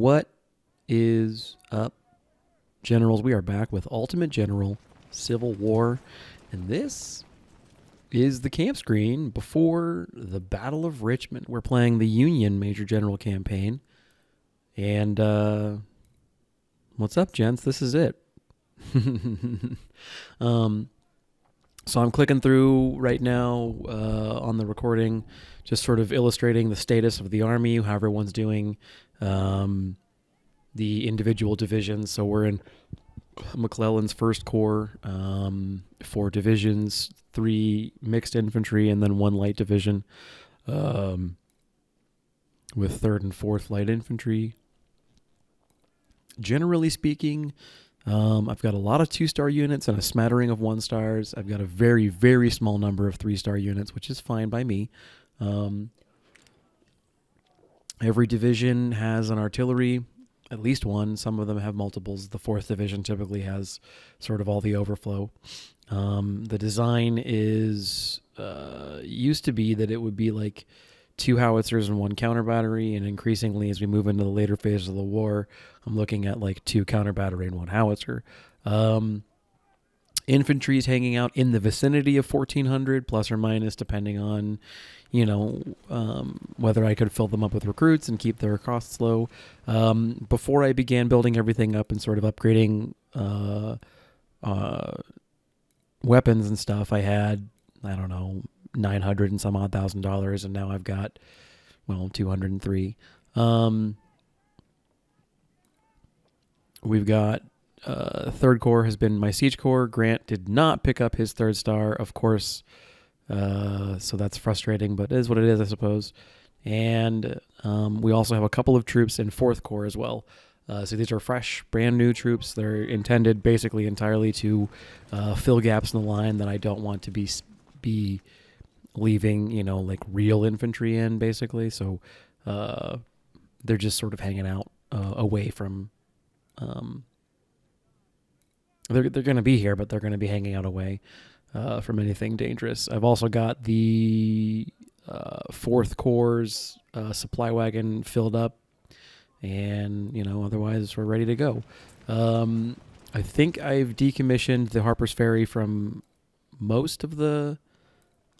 What is up, Generals? We are back with Ultimate General Civil War, and this is the camp screen before the Battle of Richmond. We're playing the Union Major General campaign, and what's up, gents? This is it. So I'm clicking through right now on the recording, just sort of illustrating the status of the army, how everyone's doing, the individual divisions. So we're in McClellan's First Corps, 4 divisions, 3 mixed infantry, and then 1 light division, with 3rd and 4th light infantry. Generally speaking, I've got a lot of 2-star units and a smattering of 1-stars. I've got a very, very small number of 3-star units, which is fine by me. Every division has an artillery, at least one. Some of them have multiples. The 4th division typically has sort of all the overflow. The design is used to be that it would be like 2 howitzers and 1 counter battery, and increasingly as we move into the later phases of the war, I'm looking at like 2 counter battery and 1 howitzer. Infantry is hanging out in the vicinity of 1,400 plus or minus, depending on, whether I could fill them up with recruits and keep their costs low. Before I began building everything up and sort of upgrading weapons and stuff, I had, I don't know, $900 and some odd $1,000, and now I've got, 203. We've got 3rd Corps has been my siege corps. Grant did not pick up his 3rd star, of course, so that's frustrating, but it is what it is, I suppose. And we also have a couple of troops in 4th Corps as well. So these are fresh, brand new troops. They're intended basically entirely to fill gaps in the line that I don't want to be leaving, like real infantry in, basically. So they're just sort of hanging out away from. They're going to be here, but they're going to be hanging out away from anything dangerous. I've also got the 4th Corps supply wagon filled up, and otherwise we're ready to go. I think I've decommissioned the Harper's Ferry from most of the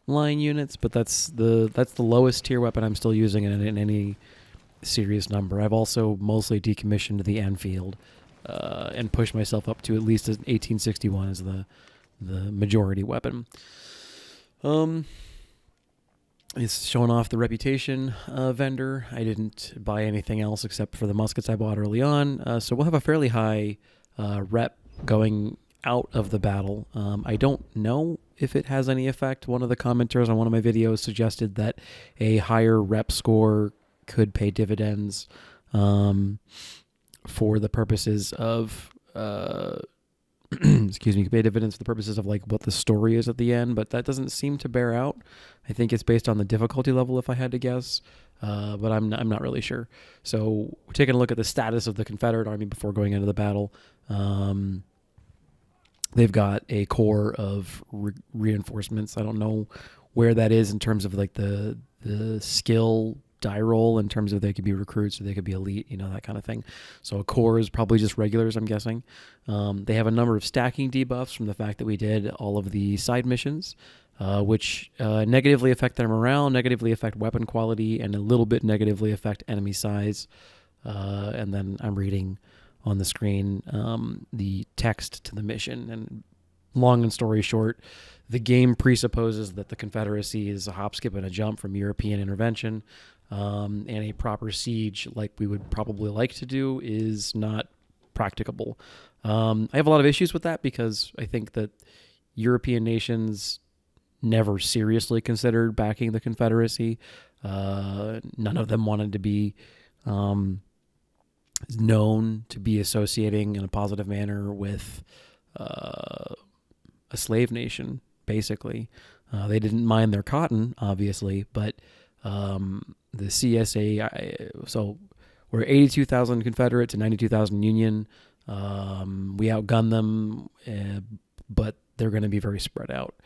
line units, but that's the lowest tier weapon I'm still using in any serious number. I've also mostly decommissioned the Enfield and pushed myself up to at least 1861 as the majority weapon. It's showing off the reputation vendor. I didn't buy anything else except for the muskets I bought early on, so we'll have a fairly high rep going out of the battle. I don't know if it has any effect. One of the commenters on one of my videos suggested that a higher rep score could pay dividends for the purposes of pay dividends for the purposes of like what the story is at the end, but that doesn't seem to bear out. I think it's based on the difficulty level, if I had to guess, but I'm not really sure. So we're taking a look at the status of the Confederate Army before going into the battle. They've got a corps of reinforcements. I don't know where that is in terms of like the skill die roll, in terms of they could be recruits or they could be elite, that kind of thing. So a corps is probably just regulars, I'm guessing. They have a number of stacking debuffs from the fact that we did all of the side missions, which negatively affect their morale, negatively affect weapon quality, and a little bit negatively affect enemy size. And then I'm reading on the screen the text to the mission. And long and story short, the game presupposes that the Confederacy is a hop, skip, and a jump from European intervention, and a proper siege like we would probably like to do is not practicable. I have a lot of issues with that because I think that European nations never seriously considered backing the Confederacy. None of them wanted to be known to be associating in a positive manner with a slave nation, basically. They didn't mind their cotton, obviously, but the CSA, so we're 82,000 Confederate to 92,000 Union. We outgun them, but they're going to be very spread out.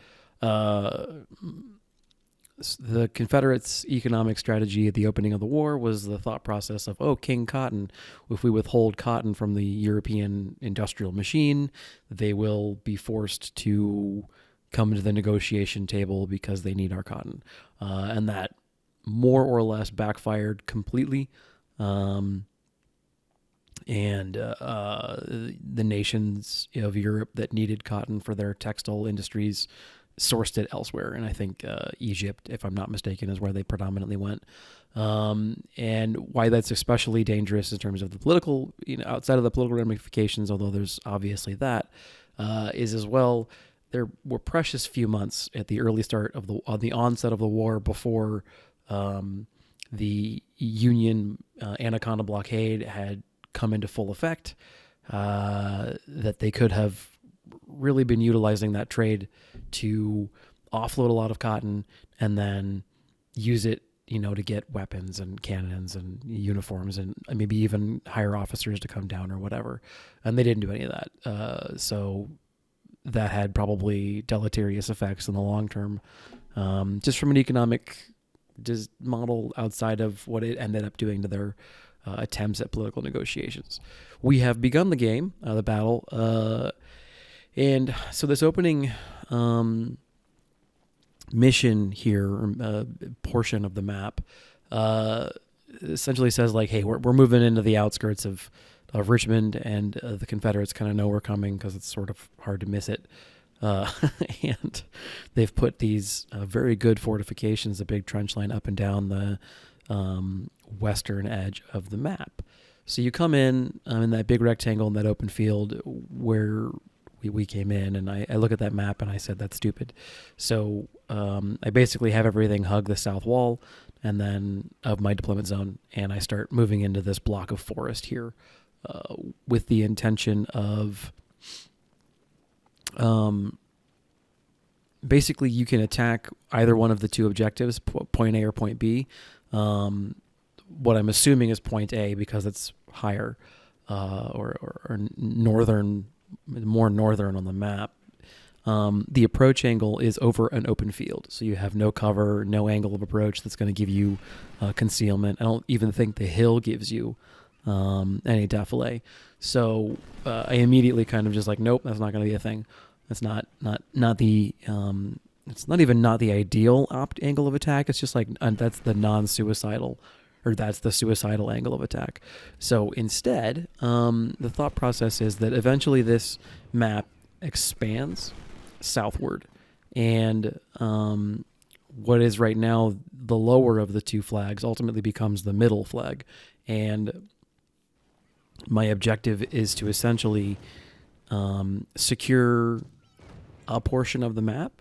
the Confederates' economic strategy at the opening of the war was the thought process of, oh, King Cotton. If we withhold cotton from the European industrial machine, they will be forced to come to the negotiation table because they need our cotton. And that more or less backfired completely. And the nations of Europe that needed cotton for their textile industries sourced it elsewhere. And I think Egypt, if I'm not mistaken, is where they predominantly went. And why that's especially dangerous in terms of the political, outside of the political ramifications, although there's obviously that, is as well, there were precious few months at the early start of the onset of the war before the Union Anaconda blockade had come into full effect, that they could have really been utilizing that trade to offload a lot of cotton and then use it, to get weapons and cannons and uniforms and maybe even hire officers to come down or whatever. And they didn't do any of that. So that had probably deleterious effects in the long term, just from an economic model outside of what it ended up doing to their attempts at political negotiations. We have begun the game, the battle, and so this opening mission here, portion of the map, essentially says like, hey, we're moving into the outskirts of Richmond, and the Confederates kind of know we're coming because it's sort of hard to miss it. And they've put these very good fortifications, a big trench line up and down the western edge of the map. So you come in that big rectangle in that open field where we came in, and I look at that map and I said, that's stupid. So I basically have everything hug the south wall and then of my deployment zone, and I start moving into this block of forest here with the intention of basically you can attack either one of the two objectives, point A or point B. What I'm assuming is point A because it's higher or northern, more northern on the map. The approach angle is over an open field, so you have no cover, no angle of approach that's going to give you concealment. I don't even think the hill gives you any defilé. So I immediately kind of just like, nope, that's not going to be a thing. That's not the it's not even not the ideal angle of attack. It's just like that's the non-suicidal, or that's the suicidal angle of attack. So instead, the thought process is that eventually this map expands southward, and what is right now the lower of the two flags ultimately becomes the middle flag. And my objective is to essentially secure a portion of the map.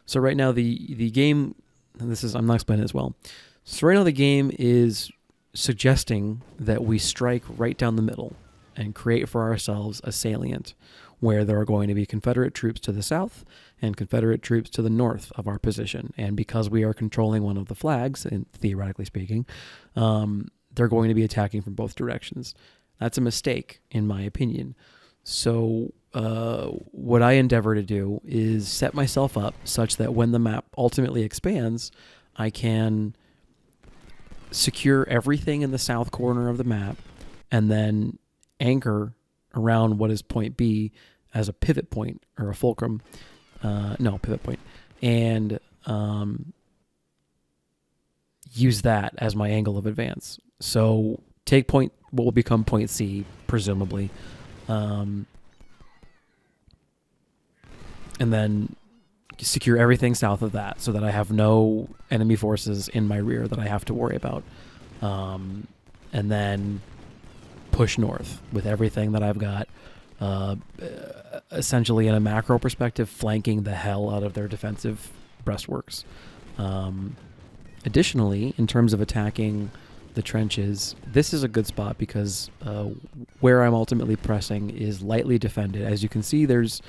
So right now the game, and I'm not explaining it as well. So right now the game is suggesting that we strike right down the middle and create for ourselves a salient where there are going to be Confederate troops to the south and Confederate troops to the north of our position. And because we are controlling one of the flags, and theoretically speaking, they're going to be attacking from both directions. That's a mistake, in my opinion. So what I endeavor to do is set myself up such that when the map ultimately expands, I can secure everything in the south corner of the map and then anchor around what is point B as a pivot point or a fulcrum. Pivot point. And use that as my angle of advance. So take what will become point C, presumably, and then secure everything south of that so that I have no enemy forces in my rear that I have to worry about. And then push north with everything that I've got, essentially in a macro perspective, flanking the hell out of their defensive breastworks. Additionally, in terms of attacking the trenches, this is a good spot because where I'm ultimately pressing is lightly defended. As you can see, there's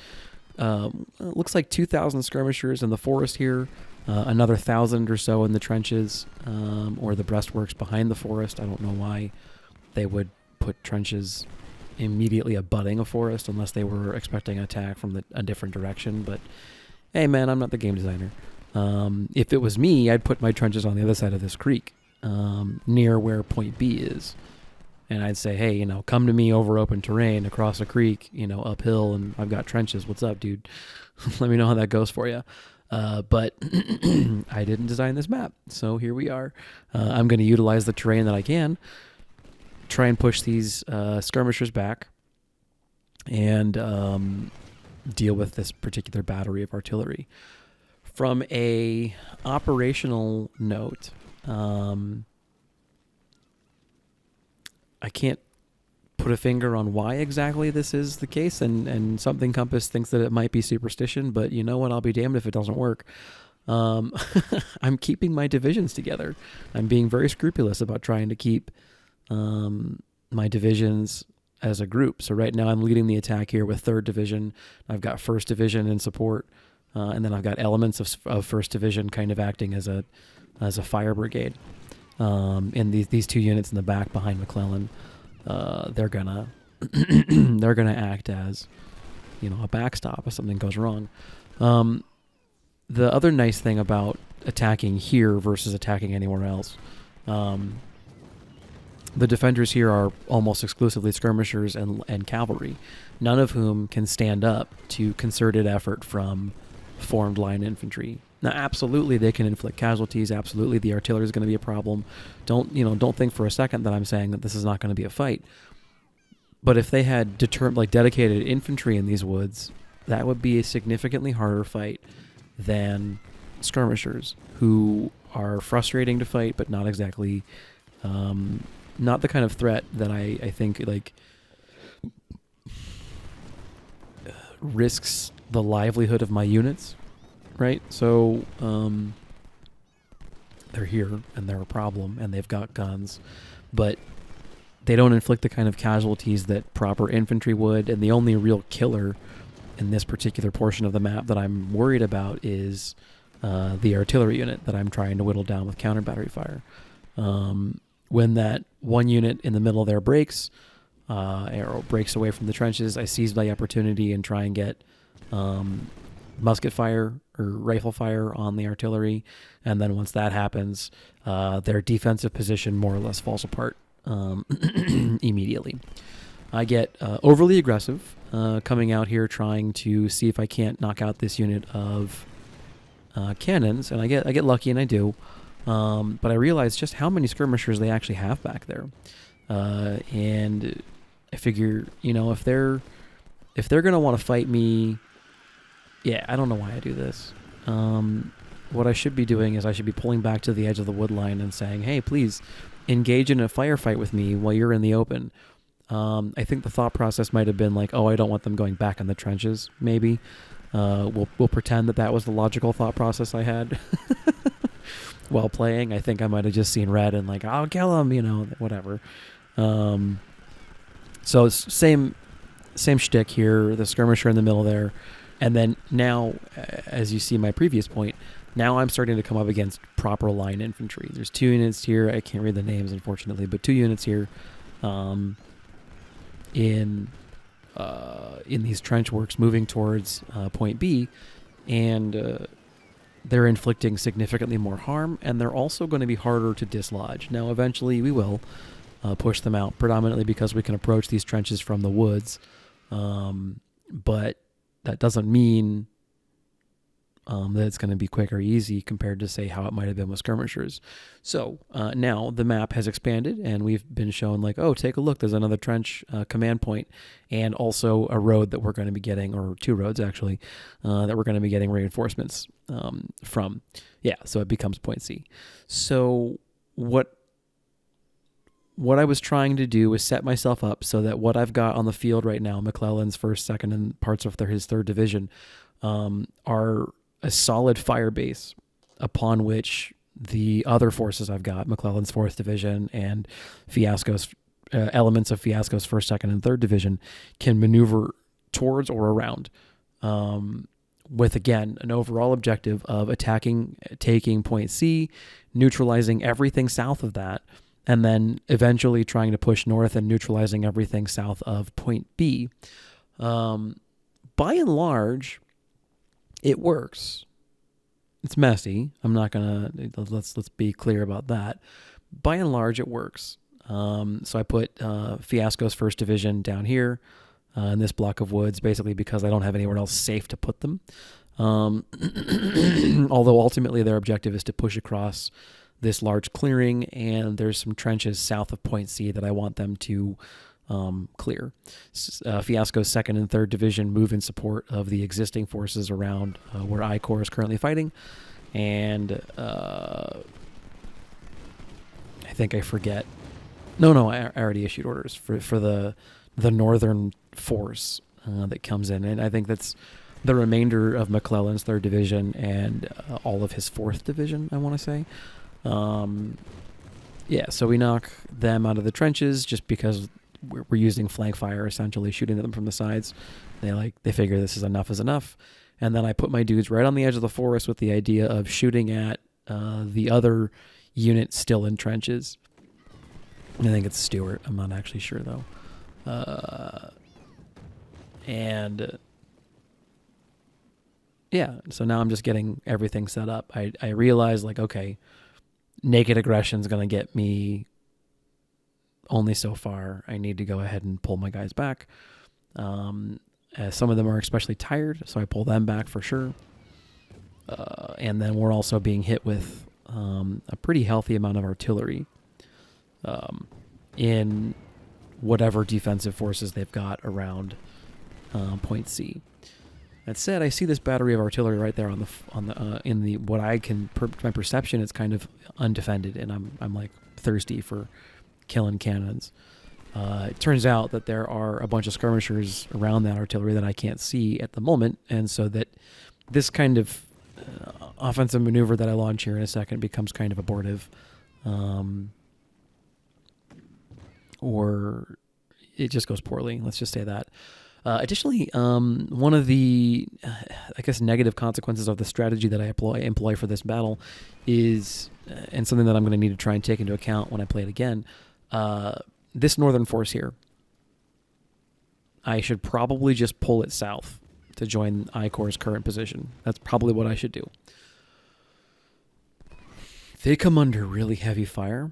looks like 2,000 skirmishers in the forest here, another 1,000 or so in the trenches or the breastworks behind the forest. I don't know why they would put trenches immediately abutting a forest unless they were expecting an attack from a different direction. But hey, man, I'm not the game designer. If it was me, I'd put my trenches on the other side of this creek, near where point B is. And I'd say, hey, come to me over open terrain across a creek, uphill, and I've got trenches. What's up, dude? Let me know how that goes for you. But I didn't design this map, so here we are. I'm going to utilize the terrain that I can, try and push these skirmishers back, and deal with this particular battery of artillery. From a operational note, I can't put a finger on why exactly this is the case, and something Compass thinks that it might be superstition, but you know what? I'll be damned if it doesn't work. I'm keeping my divisions together. I'm being very scrupulous about trying to keep my divisions as a group. So right now I'm leading the attack here with 3rd Division. I've got 1st Division in support, and then I've got elements of 1st Division kind of acting as a fire brigade. And these 2 units in the back behind McClellan, they're gonna act as a backstop if something goes wrong. The other nice thing about attacking here versus attacking anywhere else, the defenders here are almost exclusively skirmishers and cavalry, none of whom can stand up to concerted effort from formed line infantry. Now, absolutely, they can inflict casualties. Absolutely, the artillery is going to be a problem. Don't think for a second that I'm saying that this is not going to be a fight. But if they had dedicated infantry in these woods, that would be a significantly harder fight than skirmishers, who are frustrating to fight, but not exactly, not the kind of threat that I think risks the livelihood of my units. Right, so they're here and they're a problem and they've got guns, but they don't inflict the kind of casualties that proper infantry would. And the only real killer in this particular portion of the map that I'm worried about is the artillery unit that I'm trying to whittle down with counter battery fire. When that one unit in the middle there breaks, or breaks away from the trenches, I seize my opportunity and try and get musket fire or rifle fire on the artillery, and then once that happens, their defensive position more or less falls apart immediately. I get overly aggressive, coming out here trying to see if I can't knock out this unit of cannons, and I get lucky, and I do, but I realize just how many skirmishers they actually have back there, and I figure, if they're gonna want to fight me. Yeah, I don't know why I do this. What I should be doing is I should be pulling back to the edge of the wood line and saying, hey, please engage in a firefight with me while you're in the open. I think the thought process might have been like, oh, I don't want them going back in the trenches, maybe. We'll pretend that was the logical thought process I had while playing. I think I might have just seen red and I'll kill him, whatever. So same shtick here, the skirmisher in the middle there. And then now, as you see my previous point, now I'm starting to come up against proper line infantry. There's 2 units here. I can't read the names, unfortunately, but 2 units here in these trench works moving towards point B, and they're inflicting significantly more harm, and they're also going to be harder to dislodge. Now, eventually, we will push them out, predominantly because we can approach these trenches from the woods, but that doesn't mean that it's going to be quick or easy compared to, say, how it might have been with skirmishers. So now the map has expanded, and we've been shown oh, take a look, there's another trench command point, and also a road that we're going to be getting, or 2 roads actually, that we're going to be getting reinforcements from. Yeah, so it becomes point C. So what I was trying to do was set myself up so that what I've got on the field right now, McClellan's 1st, 2nd, and parts of his 3rd Division, are a solid fire base upon which the other forces I've got, McClellan's 4th Division and Fiasco's elements of Fiasco's 1st, 2nd, and 3rd Division, can maneuver towards or around, with, again, an overall objective of taking point C, neutralizing everything south of that, and then eventually trying to push north and neutralizing everything south of point B. By and large, it works. It's messy. I'm not gonna let's be clear about that. By and large, it works. So I put Fiasco's First Division down here in this block of woods, basically because I don't have anywhere else safe to put them. Although ultimately their objective is to push across this large clearing, and there's some trenches south of Point C that I want them to clear. Fiasco's 2nd and 3rd Division move in support of the existing forces around where I Corps is currently fighting, and I think I forget. No, I already issued orders for the northern force that comes in, and I think that's the remainder of McClellan's 3rd Division and all of his 4th Division, I want to say. Yeah, so we knock them out of the trenches just because we're using flank fire, essentially shooting at them from the sides. They figure this is enough is enough. And then I put my dudes right on the edge of the forest with the idea of shooting at the other unit still in trenches. I think it's Stewart. I'm not actually sure, though. And yeah, so now I'm just getting everything set up. I realize, okay, naked aggression is going to get me only so far. I need to go ahead and pull my guys back. Some of them are especially tired, so I pull them back for sure. And then we're also being hit with a pretty healthy amount of artillery in whatever defensive forces they've got around Point C. That said, I see this battery of artillery right there in the what I can my perception. It's kind of undefended, and I'm thirsty for killing cannons. It turns out that there are a bunch of skirmishers around that artillery that I can't see at the moment, and so that this kind of offensive maneuver that I launch here in a second becomes kind of abortive, or it just goes poorly. Let's just say that. Additionally, one of the, negative consequences of the strategy that I employ for this battle is, and something that I'm going to need to try and take into account when I play it again, this northern force here. I should probably just pull it south to join I Corps' current position. That's probably what I should do. They come under really heavy fire.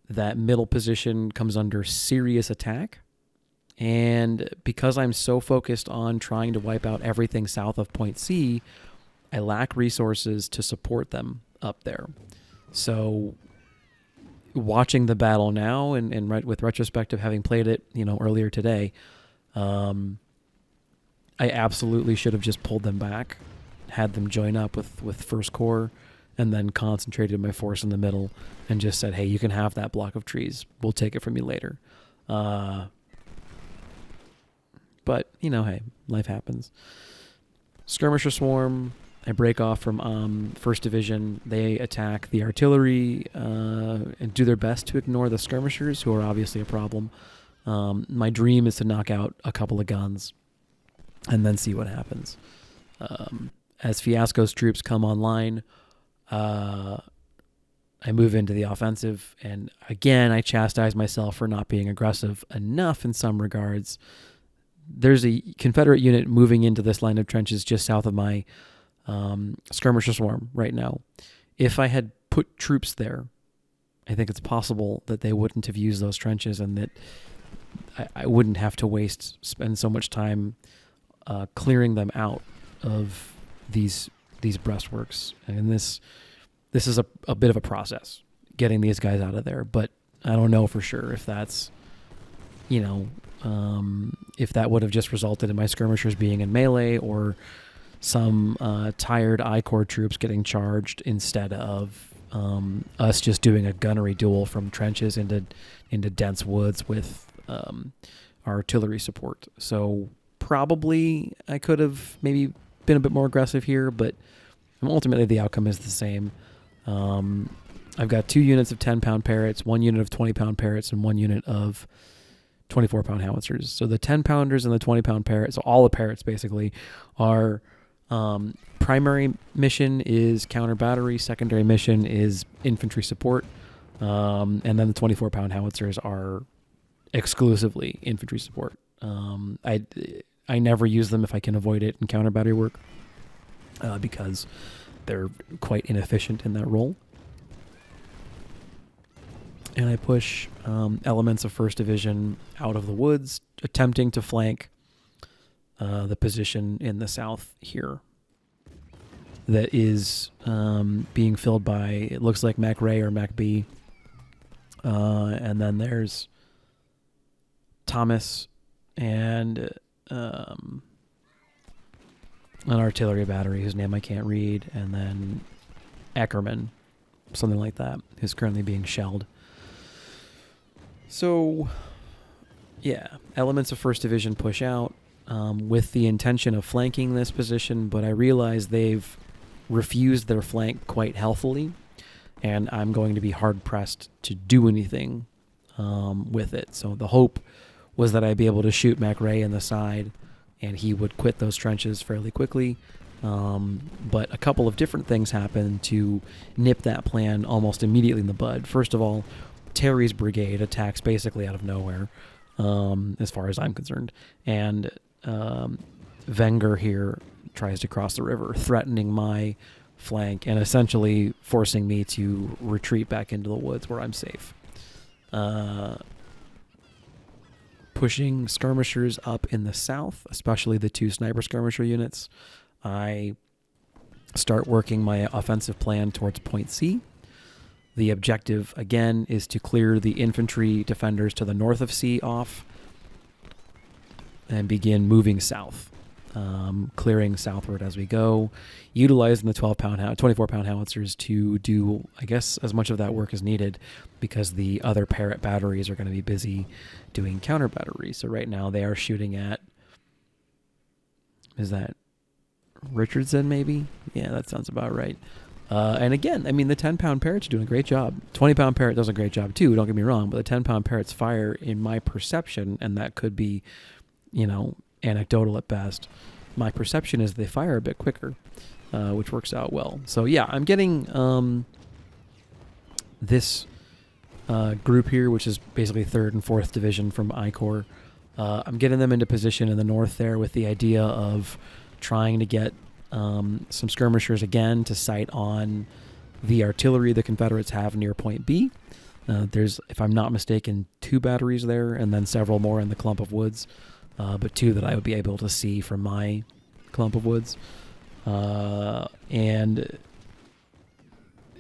That middle position comes under serious attack. And because I'm so focused on trying to wipe out everything south of Point C, I lack resources to support them up there. So watching the battle now and with retrospective, having played it, earlier today, I absolutely should have just pulled them back, had them join up with First Corps, and then concentrated my force in the middle and just said, hey, you can have that block of trees. We'll take it from you later. But, hey, life happens. Skirmisher swarm. I break off from 1st Division. They attack the artillery and do their best to ignore the skirmishers, who are obviously a problem. My dream is to knock out a couple of guns and then see what happens. As Fiasco's troops come online, I move into the offensive. And again, I chastise myself for not being aggressive enough in some regards. There's a Confederate unit moving into this line of trenches just south of my skirmisher swarm right now. If I had put troops there, I think it's possible that they wouldn't have used those trenches, and that I wouldn't have to spend so much time clearing them out of these breastworks. And this is a bit of a process, getting these guys out of there. But I don't know for sure if that's, if that would have just resulted in my skirmishers being in melee, or some tired I Corps troops getting charged instead of us just doing a gunnery duel from trenches into dense woods with artillery support. So probably I could have maybe been a bit more aggressive here, but ultimately the outcome is the same. I've got 2 units of 10-pound Parrots, 1 unit of 20-pound Parrots, and 1 unit of 24-pound howitzers. So the 10-pounders and the 20-pound Parrots, so all the Parrots basically, are primary mission is counter battery, secondary mission is infantry support, and then the 24-pound howitzers are exclusively infantry support. I never use them if I can avoid it in counter battery work, because they're quite inefficient in that role. And I push elements of 1st Division out of the woods, attempting to flank the position in the south here that is being filled by, it looks like Mac Ray or Mac B. And then there's Thomas and an artillery battery whose name I can't read, and then Ackerman, something like that, who's currently being shelled. So, yeah, elements of 1st Division push out with the intention of flanking this position, but I realize they've refused their flank quite healthily, and I'm going to be hard-pressed to do anything with it. So the hope was that I'd be able to shoot Mac Ray in the side, and he would quit those trenches fairly quickly. But a couple of different things happened to nip that plan almost immediately in the bud. First of all, Terry's brigade attacks basically out of nowhere, as far as I'm concerned. And Wenger here tries to cross the river, threatening my flank and essentially forcing me to retreat back into the woods where I'm safe. Pushing skirmishers up in the south, especially the 2 sniper skirmisher units, I start working my offensive plan towards Point C. The objective, again, is to clear the infantry defenders to the north of C off and begin moving south, clearing southward as we go, utilizing the 24-pound howitzers to do, I guess, as much of that work as needed, because the other Parrott batteries are going to be busy doing counter batteries. So right now they are shooting at, is that Richardson maybe? Yeah, that sounds about right. And again, I mean, the 10-pound Parrott's doing a great job. 20-pound Parrott does a great job too, don't get me wrong, but the 10-pound Parrott's fire, in my perception, and that could be, anecdotal at best, my perception is they fire a bit quicker, which works out well. So yeah, I'm getting this group here, which is basically 3rd and 4th Division from I Corps. I'm getting them into position in the north there with the idea of trying to get some skirmishers again to sight on the artillery the Confederates have near Point B. There's, if I'm not mistaken, 2 batteries there, and then several more in the clump of woods, but 2 that I would be able to see from my clump of woods. And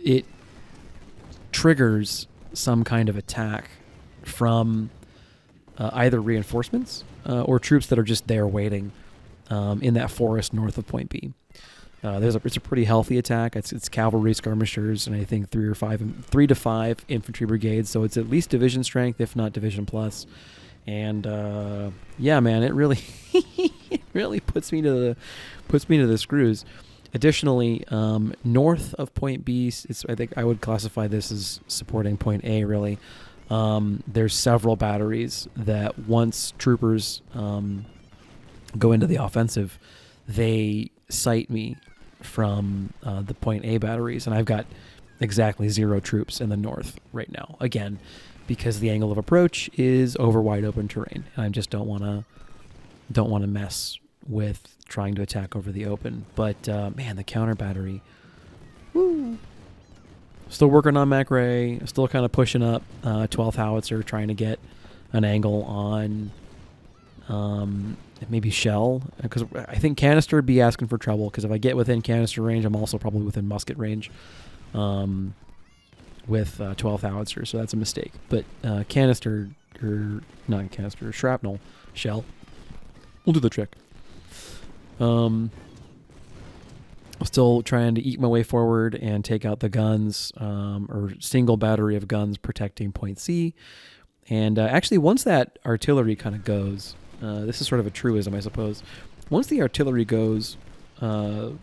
it triggers some kind of attack from either reinforcements or troops that are just there waiting in that forest north of Point B. It's a pretty healthy attack. It's cavalry skirmishers, and I think 3 to 5 infantry brigades. So it's at least division strength, if not division plus. And yeah, man, it really it really puts me to the screws. Additionally, north of Point B, I think I would classify this as supporting Point A. Really, there's several batteries that once troopers go into the offensive, they sight me from the Point A batteries, and I've got exactly 0 troops in the north right now. Again, because the angle of approach is over wide open terrain, and I just don't want to mess with trying to attack over the open. But man, the counter battery, woo! Still working on Mac Ray. Still kind of pushing up 12th howitzer, trying to get an angle on maybe shell, because I think canister would be asking for trouble, because if I get within canister range, I'm also probably within musket range with 12th howitzer, so that's a mistake. But canister, or not canister, shrapnel, shell will do the trick. Still trying to eat my way forward and take out the guns, or single battery of guns protecting Point C. And actually, once that artillery kind of goes, this is sort of a truism, I suppose. Once the artillery goes, their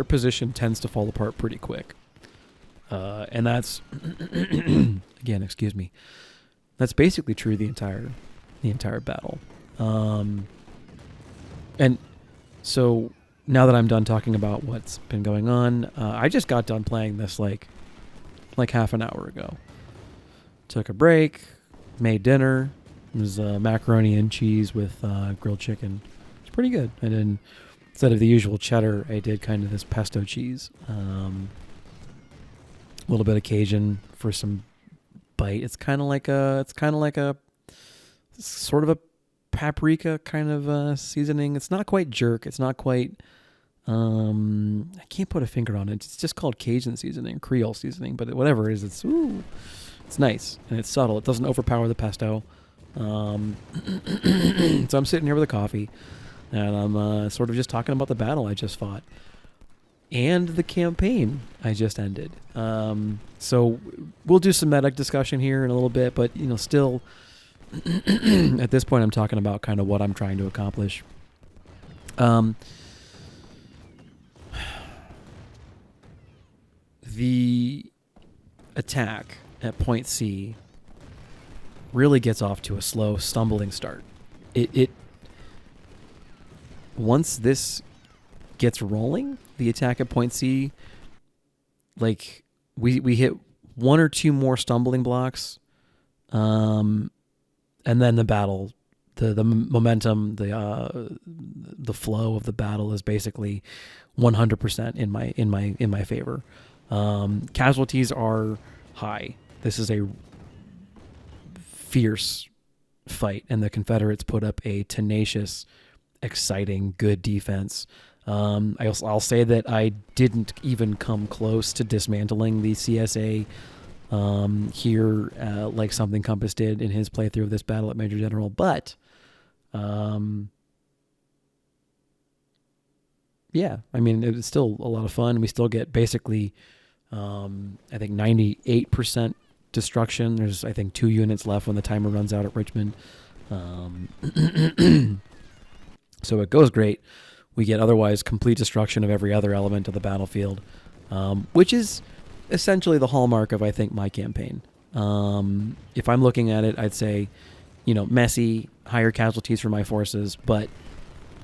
position tends to fall apart pretty quick. And that's, again, excuse me, that's basically true the entire battle. And so now that I'm done talking about what's been going on, I just got done playing this like half an hour ago. Took a break, made dinner. It was macaroni and cheese with grilled chicken. It's pretty good. And then instead of the usual cheddar, I did kind of this pesto cheese. A little bit of Cajun for some bite. It's kind of like a sort of a paprika kind of seasoning. It's not quite jerk. It's not quite. I can't put a finger on it. It's just called Cajun seasoning, Creole seasoning, but whatever it is, it's nice and it's subtle. It doesn't overpower the pesto. So I'm sitting here with a coffee, and I'm sort of just talking about the battle I just fought and the campaign I just ended. So we'll do some meta discussion here in a little bit, but still, at this point, I'm talking about kind of what I'm trying to accomplish. The attack at point C really gets off to a slow, stumbling start. It once this gets rolling, the attack at point C, like we hit one or two more stumbling blocks, and then the battle, the momentum, the flow of the battle is basically 100% in my favor. Casualties are high. This is a fierce fight, and the Confederates put up a tenacious, exciting, good defense. I'll say that I didn't even come close to dismantling the CSA here, like something Compass did in his playthrough of this battle at Major General, but yeah, I mean, it was still a lot of fun. We still get basically, I think 98% destruction. There's, I think, 2 units left when the timer runs out at Richmond. So it goes great. We get otherwise complete destruction of every other element of the battlefield, which is essentially the hallmark of, I think, my campaign. If I'm looking at it, I'd say, messy, higher casualties for my forces, but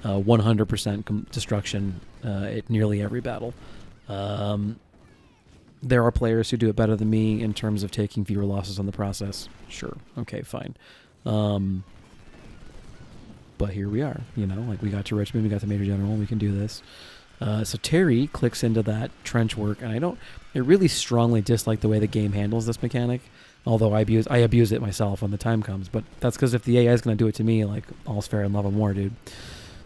100% destruction at nearly every battle. There are players who do it better than me in terms of taking fewer losses in the process. Sure. Okay, fine. But here we are, like we got to Richmond, we got to Major General, we can do this. So Terry clicks into that trench work, and I really strongly dislike the way the game handles this mechanic, although I abuse it myself when the time comes, but that's because if the AI is going to do it to me, like, all's fair in love and war, dude.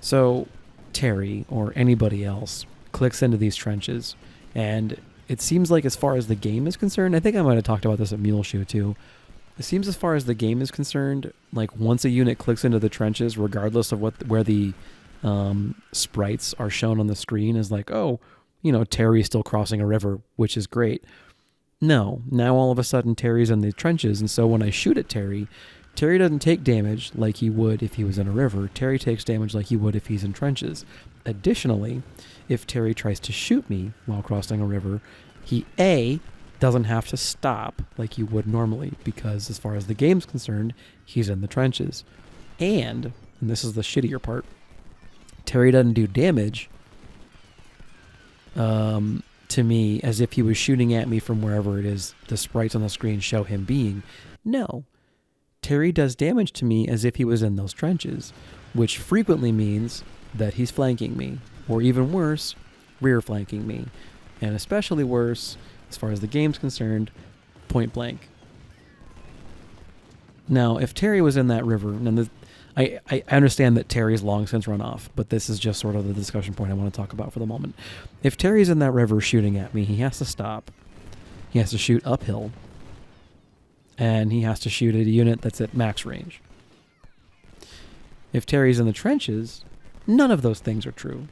So Terry, or anybody else, clicks into these trenches, and it seems like as far as the game is concerned, I think I might have talked about this at Muleshoe too, it seems as far as the game is concerned, like once a unit clicks into the trenches, regardless of where the sprites are shown on the screen, is like, oh, Terry's still crossing a river, which is great. No, now all of a sudden Terry's in the trenches, and so when I shoot at Terry doesn't take damage like he would if he was in a river. Terry takes damage like he would if he's in trenches. Additionally, if Terry tries to shoot me while crossing a river, he doesn't have to stop like you would normally, because as far as the game's concerned, he's in the trenches. And this is the shittier part, Terry doesn't do damage to me as if he was shooting at me from wherever it is the sprites on the screen show him being. No. Terry does damage to me as if he was in those trenches, which frequently means that he's flanking me, or even worse, rear flanking me. And especially worse, as far as the game's concerned, point blank. Now, if Terry was in that river, and I understand that Terry's long since run off, but this is just sort of the discussion point I want to talk about for the moment. If Terry's in that river shooting at me, he has to stop. He has to shoot uphill. And he has to shoot at a unit that's at max range. If Terry's in the trenches, none of those things are true.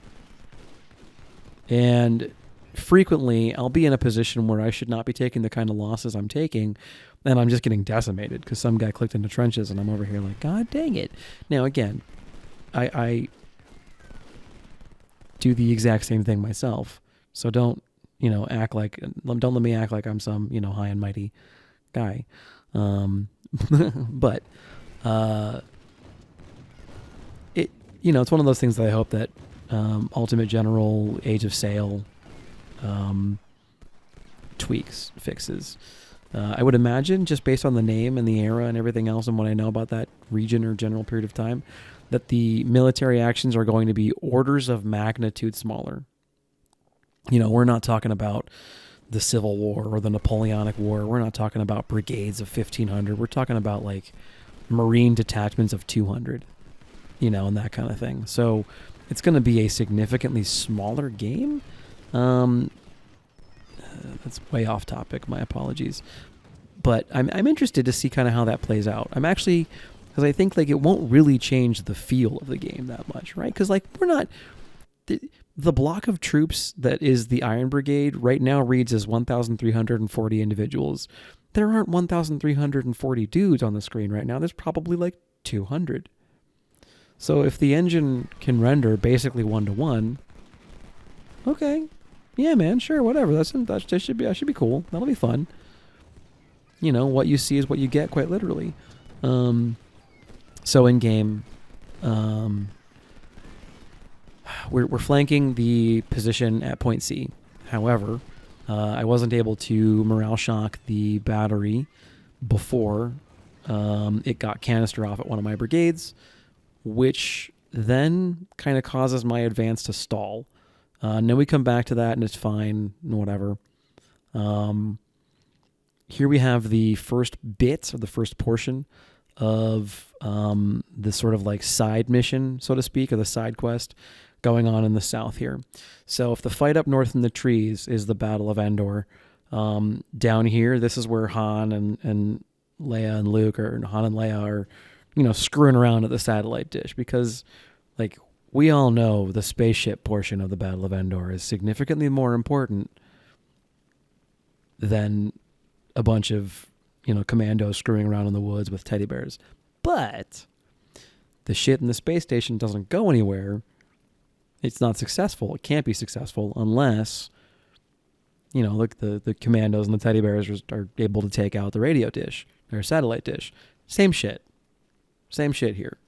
And frequently, I'll be in a position where I should not be taking the kind of losses I'm taking, and I'm just getting decimated because some guy clicked into trenches, and I'm over here like, God dang it. Now, again, I do the exact same thing myself, so don't let me act like I'm some, high and mighty guy. But it's one of those things that I hope that Ultimate General, Age of Sail tweaks, fixes. I would imagine, just based on the name and the era and everything else and what I know about that region or general period of time, that the military actions are going to be orders of magnitude smaller. We're not talking about the Civil War or the Napoleonic War. We're not talking about brigades of 1,500. We're talking about like Marine detachments of 200, and that kind of thing. So it's going to be a significantly smaller game. That's way off topic. My apologies. But I'm interested to see kind of how that plays out. I'm actually, because I think like it won't really change the feel of the game that much, right? Because like we're not, the block of troops that is the Iron Brigade right now reads as 1,340 individuals. There aren't 1,340 dudes on the screen right now. There's probably like 200. So if the engine can render basically 1-to-1, okay, yeah, man, sure, whatever. That should be cool. That'll be fun. What you see is what you get, quite literally. So in game, we're flanking the position at point C. However, I wasn't able to morale shock the battery before it got canister off at one of my brigades, which then kind of causes my advance to stall. And then we come back to that and it's fine, whatever. Here we have the first bit, or the first portion of the sort of like side mission, so to speak, or the side quest going on in the south here. So if the fight up north in the trees is the Battle of Endor, down here, this is where Han and Leia and Luke, or Han and Leia are, screwing around at the satellite dish, because like we all know the spaceship portion of the Battle of Endor is significantly more important than a bunch of, commandos screwing around in the woods with teddy bears. But the shit in the space station doesn't go anywhere. It's not successful. It can't be successful unless, look, the commandos and the teddy bears are able to take out the radio dish, or satellite dish. Same shit. Same shit here.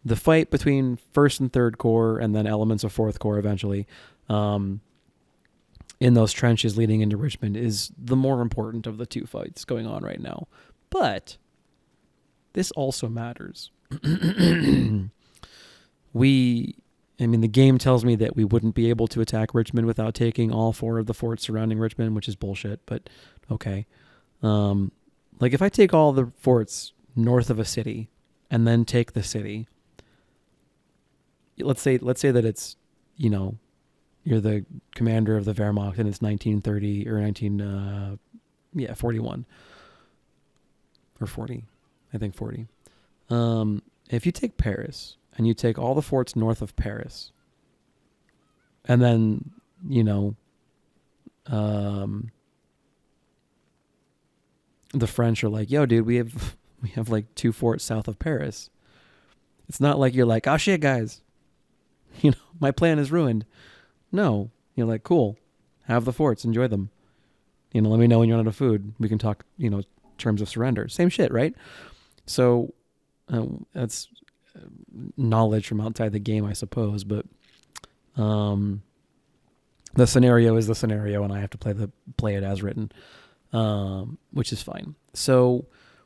The fight between 1st and 3rd Corps, and then elements of 4th Corps eventually, in those trenches leading into Richmond, is the more important of the two fights going on right now. But this also matters. The game tells me that we wouldn't be able to attack Richmond without taking all 4 of the forts surrounding Richmond, which is bullshit, but okay. Like if I take all the forts north of a city and then take the city, let's say that it's, you're the commander of the Wehrmacht and it's 1930 or 41 or 40. I think 40. If you take Paris and you take all the forts north of Paris, and then, the French are like, yo, dude, we have like 2 forts south of Paris. It's not like you're like, oh shit, guys, my plan is ruined. No, you're like, cool, have the forts, enjoy them. Let me know when you're out of food. We can talk, terms of surrender. Same shit, right? So that's knowledge from outside the game, I suppose. But the scenario is the scenario, and I have to play it as written, which is fine. So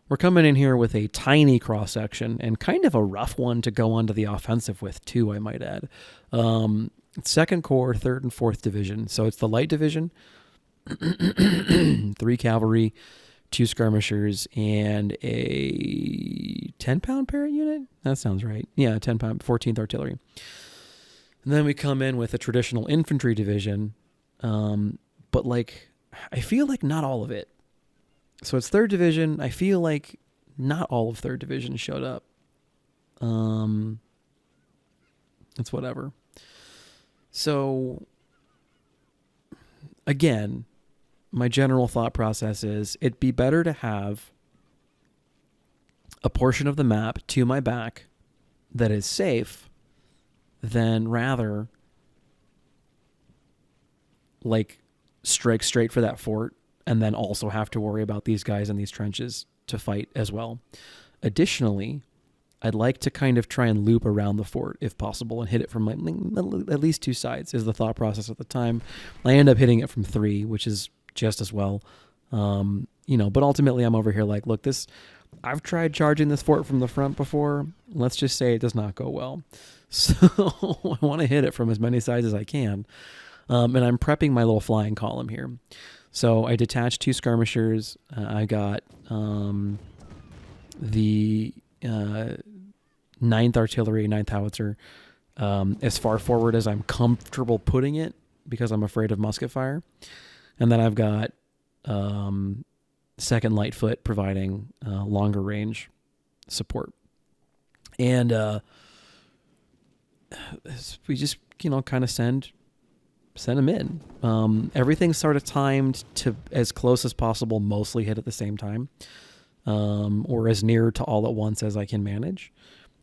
we're coming in here with a tiny cross section and kind of a rough one to go onto the offensive with too, I might add. 2nd Corps, 3rd and 4th Division. So it's the light division, 3 cavalry, 2 skirmishers, and a 10-pound parrot unit? That sounds right. Yeah, 10-pound, 14th Artillery. And then we come in with a traditional infantry division, but like, I feel like not all of it. So it's 3rd Division. I feel like not all of 3rd Division showed up. It's whatever. So, again, my general thought process is it'd be better to have a portion of the map to my back that is safe than rather like strike straight for that fort and then also have to worry about these guys in these trenches to fight as well. Additionally, I'd like to kind of try and loop around the fort if possible and hit it from at least 2 sides is the thought process at the time. I end up hitting it from 3, which is just as well. But ultimately I'm over here like, look, I've tried charging this fort from the front before. Let's just say it does not go well. So I want to hit it from as many sides as I can. And I'm prepping my little flying column here. So I detached 2 skirmishers. I got the 9th Artillery, 9th Howitzer, as far forward as I'm comfortable putting it because I'm afraid of musket fire. And then I've got 2nd Lightfoot providing longer range support. And we just, kind of send them in. Everything's sort of timed to as close as possible, mostly hit at the same time, or as near to all at once as I can manage.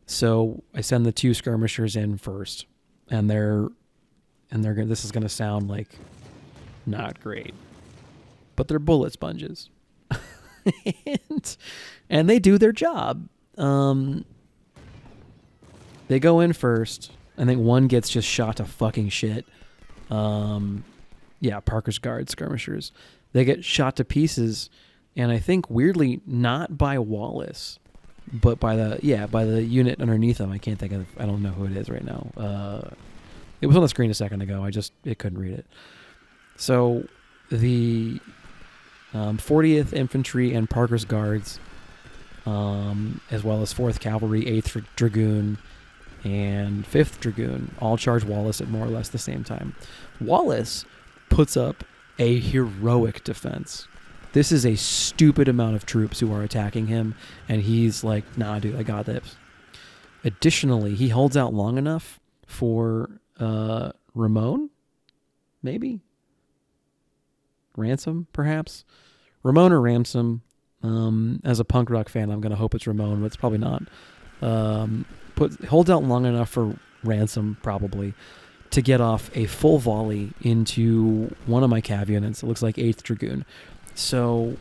So I send the 2 skirmishers in first, and this is going to sound like not great, but they're bullet sponges. and they do their job. They go in first. I think one gets just shot to fucking shit. Parker's Guard skirmishers. They get shot to pieces, and I think weirdly not by Wallace, but by the unit underneath him. I don't know who it is right now. It was on the screen a second ago. It couldn't read it. So the 40th Infantry and Parker's Guards, as well as 4th Cavalry, 8th Dragoon, and 5th Dragoon all charge Wallace at more or less the same time. Wallace puts up a heroic defense. This is a stupid amount of troops who are attacking him, and he's like, nah, dude, I got this. Additionally, he holds out long enough for Ramon, maybe? Ransom, perhaps? Ramon or Ransom. As a punk rock fan, I'm going to hope it's Ramon, but it's probably not. Holds out long enough for Ransom, probably, to get off a full volley into one of my cav units. It looks like 8th Dragoon. So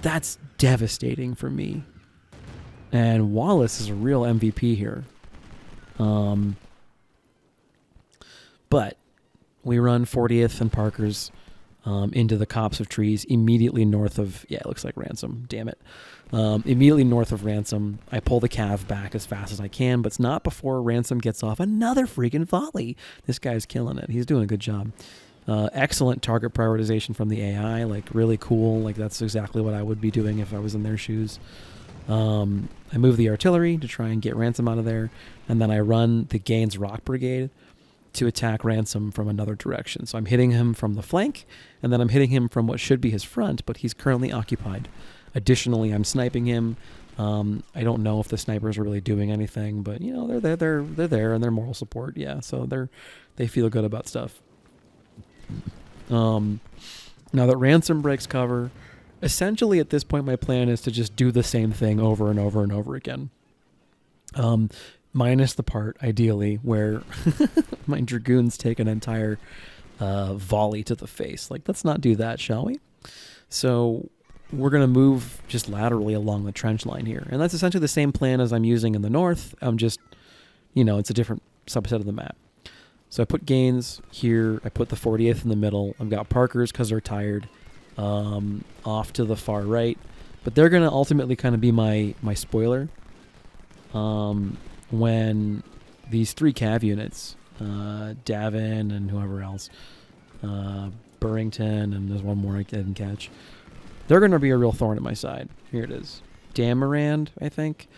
that's devastating for me. And Wallace is a real MVP here. But we run 40th and Parker's into the copse of trees immediately north of... Yeah, it looks like Ransom. Damn it. Immediately north of Ransom. I pull the cav back as fast as I can, but it's not before Ransom gets off another freaking volley. This guy's killing it. He's doing a good job. Excellent target prioritization from the AI. Like, really cool. Like, that's exactly what I would be doing if I was in their shoes. I move the artillery to try and get Ransom out of there, and then I run the Gaines Rock Brigade to attack Ransom from another direction. So I'm hitting him from the flank, and then I'm hitting him from what should be his front, but he's currently occupied. Additionally, I'm sniping him. I don't know if the snipers are really doing anything, but they're there and they're moral support. Yeah, so they feel good about stuff. Now that Ransom breaks cover, essentially at this point my plan is to just do the same thing over and over and over again. Minus the part, ideally, where my Dragoons take an entire volley to the face. Like, let's not do that, shall we? So we're going to move just laterally along the trench line here. And that's essentially the same plan as I'm using in the north. I'm just, it's a different subset of the map. So I put Gaines here. I put the 40th in the middle. I've got Parker's because they're tired off to the far right. But they're going to ultimately kind of be my spoiler. When these 3 cav units, Davin and whoever else, Burrington, and there's one more I didn't catch, they're going to be a real thorn in my side. Here it is. Damarand, I think.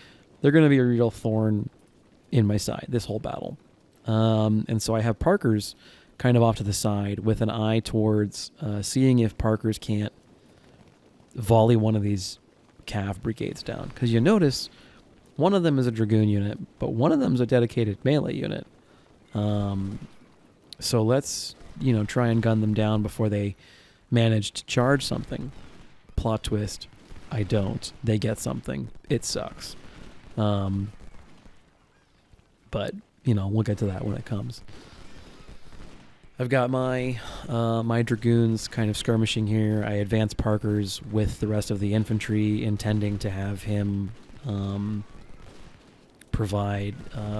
They're going to be a real thorn in my side this whole battle. And so I have Parker's kind of off to the side with an eye towards seeing if Parker's can't volley one of these cav brigades down. Because you notice one of them is a Dragoon unit, but one of them is a dedicated melee unit. So let's, try and gun them down before they manage to charge something. Plot twist, I don't. They get something. It sucks. But, we'll get to that when it comes. I've got my Dragoons kind of skirmishing here. I advance Parker's with the rest of the infantry, intending to have him provide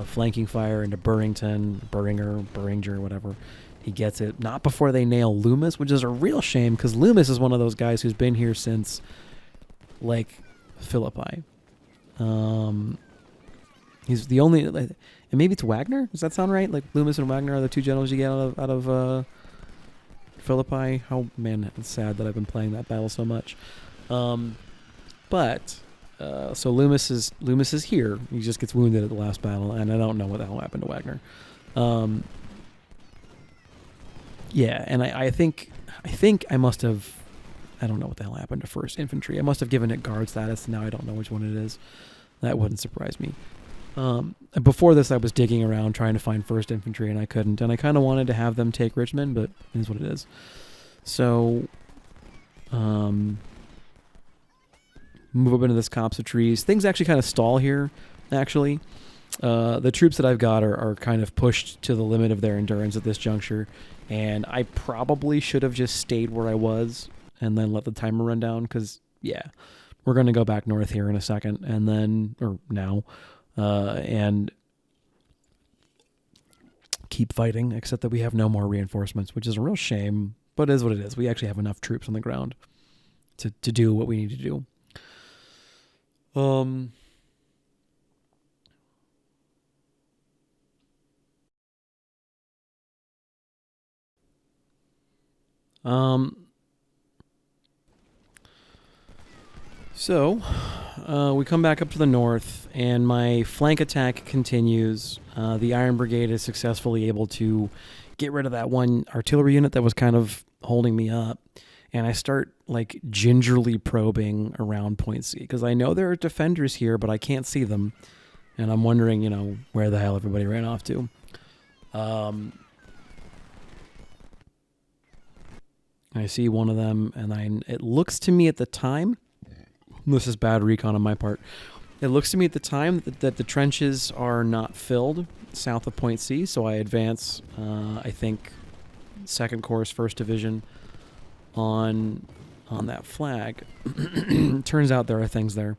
flanking fire into Burrington, Beringer, whatever, He gets it not before they nail Loomis, which is a real shame because Loomis is one of those guys who's been here since like Philippi. He's the only, and maybe it's Wagner. Does that sound right? Like Loomis and Wagner are the two generals you get out of Philippi. Man, it's sad that I've been playing that battle so much. So Loomis is here. He just gets wounded at the last battle, and I don't know what the hell happened to Wagner. Yeah, and I think I must have, I don't know what the hell happened to First Infantry. I must have given it guard status. Now I don't know which one it is. That wouldn't surprise me. Before this, I was digging around trying to find First Infantry, and I couldn't. And I kind of wanted to have them take Richmond, but it is what it is. So, move up into this copse of trees. Things actually kind of stall here, actually. The troops that I've got are kind of pushed to the limit of their endurance at this juncture, and I probably should have just stayed where I was and then let the timer run down, because, yeah, we're going to go back north here in a second, and then, or now, and keep fighting, except that we have no more reinforcements, which is a real shame, but it is what it is. We actually have enough troops on the ground to do what we need to do. So, we come back up to the north, and my flank attack continues. The Iron Brigade is successfully able to get rid of that one artillery unit that was kind of holding me up, and I start, like, gingerly probing around Point C, because I know there are defenders here, but I can't see them, and I'm wondering, where the hell everybody ran off to. I see one of them, and it looks to me at the time, this is bad recon on my part, it looks to me at the time that the trenches are not filled south of Point C, so I advance, I think, 2nd Corps, 1st Division on that flag. Turns out there are things there.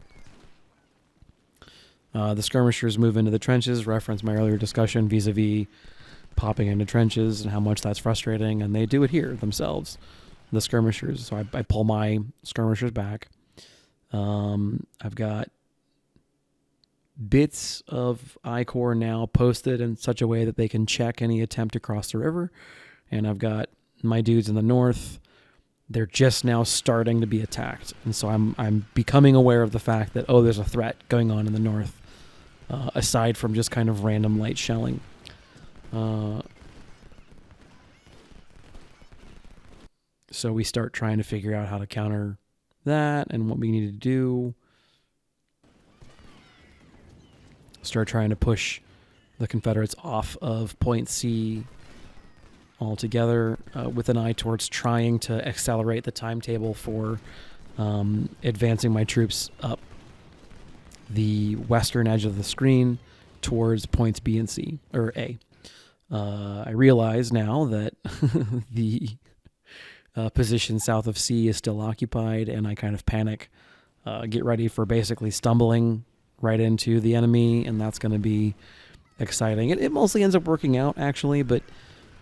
The skirmishers move into the trenches, reference my earlier discussion vis-a-vis popping into trenches and how much that's frustrating, and they do it here themselves, the skirmishers. So I pull my skirmishers back. I've got bits of I-Corps now posted in such a way that they can check any attempt to cross the river, and I've got my dudes in the north. They're just now starting to be attacked, and so I'm becoming aware of the fact that, there's a threat going on in the north, aside from just kind of random light shelling. So we start trying to figure out how to counter that and what we need to do. Start trying to push the Confederates off of Point C altogether, with an eye towards trying to accelerate the timetable for advancing my troops up the western edge of the screen towards points B and C, or A. I realize now that the position south of C is still occupied, and I kind of panic, get ready for basically stumbling right into the enemy, and that's going to be exciting. It mostly ends up working out, actually, but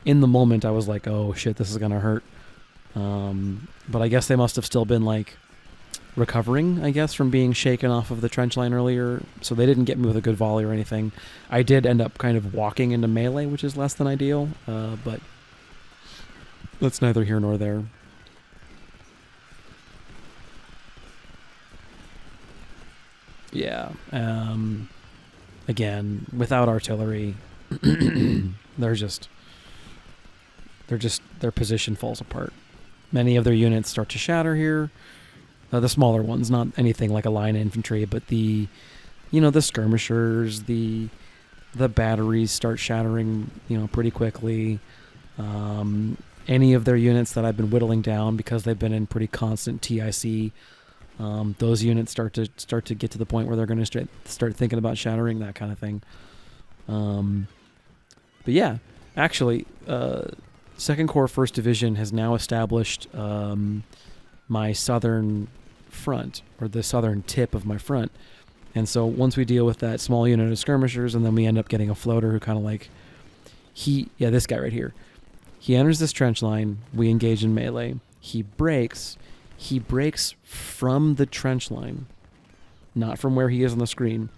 in the moment I was like, oh shit, this is going to hurt. But I guess they must have still been, like, recovering, I guess, from being shaken off of the trench line earlier, so they didn't get me with a good volley or anything. I did end up kind of walking into melee, which is less than ideal, but that's neither here nor there. Yeah. Again, without artillery, their position falls apart. Many of their units start to shatter here. The smaller ones, not anything like a line infantry, but the skirmishers, the batteries start shattering, pretty quickly. Any of their units that I've been whittling down because they've been in pretty constant TIC, those units start to get to the point where they're going to start thinking about shattering, that kind of thing. But yeah, actually, 2nd Corps 1st Division has now established my southern front, or the southern tip of my front. And so once we deal with that small unit of skirmishers, and then we end up getting a floater who kind of like, this guy right here, He enters this trench line. We engage in melee. He breaks. He breaks from the trench line, not from where he is on the screen.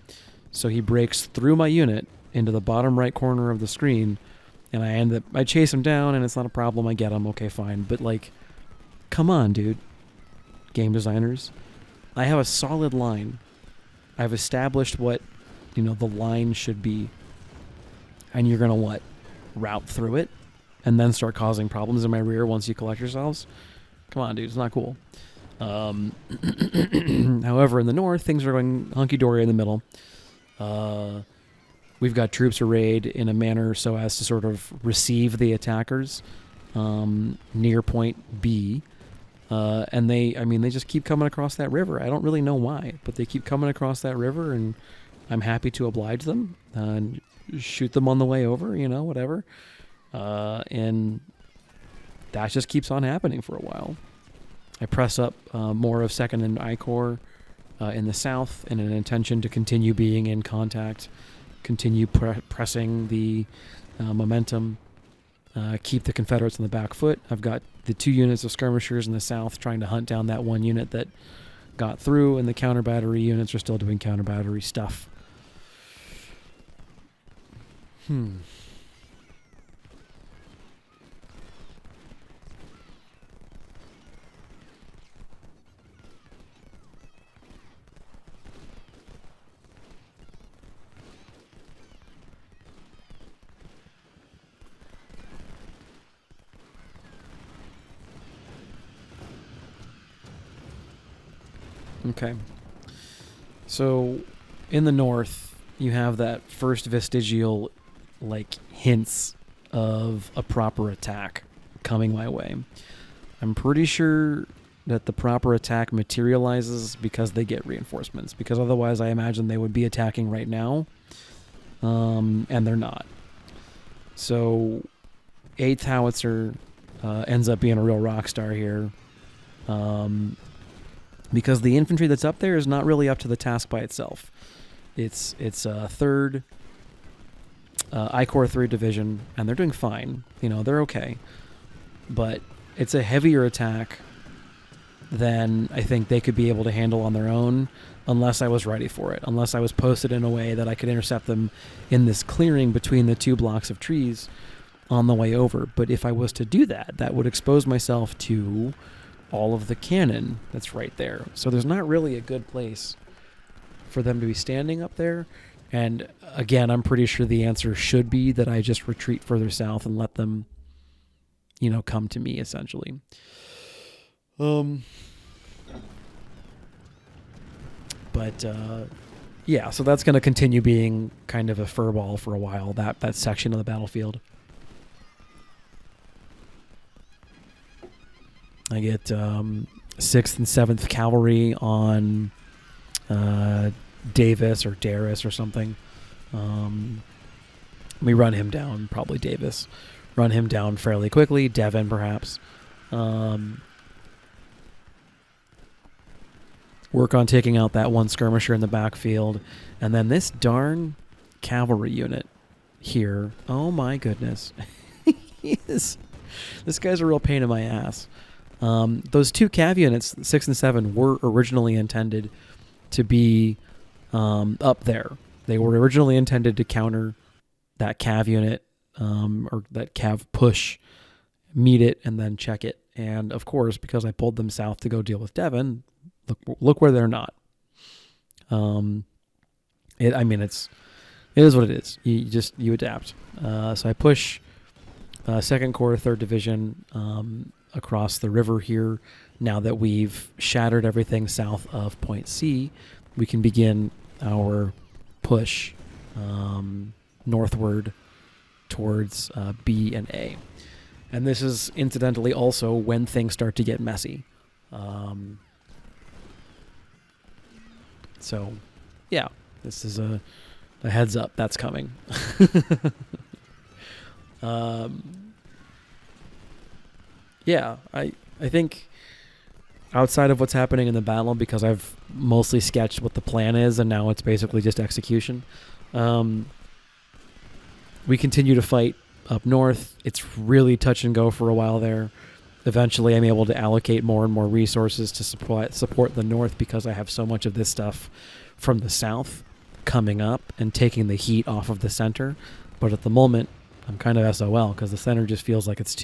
So he breaks through my unit into the bottom right corner of the screen, and I chase him down, and it's not a problem. I get him. Okay, fine. But, like, come on, dude. Game designers. I have a solid line. I've established what, the line should be. And you're going to what? Route through it? And then start causing problems in my rear once you collect yourselves? Come on, dude. It's not cool. However, in the north, things are going hunky-dory in the middle. We've got troops arrayed in a manner so as to sort of receive the attackers near point B. And they just keep coming across that river. I don't really know why, but they keep coming across that river, and I'm happy to oblige them and shoot them on the way over, whatever. And that just keeps on happening for a while. I press up more of 2nd and I Corps in the south in an intention to continue being in contact, continue pressing the momentum, keep the Confederates on the back foot. I've got the 2 units of skirmishers in the south trying to hunt down that 1 unit that got through, and the counter battery units are still doing counter battery stuff. Okay. So, in the north, you have that first vestigial, hints of a proper attack coming my way. I'm pretty sure that the proper attack materializes because they get reinforcements, because otherwise I imagine they would be attacking right now, and they're not. So, 8th Howitzer ends up being a real rock star here. Because the infantry that's up there is not really up to the task by itself. It's 3rd I Corps 3rd Division, and they're doing fine. They're okay. But it's a heavier attack than I think they could be able to handle on their own unless I was ready for it, unless I was posted in a way that I could intercept them in this clearing between the 2 blocks of trees on the way over. But if I was to do that, that would expose myself to all of the cannon that's right there. So there's not really a good place for them to be standing up there. And again, I'm pretty sure the answer should be that I just retreat further south and let them, come to me, essentially. Yeah, so that's going to continue being kind of a furball for a while, that section of the battlefield. I get 6th and 7th Cavalry on Davis or Darris or something. We run him down, probably Davis. Run him down fairly quickly. Devon, perhaps. Work on taking out that 1 skirmisher in the backfield. And then this darn cavalry unit here. Oh, my goodness. This guy's a real pain in my ass. Those 2 cav units, 6 and 7, were originally intended to be up there. They were originally intended to counter that cav unit or that cav push, meet it, and then check it. And, of course, because I pulled them south to go deal with Devon, look where they're not. It is what it is. You adapt. So I push 2nd Corps, 3rd Division across the river here. Now that we've shattered everything south of point C, we can begin our push northward towards B and A. And this is incidentally also when things start to get messy. So, yeah, this is a heads up. That's coming. Yeah, I think outside of what's happening in the battle, because I've mostly sketched what the plan is and now it's basically just execution, we continue to fight up north. It's really touch and go for a while there. Eventually, I'm able to allocate more and more resources to support the north because I have so much of this stuff from the south coming up and taking the heat off of the center. But at the moment, I'm kind of SOL because the center just feels like it's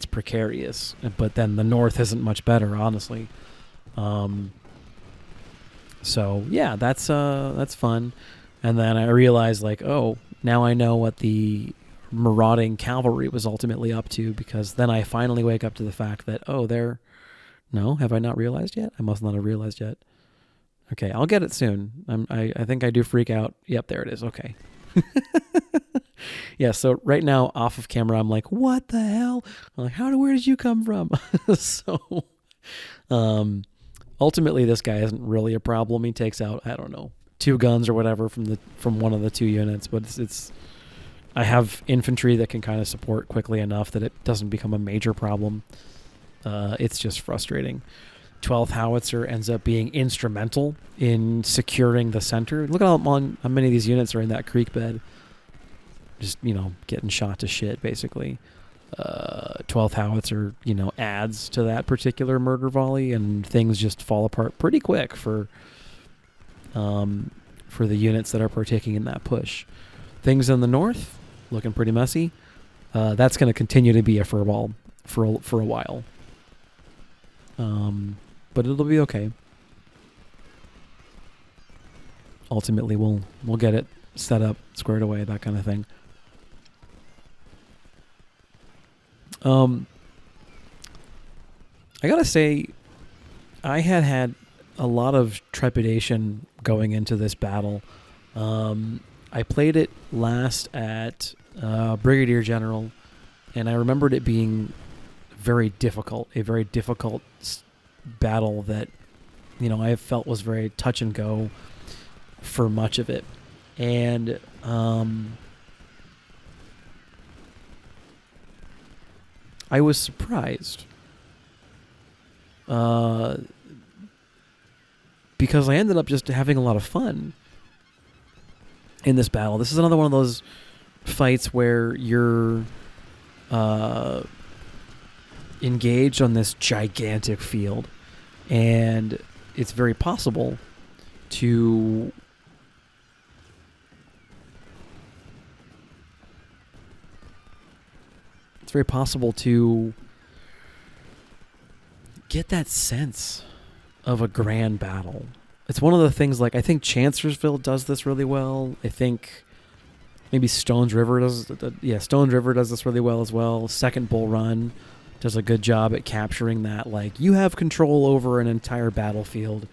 precarious. But then the north isn't much better, honestly. So yeah, that's fun. And then I realized, like, oh, now I know what the marauding cavalry was ultimately up to, because then I finally wake up to the fact that, oh, have I not realized yet? I must not have realized yet. Okay, I'll get it soon. I think I do freak out. Yep, there it is. Okay. Yeah, so right now, off of camera, I'm like, what the hell? I'm like, where did you come from? So, ultimately, this guy isn't really a problem. He takes out, I don't know, 2 guns or whatever from one of the 2 units, but it's I have infantry that can kind of support quickly enough that it doesn't become a major problem. It's just frustrating. 12th Howitzer ends up being instrumental in securing the center. Look at how many of these units are in that creek bed. Just, getting shot to shit, basically. 12th Howitzer, adds to that particular murder volley, and things just fall apart pretty quick for the units that are partaking in that push. Things in the north, looking pretty messy. That's going to continue to be a furball for a while. But it'll be okay. Ultimately, we'll get it set up, squared away, that kind of thing. I gotta say, I had a lot of trepidation going into this battle. I played it last at Brigadier General, and I remembered it being a very difficult battle that, I felt was very touch and go for much of it. And I was surprised because I ended up just having a lot of fun in this battle. This is another one of those fights where you're engaged on this gigantic field, and it's very possible to get that sense of a grand battle. It's one of the things, like, I think Chancellorsville does this really well. I think maybe Stones River does this really well as well. Second Bull Run does a good job at capturing that, like, you have control over an entire battlefield.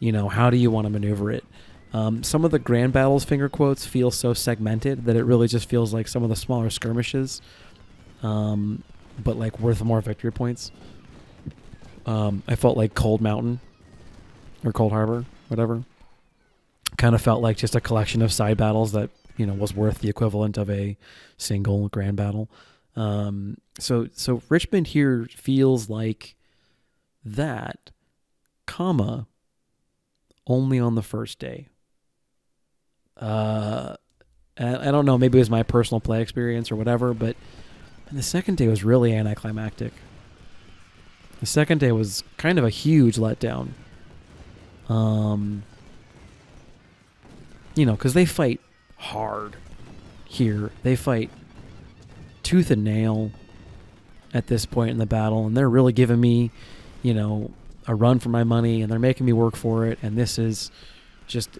How do you want to maneuver it? Some of the grand battles, finger quotes, feel so segmented that it really just feels like some of the smaller skirmishes, but like worth more victory points. I felt like Cold Mountain or Cold Harbor, whatever, kind of felt like just a collection of side battles that, was worth the equivalent of a single grand battle. So Richmond here feels like that, only on the first day. I don't know, maybe it was my personal play experience or whatever, but the second day was really anticlimactic. The second day was kind of a huge letdown. Because they fight hard here. They fight tooth and nail at this point in the battle, and they're really giving me, a run for my money, and they're making me work for it. And this is just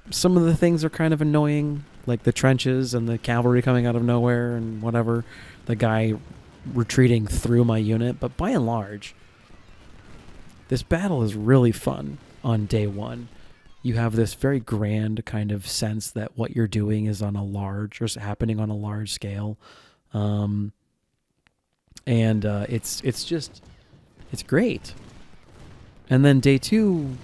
some of the things are kind of annoying, like the trenches and the cavalry coming out of nowhere and whatever, the guy retreating through my unit. But by and large, this battle is really fun on day one. You have this very grand kind of sense that what you're doing is happening on a large scale. It's great. And then day 2,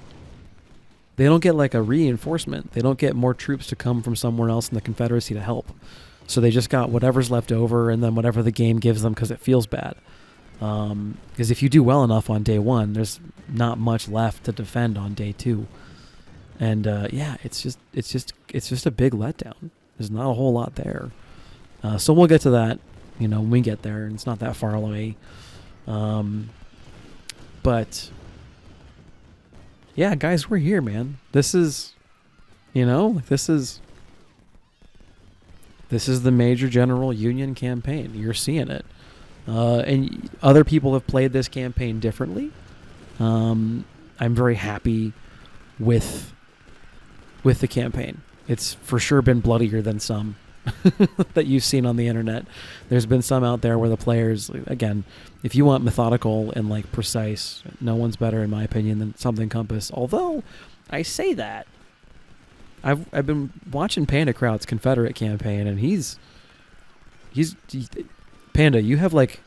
they don't get like a reinforcement. They don't get more troops to come from somewhere else in the Confederacy to help. So they just got whatever's left over, and then whatever the game gives them because it feels bad. Because if you do well enough on day 1, there's not much left to defend on day 2. And it's just a big letdown. There's not a whole lot there. So we'll get to that, when we get there, and it's not that far away. But yeah, guys, we're here, man. This is, this is the Major General Union campaign. You're seeing it. And other people have played this campaign differently. I'm very happy with the campaign. It's for sure been bloodier than some that you've seen on the internet. There's been some out there where the players, again, if you want methodical and like precise, no one's better in my opinion than Something Compass. Although I say that, I've been watching Panda Kraut's Confederate campaign, and he's Panda, you have like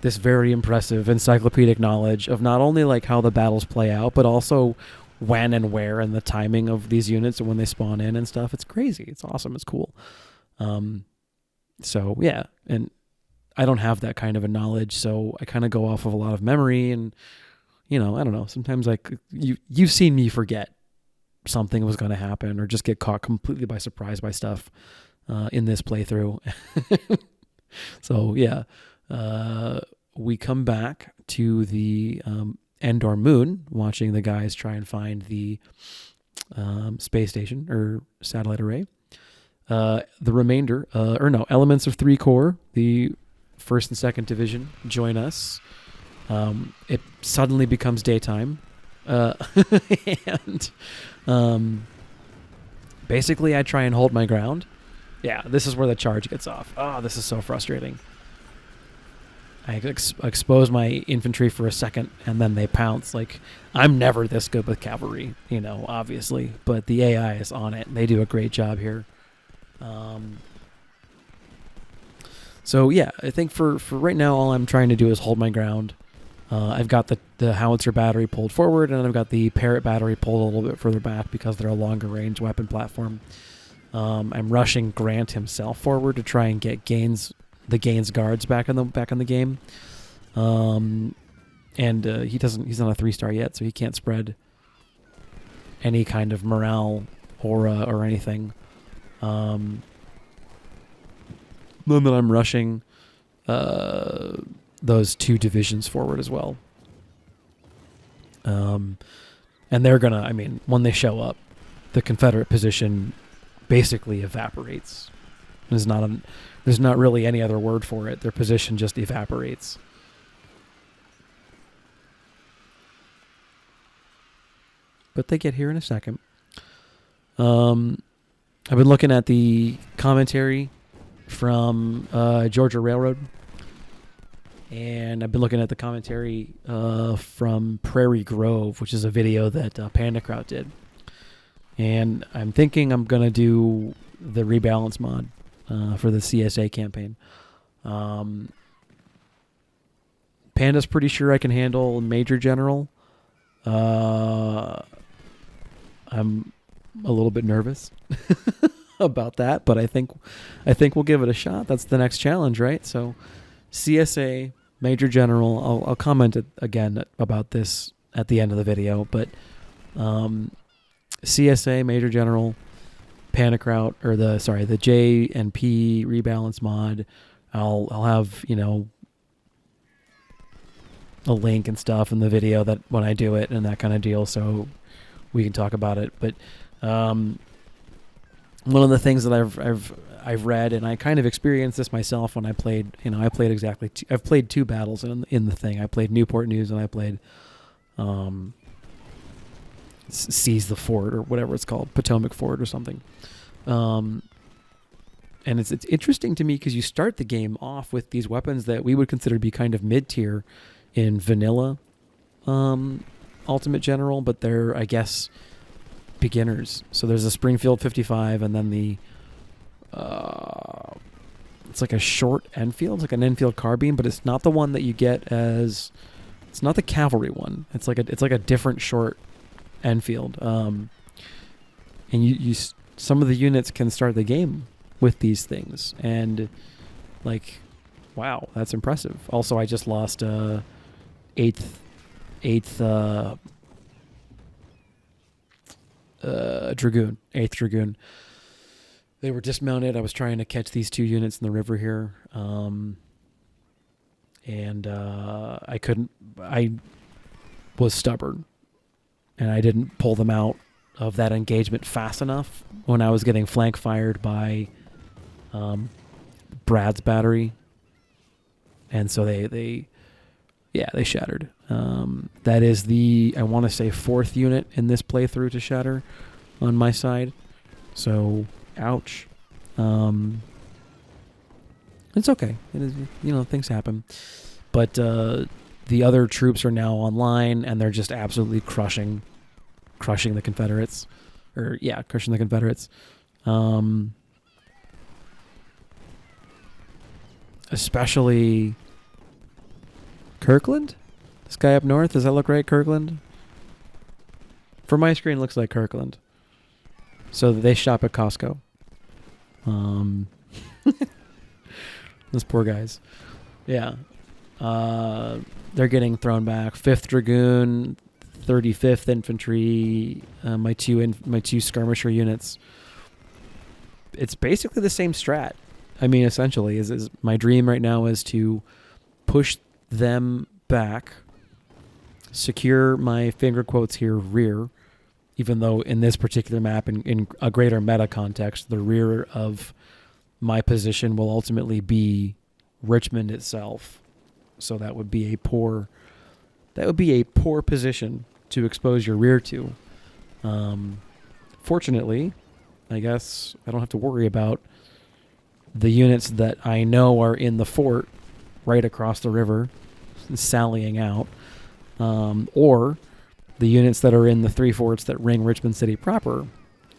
this very impressive encyclopedic knowledge of not only like how the battles play out, but also when and where and the timing of these units and when they spawn in and stuff. It's crazy. It's awesome. It's cool. So yeah, and I don't have that kind of a knowledge, so I kind of go off of a lot of memory, and I don't know. Sometimes like you've seen me forget something was going to happen or just get caught completely by surprise by stuff in this playthrough. So yeah, we come back to the Endor moon, watching the guys try and find the space station or satellite array. The remainder, elements of 3 Corps, the 1st and 2nd Division, join us. It suddenly becomes daytime. And basically I try and hold my ground. Yeah, this is where the charge gets off. Oh, this is so frustrating. I expose my infantry for a second, and then they pounce. Like, I'm never this good with cavalry, obviously. But the AI is on it, and they do a great job here. So, yeah, I think for right now, all I'm trying to do is hold my ground. I've got the howitzer battery pulled forward, and I've got the Parrot battery pulled a little bit further back because they're a longer range weapon platform. I'm rushing Grant himself forward to try and get the Gaines guards back in the game. And he's not a 3-star yet, so he can't spread any kind of morale or anything. Then I'm rushing those 2 divisions forward as well. And they're gonna, when they show up, the Confederate position basically evaporates. There's not really any other word for it. Their position just evaporates. But they get here in a second. I've been looking at the commentary from Georgia Railroad. And I've been looking at the commentary from Prairie Grove, which is a video that Panda Kraut did. And I'm thinking I'm going to do the rebalance mod for the CSA campaign. Panda's pretty sure I can handle Major General. I'm a little bit nervous about that, but I think we'll give it a shot. That's the next challenge, right? So CSA, Major General, I'll comment again about this at the end of the video, but CSA, Major General, Panda Kraut, or the J and P rebalance mod. I'll have, a link and stuff in the video that when I do it and that kind of deal, so we can talk about it. But one of the things that I've read, and I kind of experienced this myself when I played, I've played 2 battles in the thing. I played Newport News and I played Seize the Fort or whatever it's called, Potomac Fort or something. And it's interesting to me because you start the game off with these weapons that we would consider to be kind of mid-tier in vanilla Ultimate General, but they're, I guess, beginners. So there's a Springfield 55, and then the it's like a short Enfield, it's like an Enfield carbine, but it's not the one that you get as, it's not the cavalry one. It's like a different short Enfield. And you some of the units can start the game with these things, and like, wow, that's impressive. Also, I just lost eighth Dragoon. They were dismounted. I was trying to catch these 2 units in the river here, and I couldn't. I was stubborn, and I didn't pull them out of that engagement fast enough when I was getting flank fired by Brad's battery, and so they shattered. That is the, I want to say, 4th unit in this playthrough to shatter on my side. So, ouch. It's okay. It is, things happen. But the other troops are now online, and they're just absolutely crushing the Confederates. Crushing the Confederates. Especially Kirkland? This guy up north, does that look right, Kirkland? For my screen, it looks like Kirkland. So they shop at Costco. Those poor guys. Yeah. They're getting thrown back. 5th Dragoon, 35th Infantry, my two skirmisher units. It's basically the same strat. I mean, essentially, is my dream right now is to push them back, secure my finger quotes here rear, even though in this particular map, in a greater meta context, the rear of my position will ultimately be Richmond itself. So that would be a poor position to expose your rear to. Fortunately, I guess I don't have to worry about the units that I know are in the fort right across the river sallying out, or the units that are in the 3 forts that ring Richmond City proper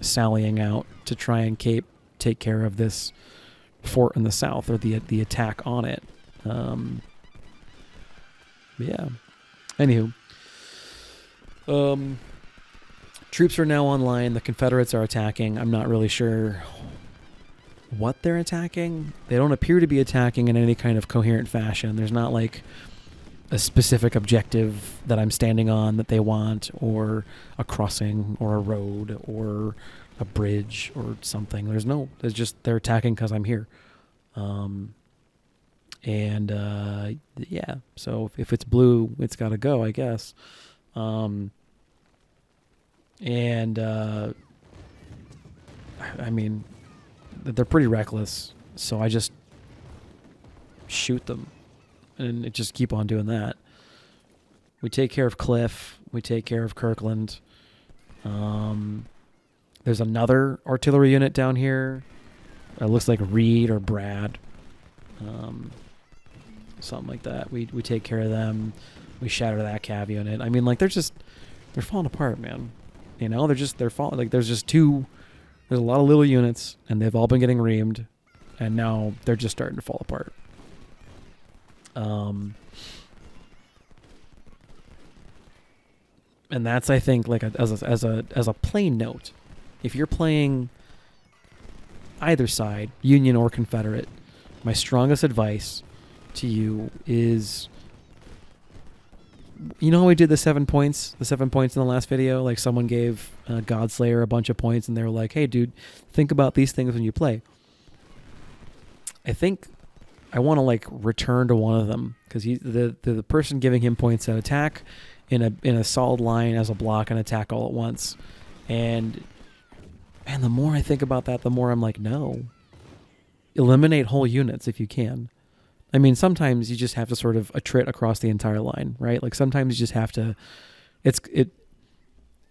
sallying out to try and take care of this fort in the south, or the attack on it. Yeah. Anywho, troops are now online. The Confederates are attacking. I'm not really sure what they're attacking. They don't appear to be attacking in any kind of coherent fashion. There's not like a specific objective that I'm standing on that they want, or a crossing or a road or a bridge or something. There's just, they're attacking because I'm here. So if it's blue, it's got to go, I guess. I mean, they're pretty reckless, so I just shoot them and just keep on doing that. We take care of Cliff. We take care of Kirkland. There's another artillery unit down here. It looks like Reed or Brad. Something like that. We take care of them. We shatter that cav unit. I mean, like, they're falling apart, man. They're falling. Like, there's a lot of little units, and they've all been getting reamed, and now they're just starting to fall apart. And that's, I think, like, as a plain note, if you're playing either side, Union or Confederate, my strongest advice to you is, how we did the 7 points in the last video? Like, someone gave Godslayer a bunch of points, and they were like, hey, dude, think about these things when you play. I think I want to, like, return to one of them, because the person giving him points at attack in a solid line as a block and attack all at once. And the more I think about that, the more I'm like, no. Eliminate whole units if you can. I mean, sometimes you just have to sort of attrit across the entire line, right? Like, sometimes you just have to.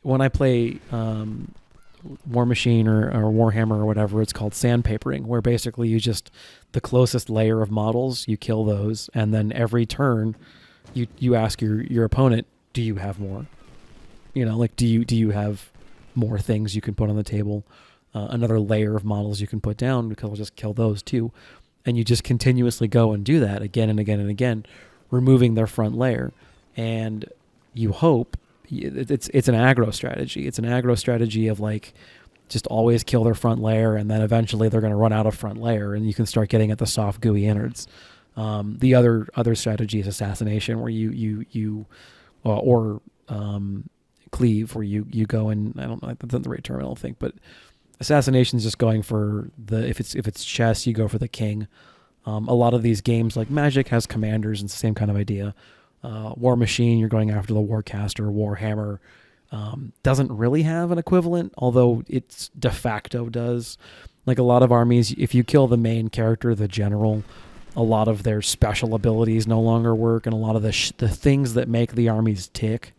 When I play War Machine or Warhammer or whatever, it's called sandpapering, where basically the closest layer of models, you kill those, and then every turn, you ask your opponent, do you have more? Like, do you have more things you can put on the table? Another layer of models you can put down, because I'll just kill those too. And you just continuously go and do that again and again and again, removing their front layer. And you hope, it's an aggro strategy. It's an aggro strategy of, like, just always kill their front layer, and then eventually they're going to run out of front layer, and you can start getting at the soft, gooey innards. The other strategy is assassination, where you cleave, where you go and, I don't know, that's not the right term, I don't think, but Assassination's just going for the if it's chess, you go for the king. A lot of these games like Magic has commanders, and it's the same kind of idea. War Machine, you're going after the Warcaster. Warhammer doesn't really have an equivalent, although it's de facto does. Like a lot of armies, if you kill the main character, the general, a lot of their special abilities no longer work, and a lot of the things that make the armies tick,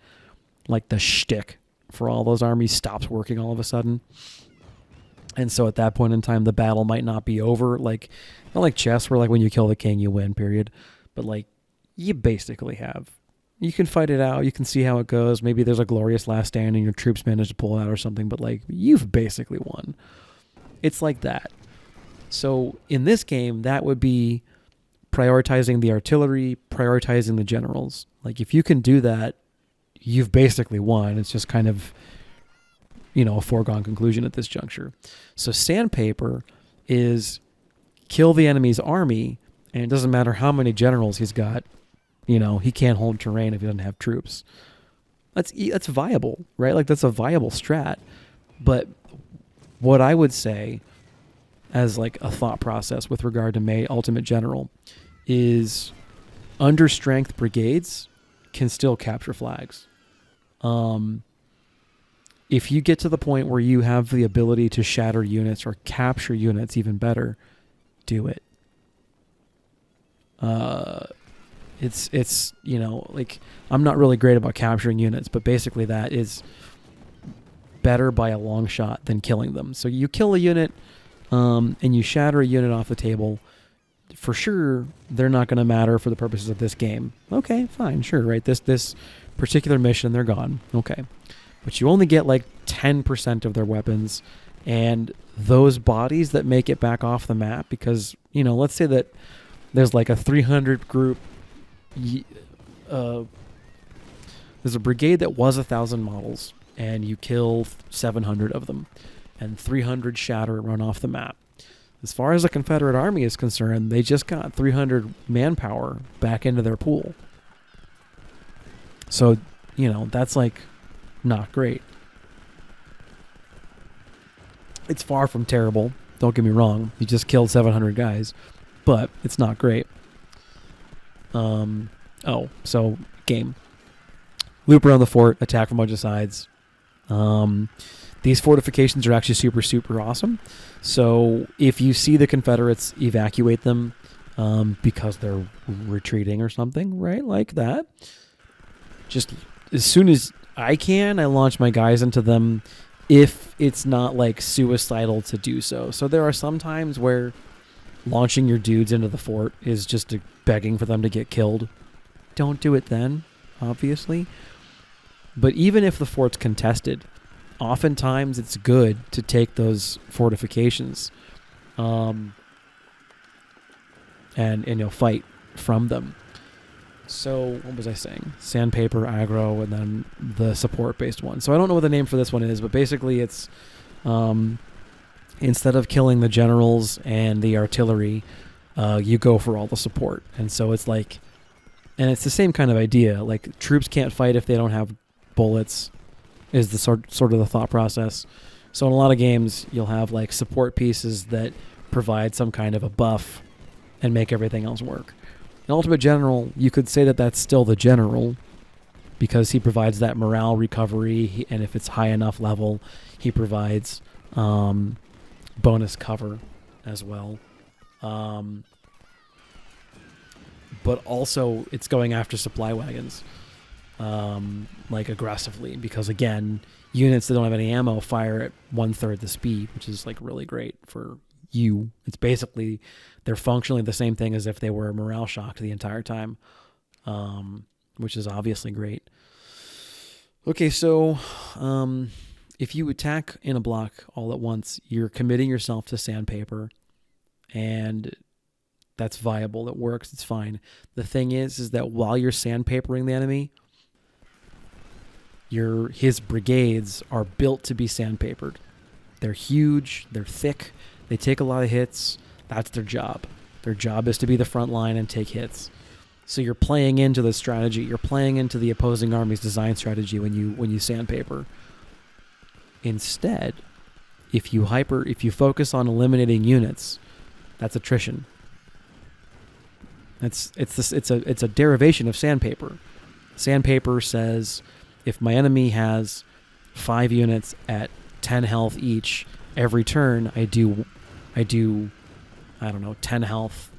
like the shtick for all those armies, stops working all of a sudden. And so at that point in time, the battle might not be over. Like, not like chess, where like when you kill the king, you win, period. But like, you basically have. You can fight it out. You can see how it goes. Maybe there's a glorious last stand and your troops manage to pull it out or something. But like, you've basically won. It's like that. So in this game, that would be prioritizing the artillery, prioritizing the generals. Like, if you can do that, you've basically won. It's just kind of, a foregone conclusion at this juncture. So sandpaper is kill the enemy's army, and it doesn't matter how many generals he's got. He can't hold terrain if he doesn't have troops. That's viable, right? Like, that's a viable strat. But what I would say as like a thought process with regard to Ultimate General is under strength brigades can still capture flags. If you get to the point where you have the ability to shatter units or capture units, even better, do it. It's like, I'm not really great about capturing units, but basically that is better by a long shot than killing them. So you kill a unit, and you shatter a unit off the table. For sure, they're not going to matter for the purposes of this game. Okay, fine, sure, right? This particular mission, they're gone. Okay. But you only get like 10% of their weapons, and those bodies that make it back off the map, because, let's say that there's like a 300 group, there's a brigade that was 1,000 models, and you kill 700 of them, and 300 shatter and run off the map. As far as the Confederate Army is concerned, they just got 300 manpower back into their pool. So, that's like not great. It's far from terrible. Don't get me wrong. You just killed 700 guys, but it's not great. So game. Loop around the fort, attack from a bunch of sides. These fortifications are actually super, super awesome. So if you see the Confederates, evacuate them because they're retreating or something, right? Like that. Just as soon as I launch my guys into them if it's not like suicidal to do so. So there are some times where launching your dudes into the fort is just begging for them to get killed. Don't do it then, obviously. But even if the fort's contested, oftentimes it's good to take those fortifications and fight from them. So what was I saying? Sandpaper, aggro, and then the support-based one. So I don't know what the name for this one is, but basically it's instead of killing the generals and the artillery, you go for all the support. And so it's like, and it's the same kind of idea. Like, troops can't fight if they don't have bullets, is the sort of the thought process. So in a lot of games, you'll have like support pieces that provide some kind of a buff and make everything else work. In Ultimate General, you could say that that's still the general because he provides that morale recovery, and if it's high enough level, he provides bonus cover as well. But also, it's going after supply wagons like aggressively because, again, units that don't have any ammo fire at 1/3 the speed, which is like really great for you. It's basically, they're functionally the same thing as if they were a morale shock the entire time, which is obviously great. Okay, so if you attack in a block all at once, you're committing yourself to sandpaper, and that's viable. It works. It's fine. The thing is that while you're sandpapering the enemy, his brigades are built to be sandpapered. They're huge. They're thick. They take a lot of hits. That's their job. Their job is to be the front line and take hits. So you're playing into the strategy. You're playing into the opposing army's design strategy when you sandpaper. Instead, If you focus on eliminating units, that's attrition. It's a derivation of sandpaper. Sandpaper says if my enemy has 5 units at 10 health each, every turn I do I don't know, 10 health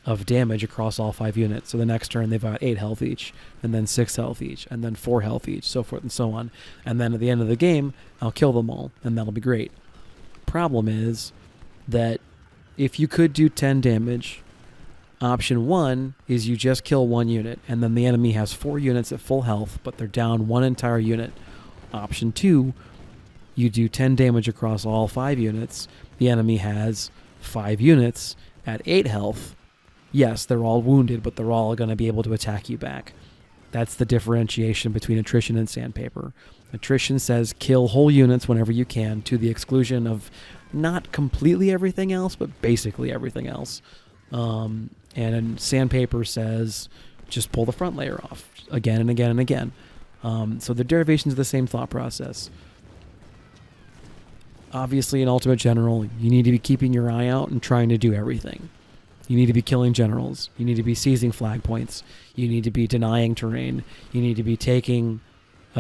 of damage across all 5 units. So the next turn they've got 8 health each, and then 6 health each, and then 4 health each, so forth and so on. And then at the end of the game, I'll kill them all, and that'll be great. Problem is that if you could do 10 damage, option 1 is you just kill 1 unit, and then the enemy has 4 units at full health, but they're down 1 entire unit. Option 2, you do 10 damage across all 5 units. The enemy has 5 units at 8 health. Yes, they're all wounded, but they're all going to be able to attack you back. That's the differentiation between attrition and sandpaper. Attrition says kill whole units whenever you can, to the exclusion of not completely everything else, but basically everything else. And sandpaper says just pull the front layer off again and again and again. So the derivations of the same thought process. Obviously, in Ultimate General, you need to be keeping your eye out and trying to do everything. You need to be killing generals. You need to be seizing flag points. You need to be denying terrain. You need to be taking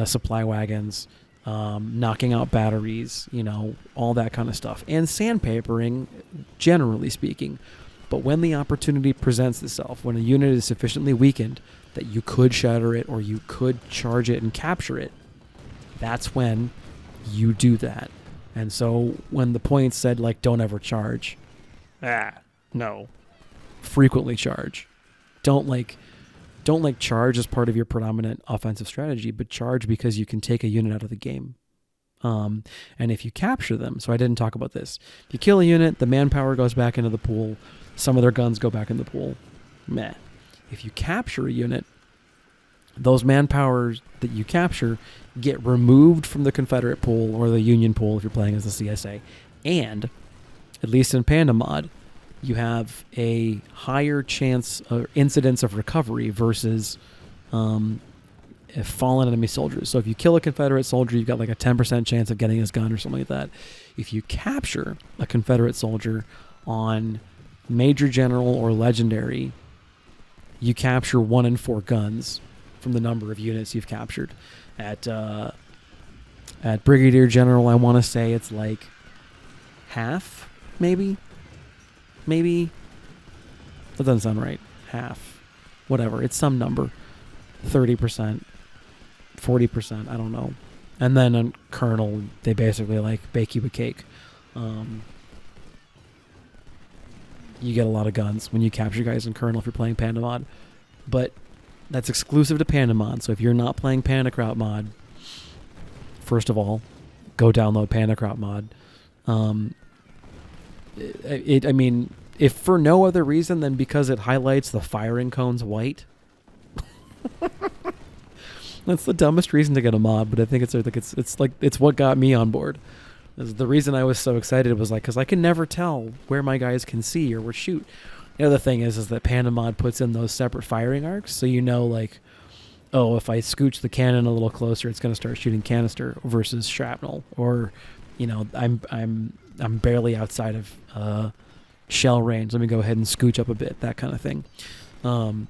supply wagons, knocking out batteries, all that kind of stuff. And sandpapering, generally speaking. But when the opportunity presents itself, when a unit is sufficiently weakened that you could shatter it or you could charge it and capture it, that's when you do that. And so when the points said, don't ever charge, no. Frequently charge. Don't charge as part of your predominant offensive strategy, but charge because you can take a unit out of the game. And if you capture them, so I didn't talk about this. If you kill a unit, the manpower goes back into the pool. Some of their guns go back in the pool. Meh. If you capture a unit, those manpowers that you capture get removed from the Confederate pool or the Union pool if you're playing as the CSA. And, at least in Panda mod, you have a higher chance or incidence of recovery versus fallen enemy soldiers. So if you kill a Confederate soldier, you've got a 10% chance of getting his gun or something like that. If you capture a Confederate soldier on Major General or Legendary, you capture 1 in 4 guns from the number of units you've captured. At Brigadier General, I want to say it's half, maybe. That doesn't sound right. Half. Whatever. It's some number. 30%. 40%. I don't know. And then on Colonel, they basically bake you a cake. You get a lot of guns when you capture guys in Colonel if you're playing Panda mod. But that's exclusive to Panda mod. So if you're not playing Panda Kraut mod, first of all, go download Panda Kraut mod. If for no other reason than because it highlights the firing cones white. That's the dumbest reason to get a mod, but I think it's what got me on board. The reason I was so excited was because I can never tell where my guys can see or where shoot. The other thing is that Panda mod puts in those separate firing arcs, so if I scooch the cannon a little closer, it's going to start shooting canister versus shrapnel, or I'm barely outside of shell range. Let me go ahead and scooch up a bit, that kind of thing.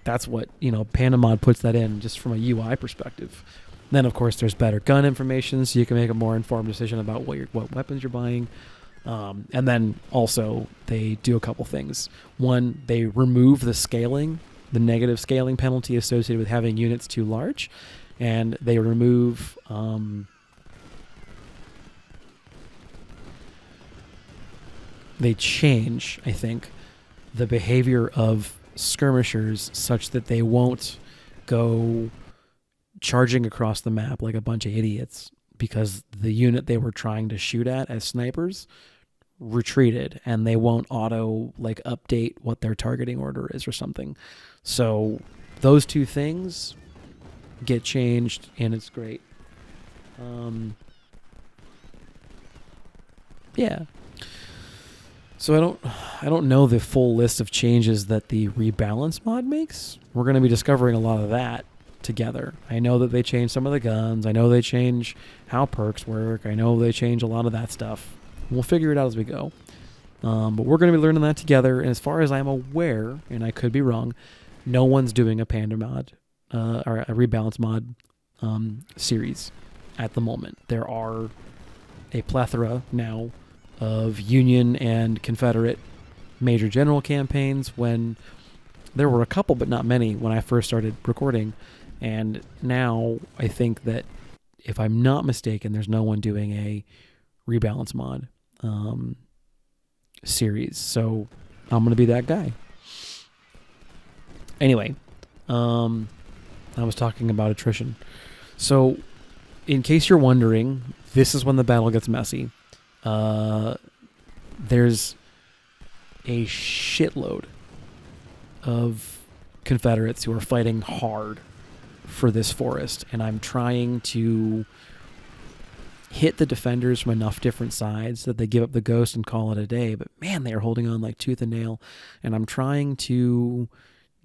That's what Panda mod puts that in just from a UI perspective. Then of course there's better gun information, so you can make a more informed decision about what weapons you're buying. And then also they do a couple things. One, they remove the negative scaling penalty associated with having units too large, and they remove they change, I think, the behavior of skirmishers such that they won't go charging across the map like a bunch of idiots, because the unit they were trying to shoot at as snipers retreated, and they won't auto update what their targeting order is or something. So those two things get changed, and it's great. Yeah. So I don't know the full list of changes that the rebalance mod makes. We're going to be discovering a lot of that together. I know that they change some of the guns. I know they change how perks work. I know they change a lot of that stuff. We'll figure it out as we go. But we're going to be learning that together. And as far as I'm aware, and I could be wrong, no one's doing a Panda mod or a rebalance mod series at the moment. There are a plethora now of Union and Confederate Major General campaigns, when there were a couple but not many when I first started recording. And now I think that, if I'm not mistaken, there's no one doing a rebalance mod series. So I'm going to be that guy. Anyway, I was talking about attrition. So in case you're wondering, this is when the battle gets messy. There's a shitload of Confederates who are fighting hard for this forest, and I'm trying to hit the defenders from enough different sides that they give up the ghost and call it a day. But man, they are holding on like tooth and nail, and I'm trying to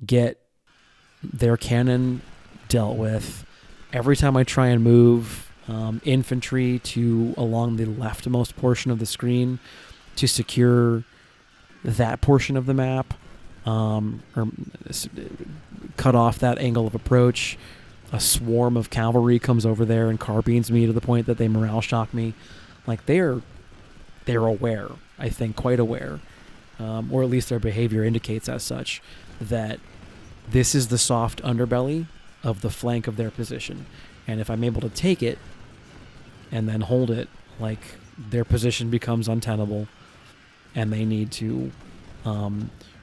get their cannon dealt with. Every time I try and move infantry to along the leftmost portion of the screen to secure that portion of the map, or cut off that angle of approach, a swarm of cavalry comes over there and carbines me to the point that they morale shock me. Like, they're aware, I think, quite aware, or at least their behavior indicates as such, that this is the soft underbelly of the flank of their position. And if I'm able to take it and then hold it, like, their position becomes untenable and they need to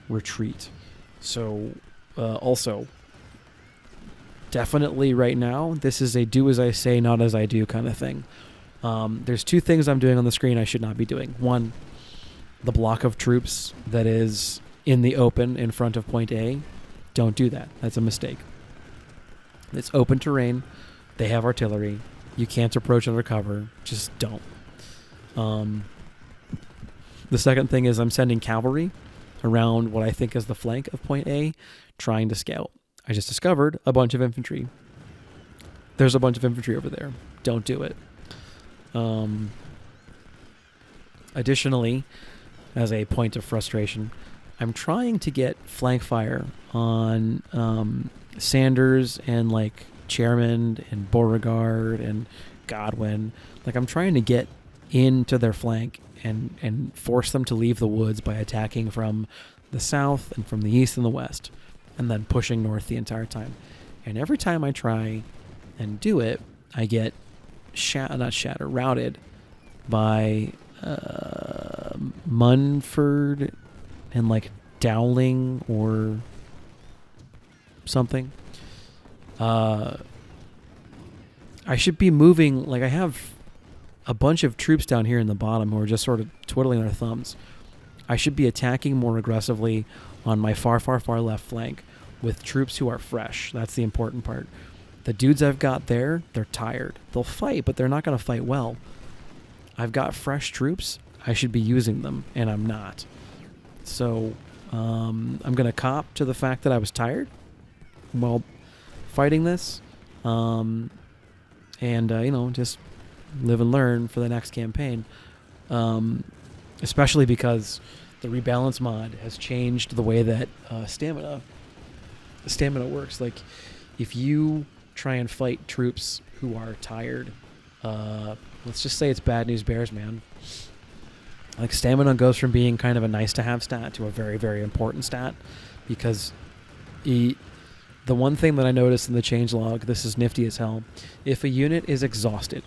retreat. So also, definitely right now, this is a do as I say, not as I do kind of thing. There's two things I'm doing on the screen I should not be doing. One, the block of troops that is in the open in front of point A. Don't do that. That's a mistake. It's open terrain. They have artillery. You can't approach under cover. Just don't. The second thing is I'm sending cavalry around what I think is the flank of point A, trying to scout. I just discovered a bunch of infantry. There's a bunch of infantry over there. Don't do it. Additionally, as a point of frustration, I'm trying to get flank fire on Sanders and like Chairman and Beauregard and Godwin. Like, I'm trying to get into their flank and force them to leave the woods by attacking from the south and from the east and the west, and then pushing north the entire time. And every time I try and do it, I get routed by Munford and like Dowling or something. I should be moving, like, I have a bunch of troops down here in the bottom who are just sort of twiddling their thumbs. I should be attacking more aggressively on my far, far, far left flank with troops who are fresh. That's the important part. The dudes I've got there, they're tired. They'll fight, but they're not going to fight well. I've got fresh troops. I should be using them, and I'm not. So I'm going to cop to the fact that I was tired while fighting this. And, just live and learn for the next campaign. Especially because the rebalance mod has changed the way that stamina works. Like, if you try and fight troops who are tired, let's just say it's bad news bears, man. Like, stamina goes from being kind of a nice to have stat to a very, very important stat, because the one thing that I noticed in the changelog, this is nifty as hell, if a unit is exhausted,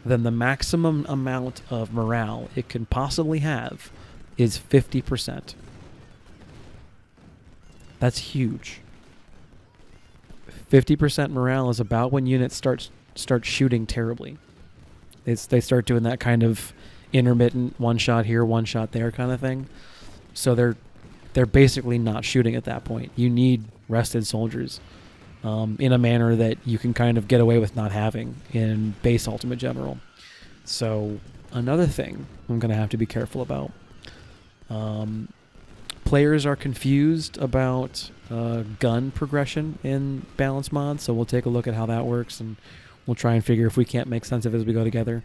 then the maximum amount of morale it can possibly have is 50%. That's huge. 50% morale is about when units start shooting terribly. They start doing that kind of intermittent one shot here, one shot there kind of thing. So they're basically not shooting at that point. You need rested soldiers in a manner that you can kind of get away with not having in base Ultimate General. So another thing I'm going to have to be careful about. Players are confused about gun progression in balance mod, so we'll take a look at how that works, and we'll try and figure if we can't make sense of it as we go together.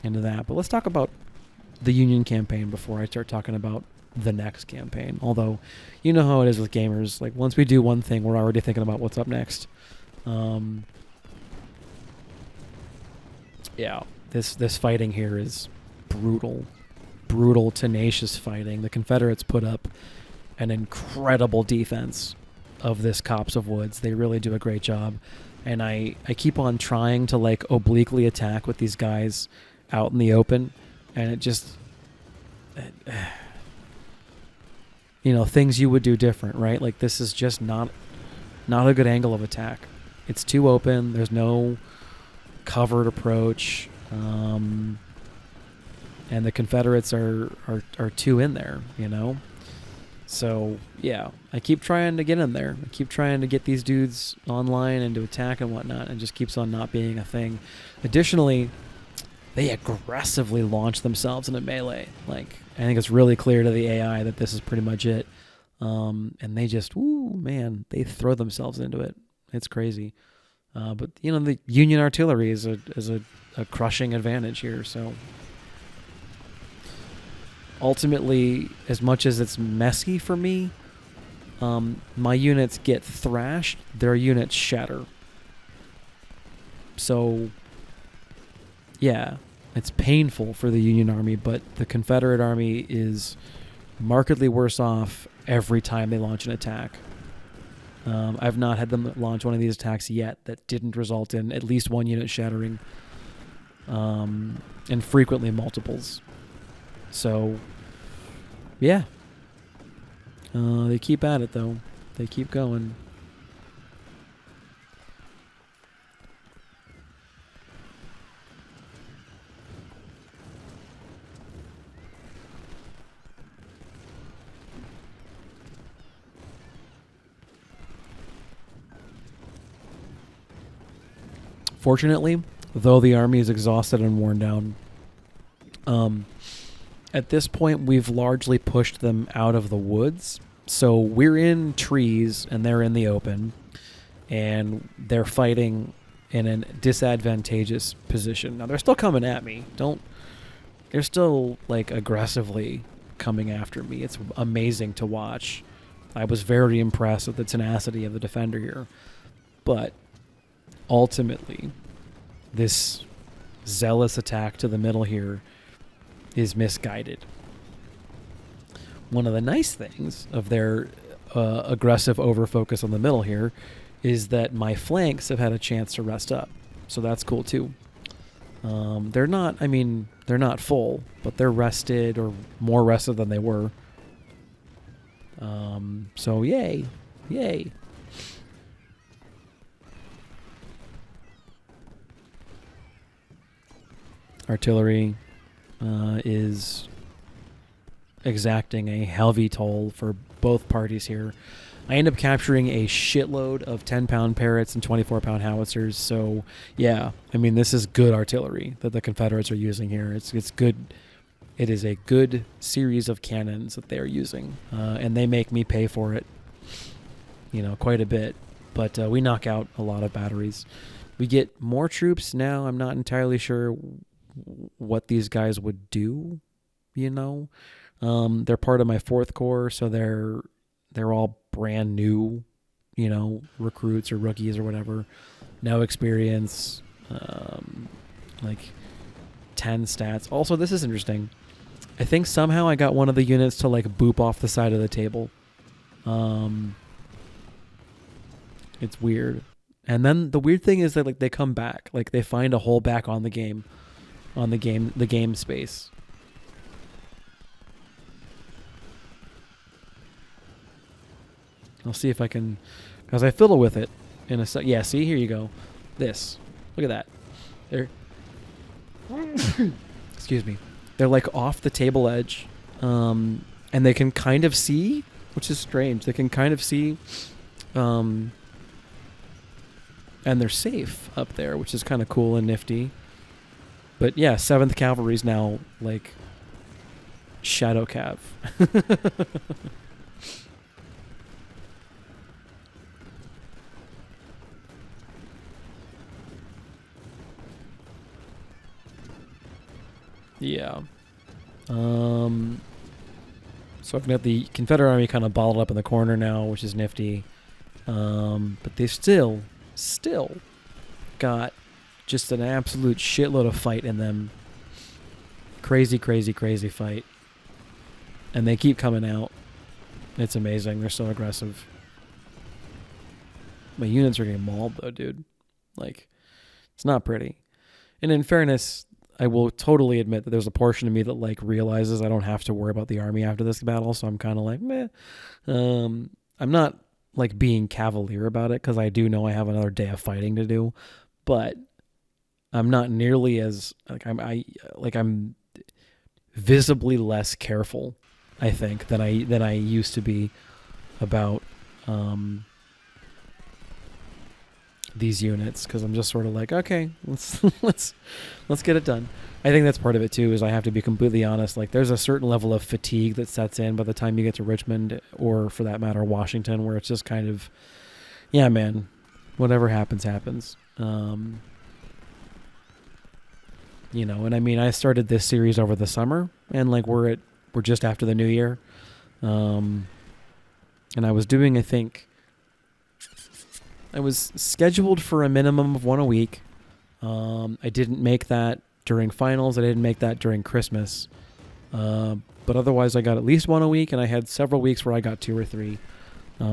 into that. But let's talk about the Union campaign before I start talking about the next campaign. Although, you know how it is with gamers. Like, once we do one thing, we're already thinking about what's up next. Yeah, this fighting here is brutal. Brutal, tenacious fighting. The Confederates put up an incredible defense of this copse of woods. They really do a great job. And I keep on trying to, like, obliquely attack with these guys out in the open. And it just... you know, things you would do different, right? Like, this is just not a good angle of attack. It's too open. There's no covered approach. And the Confederates are too in there, you know? So, yeah, I keep trying to get in there. I keep trying to get these dudes online and to attack and whatnot, and just keeps on not being a thing. Additionally, they aggressively launch themselves in a melee. Like, I think it's really clear to the AI that this is pretty much it. And they just, man, they throw themselves into it. It's crazy. But, you know, the Union artillery is a crushing advantage here, so... Ultimately, as much as it's messy for me, my units get thrashed, their units shatter. So, yeah, it's painful for the Union Army, but the Confederate Army is markedly worse off every time they launch an attack. I've not had them launch one of these attacks yet that didn't result in at least one unit shattering, and frequently multiples. So, yeah. They keep at it, though. They keep going. Fortunately, though the army is exhausted and worn down, at this point, we've largely pushed them out of the woods. So we're in trees and they're in the open, and they're fighting in a disadvantageous position. Now, they're still coming at me. They're still, like, aggressively coming after me. It's amazing to watch. I was very impressed with the tenacity of the defender here. But ultimately, this zealous attack to the middle here is misguided. One of the nice things of their aggressive overfocus on the middle here is that my flanks have had a chance to rest up. So that's cool too. They're not full, but they're rested, or more rested than they were. So yay. Artillery is exacting a heavy toll for both parties here. I end up capturing a shitload of 10-pound Parrots and 24-pound howitzers. So, yeah, I mean, this is good artillery that the Confederates are using here. It's good. It is a good series of cannons that they are using, and they make me pay for it, quite a bit. But we knock out a lot of batteries. We get more troops now. I'm not entirely sure what these guys would do, They're part of my 4th Corps, so they're all brand new, recruits or rookies or whatever. No experience, like 10 stats. Also, this is interesting. I think somehow I got one of the units to, like, boop off the side of the table. It's weird. And then the weird thing is that, like, they come back. Like, they find a hole back on the game space. I'll see if I can, because I fiddle with it in a sec. Yeah, see, here you go. This. Look at that. They're, excuse me. They're, like, off the table edge, and they can kind of see, which is strange. They can kind of see, and they're safe up there, which is kind of cool and nifty. But yeah, 7th Cavalry's now, like, Shadow Cav. Yeah. So I've got the Confederate Army kind of balled up in the corner now, which is nifty. But they still got just an absolute shitload of fight in them. Crazy, crazy, crazy fight. And they keep coming out. It's amazing. They're so aggressive. My units are getting mauled, though, dude. Like, it's not pretty. And in fairness, I will totally admit that there's a portion of me that, like, realizes I don't have to worry about the army after this battle, so I'm kind of like, meh. I'm not, like, being cavalier about it, because I do know I have another day of fighting to do, but I'm not nearly as, like, I'm visibly less careful, I think, than I used to be about these units, because I'm just sort of like, okay, let's get it done. I think that's part of it too, is I have to be completely honest. Like, there's a certain level of fatigue that sets in by the time you get to Richmond, or for that matter Washington, where it's just kind of, yeah, man, whatever happens. You know, and I mean, I started this series over the summer, and like we're just after the new year, and I was doing, I think, I was scheduled for a minimum of one a week. I didn't make that during finals. I didn't make that during Christmas, but otherwise I got at least one a week, and I had several weeks where I got 2 or 3.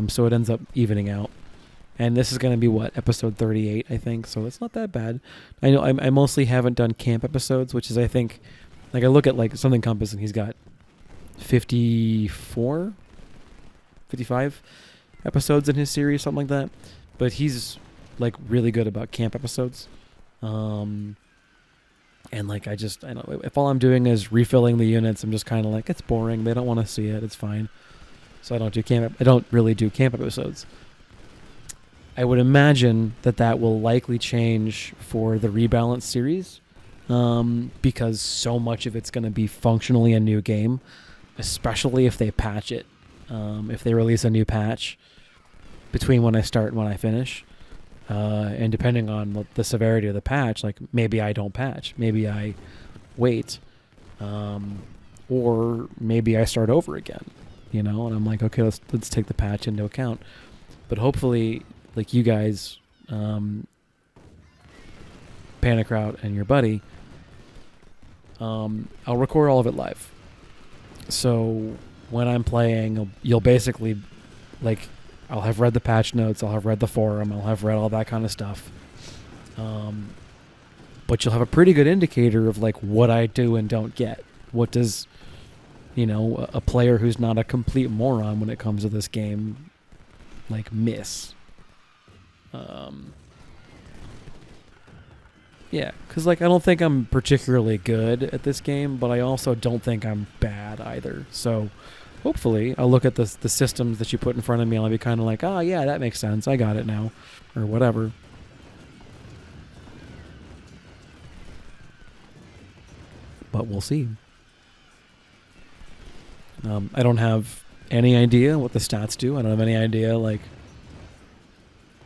So it ends up evening out. And this is going to be, what, episode 38, I think. So it's not that bad. I know I mostly haven't done camp episodes, which is, I think, like, I look at, like, Something Compass, and he's got 55 episodes in his series, something like that. But he's, like, really good about camp episodes. And, like, I don't know, if all I'm doing is refilling the units, I'm just kind of like, it's boring. They don't want to see it. It's fine. So I don't really do camp episodes. I would imagine that will likely change for the Rebalance series, because so much of it's going to be functionally a new game, especially if they patch it. If they release a new patch between when I start and when I finish, and depending on the severity of the patch, like, maybe I don't patch, maybe I wait, or maybe I start over again, you know, and I'm like, okay, let's take the patch into account. But hopefully, like, you guys, Panicrout and your buddy, I'll record all of it live. So when I'm playing, you'll basically, like, I'll have read the patch notes, I'll have read the forum, I'll have read all that kind of stuff. But you'll have a pretty good indicator of, like, what I do and don't get. What does, you know, a player who's not a complete moron when it comes to this game, like, miss? Yeah, because, like, I don't think I'm particularly good at this game, but I also don't think I'm bad either. So hopefully I'll look at the systems that you put in front of me, and I'll be kind of like, oh, yeah, that makes sense. I got it now, or whatever. But we'll see. I don't have any idea what the stats do. I don't have any idea, like,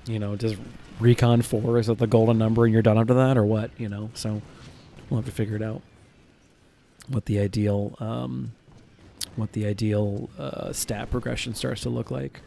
you know, does Recon 4, is it the golden number and you're done after that, or what, you know? So we'll have to figure it out. What the ideal stat progression starts to look like.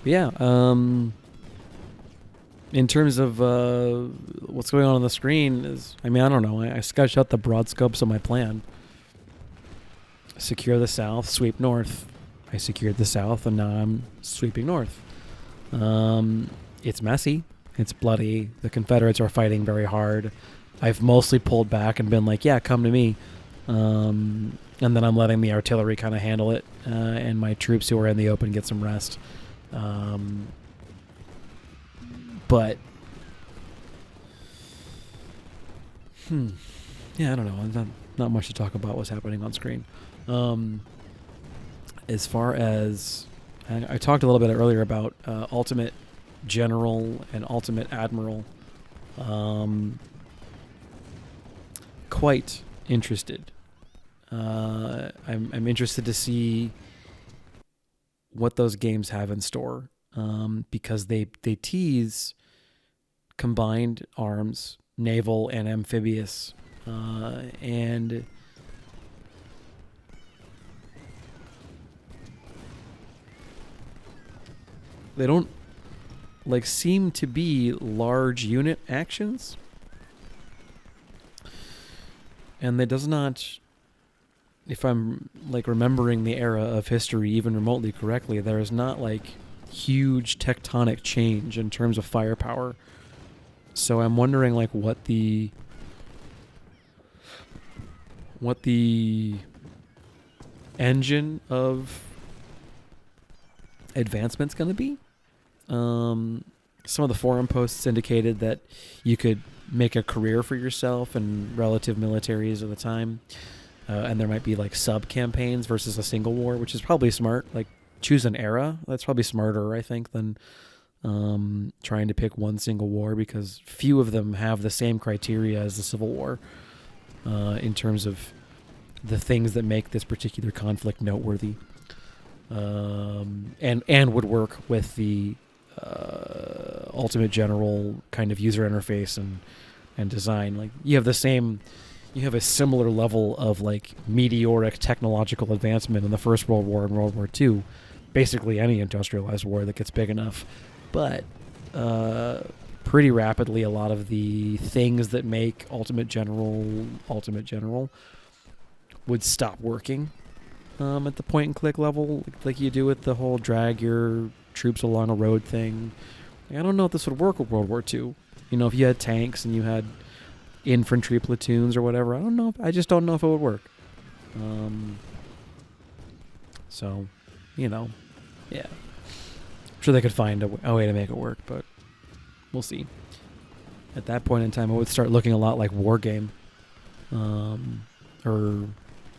Yeah, in terms of what's going on the screen is, I mean, I don't know. I sketched out the broad scopes of my plan. Secure the south, sweep north. I secured the south, and now I'm sweeping north. It's messy. It's bloody. The Confederates are fighting very hard. I've mostly pulled back and been like, yeah, come to me. And then I'm letting the artillery kind of handle it, and my troops who are in the open get some rest. But yeah, I don't know. Not much to talk about what's happening on screen. Um, as far as I talked a little bit earlier about Ultimate General and Ultimate Admiral. Quite interested. I'm interested to see what those games have in store, because they tease combined arms, naval and amphibious, and they don't like seem to be large unit actions, and it does not, if I'm like remembering the era of history even remotely correctly, there is not like huge tectonic change in terms of firepower. So I'm wondering like what the engine of advancement's going to be. Some of the forum posts indicated that you could make a career for yourself in relative militaries of the time. And there might be like sub campaigns versus a single war, which is probably smart. Like choose an era. That's probably smarter, I think, than trying to pick one single war, because few of them have the same criteria as the Civil War in terms of the things that make this particular conflict noteworthy, and would work with the Ultimate General kind of user interface and design. Like you have a similar level of like meteoric technological advancement in the First World War and World War II, basically any industrialized war that gets big enough. But pretty rapidly, a lot of the things that make Ultimate General would stop working at the point and click level, like you do with the whole drag your troops along a road thing. I don't know if this would work with World War II. You know, if you had tanks and you had infantry platoons or whatever, I just don't know if it would work. So, yeah. I'm sure they could find a way to make it work, but we'll see. At that point in time, it would start looking a lot like War Game. Or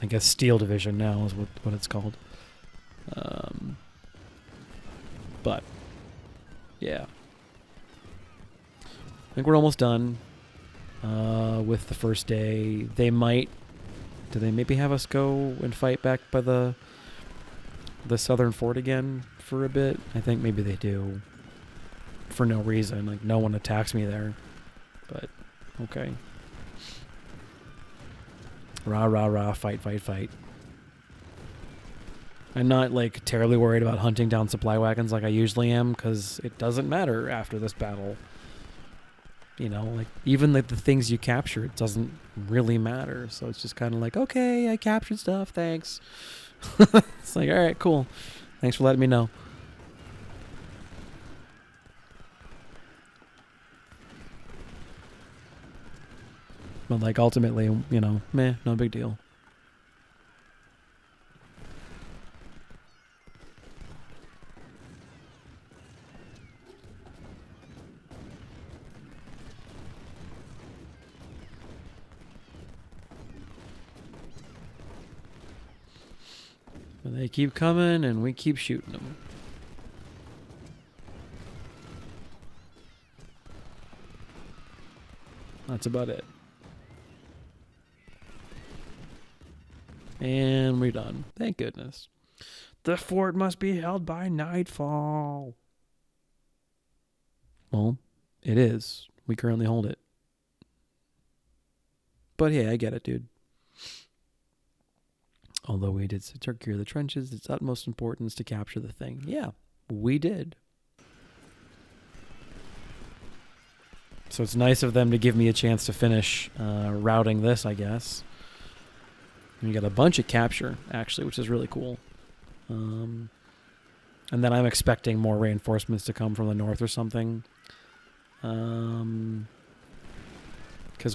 I guess Steel Division now is what it's called. But, yeah. I think we're almost done with the first day. Do they maybe have us go and fight back by the southern fort again for a bit? I think maybe they do. For no reason. Like, no one attacks me there. But, okay. Rah, rah, rah, fight, fight, fight. I'm not, like, terribly worried about hunting down supply wagons like I usually am, because it doesn't matter after this battle. You know, like, even like the things you capture, it doesn't really matter. So it's just kind of like, okay, I captured stuff, thanks. It's like, all right, cool. Thanks for letting me know. But, like, ultimately, you know, no big deal. But they keep coming, and we keep shooting them. That's about it. And we're done. Thank goodness. The fort must be held by nightfall. Well, it is. We currently hold it. But hey, I get it, dude. Although we did secure the trenches, it's utmost importance to capture the thing. Yeah, we did. So it's nice of them to give me a chance to finish routing this, I guess. And you got a bunch of capture, actually, which is really cool. And then I'm expecting more reinforcements to come from the north or something. Because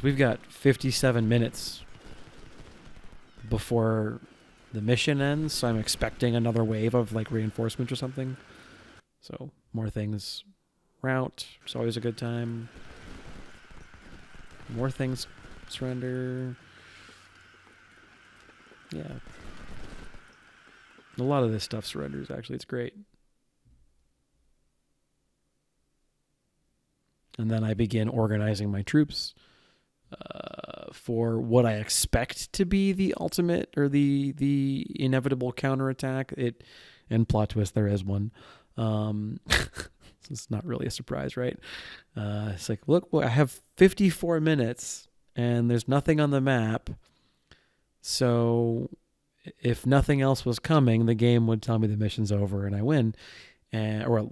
we've got 57 minutes before the mission ends, so I'm expecting another wave of like reinforcement or something. So more things route. It's always a good time. More things surrender. Yeah. A lot of this stuff surrenders, actually. It's great. And then I begin organizing my troops for what I expect to be the ultimate or the inevitable counterattack. And plot twist, there is one. It's not really a surprise, right? It's like, look, I have 54 minutes and there's nothing on the map. So if nothing else was coming, the game would tell me the mission's over and I win. Or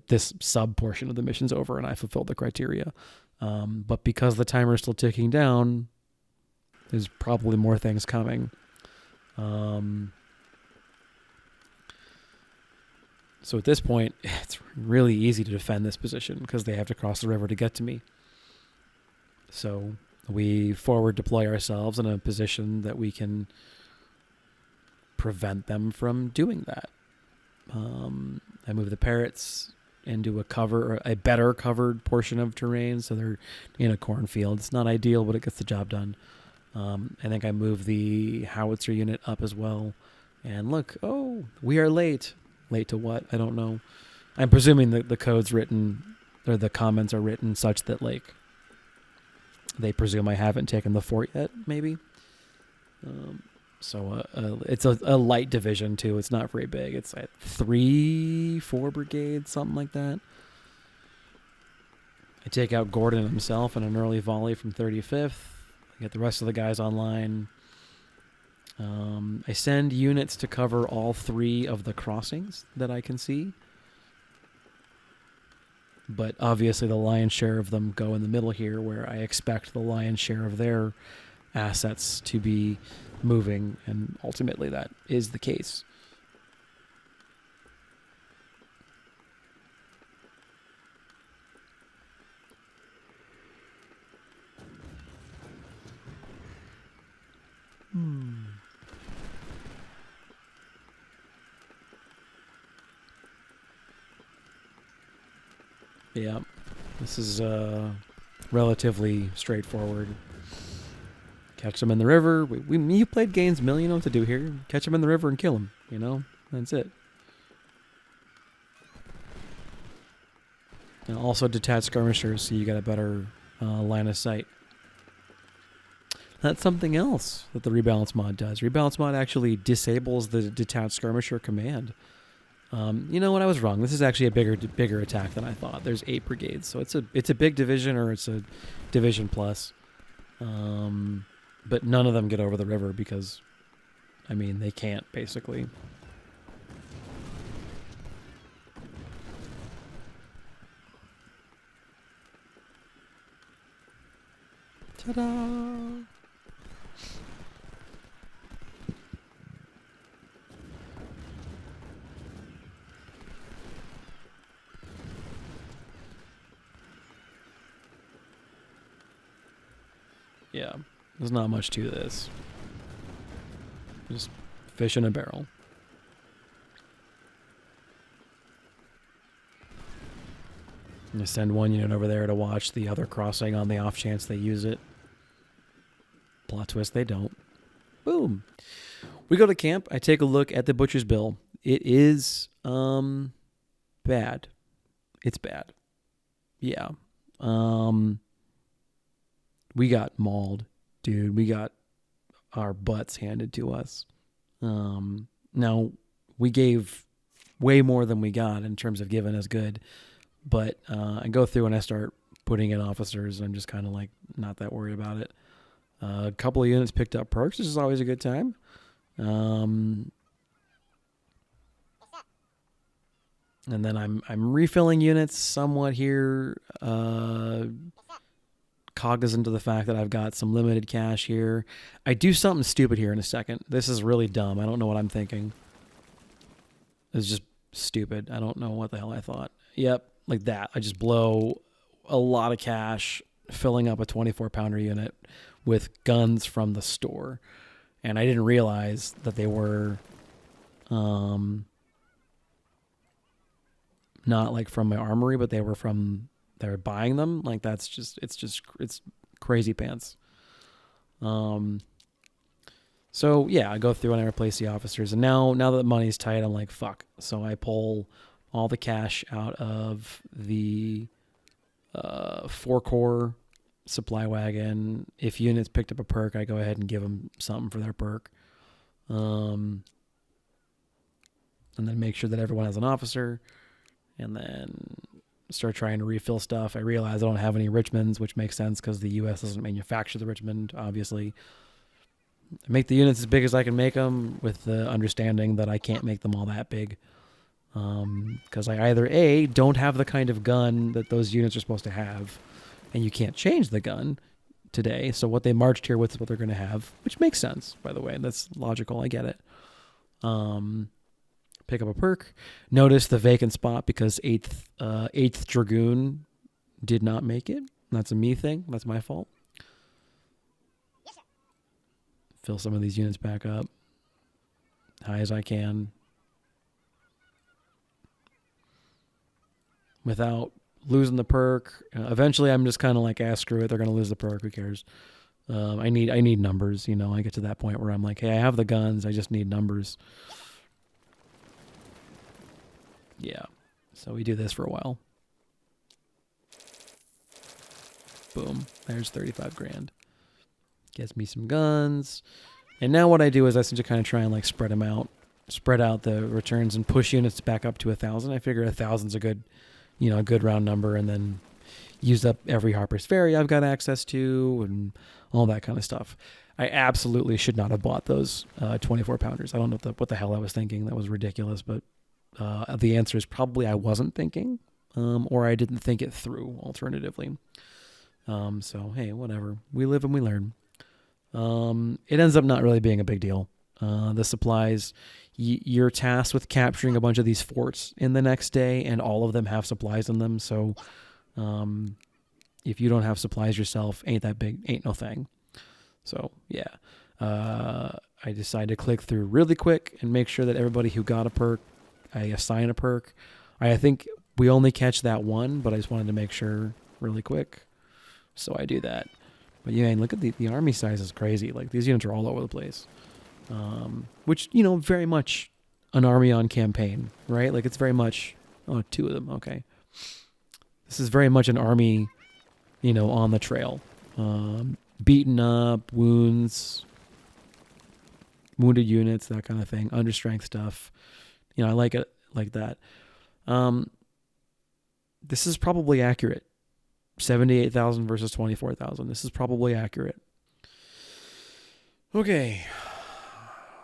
this sub portion of the mission's over and I fulfilled the criteria. But because the timer is still ticking down, there's probably more things coming. So at this point, it's really easy to defend this position because they have to cross the river to get to me. So we forward deploy ourselves in a position that we can prevent them from doing that. I move the parrots into a better covered portion of terrain, so they're in a cornfield. It's not ideal, but it gets the job done. I think I move the howitzer unit up as well. And look, we are late. Late to what? I don't know. I'm presuming that the code's written, or the comments are written such that, like, they presume I haven't taken the fort yet, maybe. So it's a light division, too. It's not very big. It's at 4 brigades, something like that. I take out Gordon himself in an early volley from 35th. I get the rest of the guys online. I send units to cover all 3 of the crossings that I can see. But obviously the lion's share of them go in the middle here, where I expect the lion's share of their assets to be moving, and ultimately that is the case. Yeah, this is relatively straightforward. Catch them in the river. You played games, Mill. You know what to do here. Catch them in the river and kill them. You know, that's it. And also detach skirmishers, so you got a better line of sight. That's something else that the rebalance mod does. Rebalance mod actually disables the detached skirmisher command. You know what? I was wrong. This is actually a bigger attack than I thought. There's 8 brigades, so it's a big division, or it's a division plus. But none of them get over the river because, I mean, they can't, basically. Ta-da! Yeah, there's not much to this. Just fish in a barrel. I'm going to send 1 unit over there to watch the other crossing on the off chance they use it. Plot twist, they don't. Boom. We go to camp. I take a look at the butcher's bill. It is bad. It's bad. Yeah. We got mauled, dude. We got our butts handed to us. Now, we gave way more than we got in terms of giving us good. But I go through and I start putting in officers. I'm just kind of like not that worried about it. A couple of units picked up perks, which is always a good time. And then I'm refilling units somewhat here. Cognizant of the fact that I've got some limited cash here. I do something stupid here in a second. This is really dumb. I don't know what I'm thinking. It's just stupid. I don't know what the hell I thought. Yep, like that. I just blow a lot of cash filling up a 24-pounder unit with guns from the store. And I didn't realize that they were not like from my armory, but they were buying them. Like it's crazy pants. So yeah, I go through and I replace the officers, and now that the money's tight, I'm like, fuck. So I pull all the cash out of the 4 core supply wagon. If units picked up a perk, I go ahead and give them something for their perk, and then make sure that everyone has an officer, and then start trying to refill stuff. I realize I don't have any Richmonds, which makes sense because the U.S. doesn't manufacture the Richmond, obviously. I make the units as big as I can make them, with the understanding that I can't make them all that big. Because I either A, don't have the kind of gun that those units are supposed to have, and you can't change the gun today. So what they marched here with is what they're going to have, which makes sense, by the way. That's logical. I get it. Pick up a perk. Notice the vacant spot because 8th Dragoon did not make it. That's a me thing. That's my fault. Fill some of these units back up high as I can without losing the perk. Eventually, I'm just kind of like, screw it. They're going to lose the perk. Who cares? I need numbers. You know, I get to that point where I'm like, hey, I have the guns. I just need numbers. Yeah. So we do this for a while. Boom. There's 35 grand. Gets me some guns. And now what I do is I essentially kind of try and like spread them out. Spread out the returns and push units back up to 1,000. I figure 1,000's a good round number, and then use up every Harper's Ferry I've got access to and all that kind of stuff. I absolutely should not have bought those 24 pounders. I don't know what the hell I was thinking. That was ridiculous, but the answer is probably I wasn't thinking, or I didn't think it through alternatively. So, hey, whatever. We live and we learn. It ends up not really being a big deal. The supplies, you're tasked with capturing a bunch of these forts in the next day, and all of them have supplies in them. So if you don't have supplies yourself, ain't no thing. So, yeah. I decided to click through really quick and make sure that everybody who got a perk, I assign a perk. I think we only catch that one, but I just wanted to make sure really quick. So I do that. But yeah, and look at the army size is crazy. Like, these units are all over the place. Which, very much an army on campaign, right? Like, it's very much, 2 of them, okay. This is very much an army, on the trail. Beaten up, wounded units, that kind of thing, understrength stuff. I like it like that. This is probably accurate. 78,000 versus 24,000. This is probably accurate. Okay.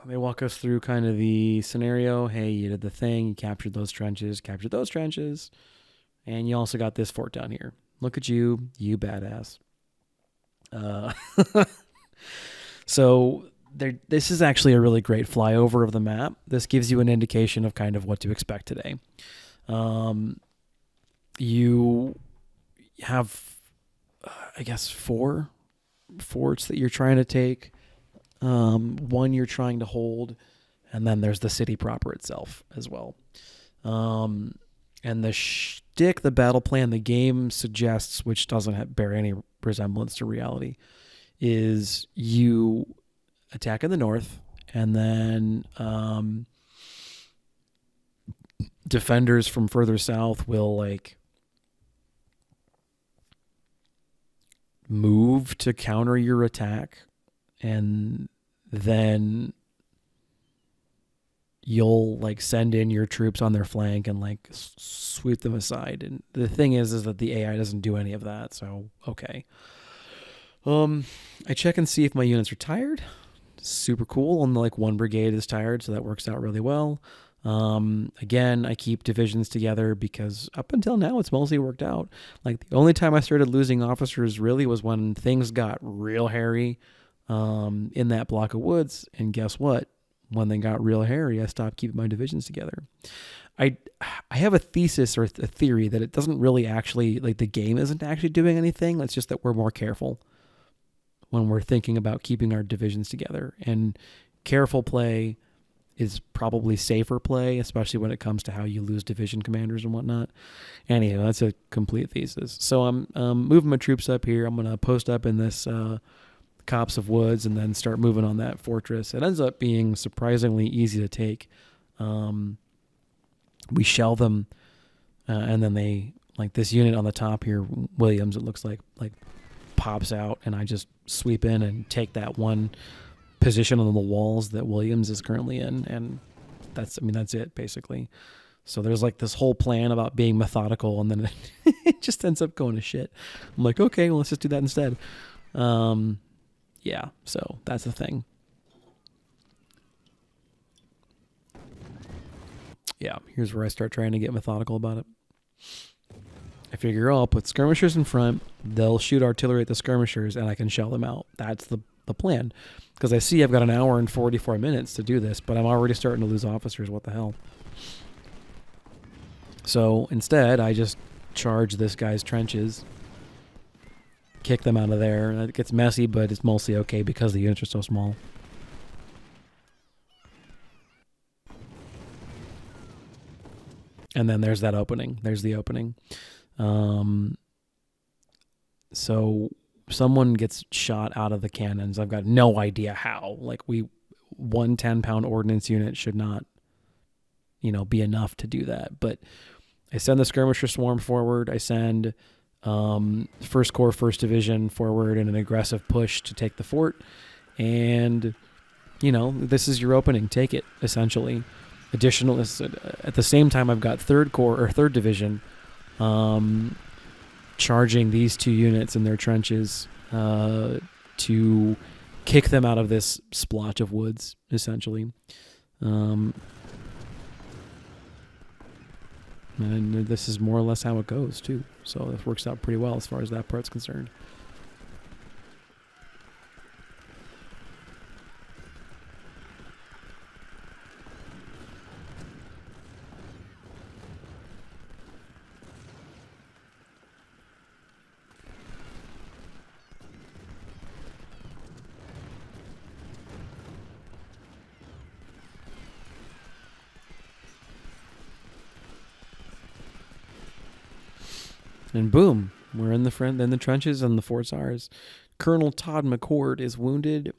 They walk us through kind of the scenario. Hey, you did the thing. You captured those trenches. And you also got this fort down here. Look at you badass. So this is actually a really great flyover of the map. This gives you an indication of kind of what to expect today. You have, I guess, 4 forts that you're trying to take. 1 you're trying to hold, and then there's the city proper itself as well. And the shtick, the battle plan, the game suggests, which doesn't bear any resemblance to reality, is you attack in the north, and then defenders from further south will like move to counter your attack, and then you'll like send in your troops on their flank and like sweep them aside. And the thing is that the AI doesn't do any of that. So, okay. I check and see if my units are tired. Super cool. Only like 1 brigade is tired, so that works out really well. Again, I keep divisions together because up until now it's mostly worked out. Like, the only time I started losing officers really was when things got real hairy in that block of woods. And guess what? When they got real hairy, I stopped keeping my divisions together. I have a thesis or a theory that it doesn't really actually, like, the game isn't actually doing anything. It's just that we're more careful when we're thinking about keeping our divisions together. And careful play is probably safer play, especially when it comes to how you lose division commanders and whatnot. Anyhow, that's a complete thesis. So I'm moving my troops up here. I'm going to post up in this copse of woods and then start moving on that fortress. It ends up being surprisingly easy to take. We shell them, and then they, like this unit on the top here, Williams, it looks like pops out, and I just sweep in and take that one position on the walls that Williams is currently in, and that's it basically. So there's like this whole plan about being methodical, and then it just ends up going to shit. I'm like, okay, well, let's just do that instead. Yeah, so that's the thing. Yeah, here's where I start trying to get methodical about it. I figure, I'll put skirmishers in front, they'll shoot artillery at the skirmishers, and I can shell them out. That's the plan. Because I see I've got an hour and 44 minutes to do this, but I'm already starting to lose officers. What the hell? So instead, I just charge this guy's trenches, kick them out of there. It gets messy, but it's mostly okay because the units are so small. And then there's that opening. There's the opening. So someone gets shot out of the cannons. I've got no idea how. Like, one 10-pound ordnance unit should not, be enough to do that. But I send the skirmisher swarm forward. I send First Corps, 1st Division forward in an aggressive push to take the fort. And, this is your opening. Take it, essentially. Additional, at the same time, I've got 3rd Corps or 3rd Division charging these 2 units in their trenches to kick them out of this splotch of woods, essentially. And this is more or less how it goes, too. So it works out pretty well as far as that part's concerned. And boom, we're in the trenches, and the fort's ours. Colonel Todd McCord is wounded.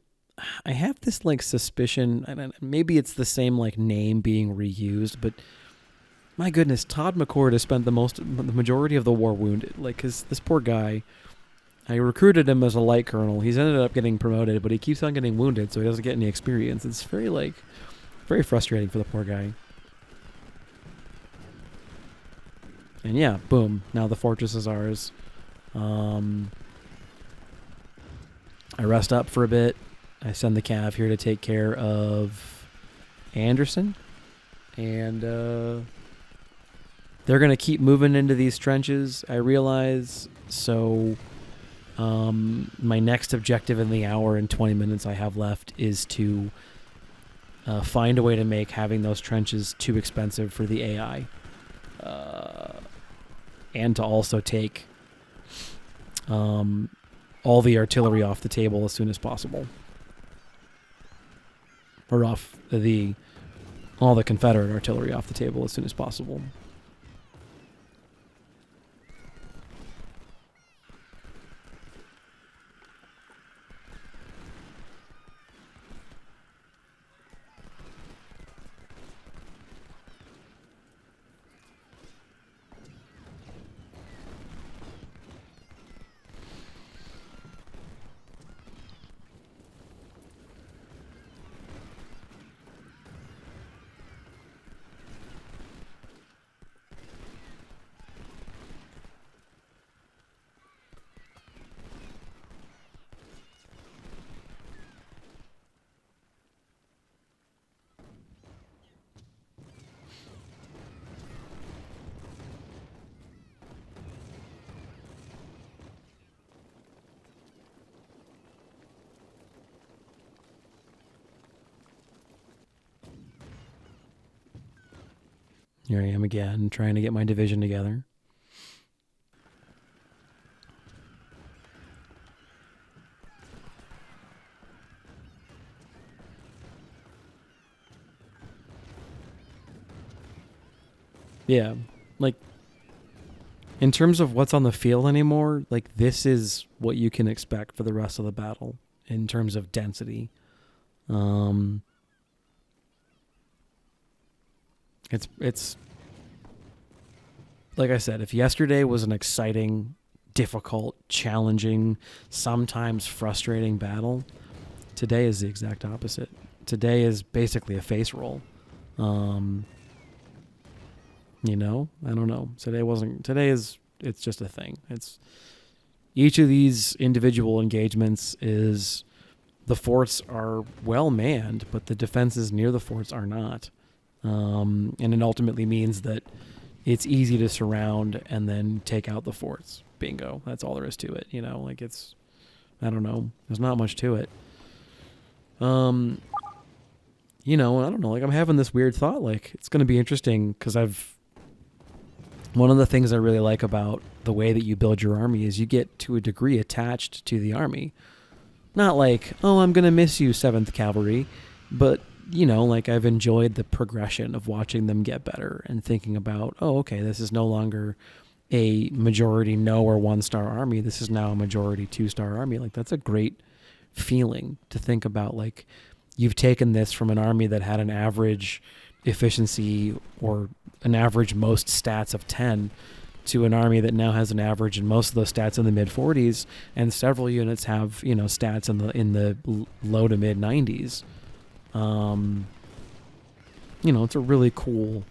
I have this suspicion, and maybe it's the same name being reused, but my goodness, Todd McCord has spent the majority of the war wounded. Because this poor guy, I recruited him as a light colonel. He's ended up getting promoted, but he keeps on getting wounded, so he doesn't get any experience. It's very very frustrating for the poor guy. And yeah, boom, now the fortress is ours. I rest up for a bit. I send the cav here to take care of Anderson. And they're going to keep moving into these trenches, I realize. So my next objective in the hour and 20 minutes I have left is to find a way to make having those trenches too expensive for the AI. And to also take all the artillery off the table as soon as possible. Or all the Confederate artillery off the table as soon as possible. Here I am again, trying to get my division together. Yeah, in terms of what's on the field anymore, this is what you can expect for the rest of the battle. in terms of density. It's like I said, if yesterday was an exciting, difficult, challenging, sometimes frustrating battle, today is the exact opposite. Today is basically a face roll. You know, I don't know. It's just a thing. It's each of these individual engagements is the forts are well manned, but the defenses near the forts are not. And it ultimately means that it's easy to surround and then take out the forts. Bingo. That's all there is to it. You know, like I don't know. There's not much to it. You know, I don't know. Like I'm having this weird thought. Like it's going to be interesting because one of the things I really like about the way that you build your army is you get to a degree attached to the army. Not like, oh, I'm going to miss you, 7th Cavalry, but, you know, like I've enjoyed the progression of watching them get better and thinking about, oh, okay, this is no longer a majority no or 1-star army. This is now a majority 2-star army. Like that's a great feeling to think about. Like you've taken this from an army that had an average efficiency or an average most stats of 10 to an army that now has an average and most of those stats in the mid 40s, and several units have, you know, stats in the low to mid 90s. You know, it's a really cool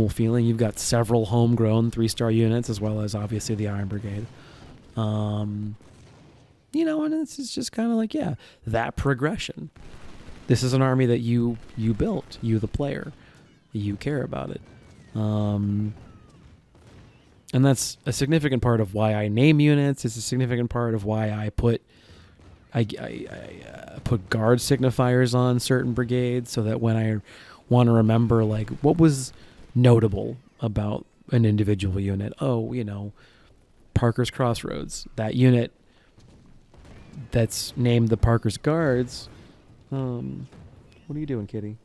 feeling. You've got several homegrown 3-star units as well as obviously the Iron Brigade. You know, and it's just kind of like, yeah, that progression. This is an army that you built, you the player, you care about it. And that's a significant part of why I name units. It's a significant part of why I put guard signifiers on certain brigades so that when I want to remember, like, what was notable about an individual unit. Oh, you know, Parker's Crossroads. That unit that's named the Parker's Guards. What are you doing, kitty?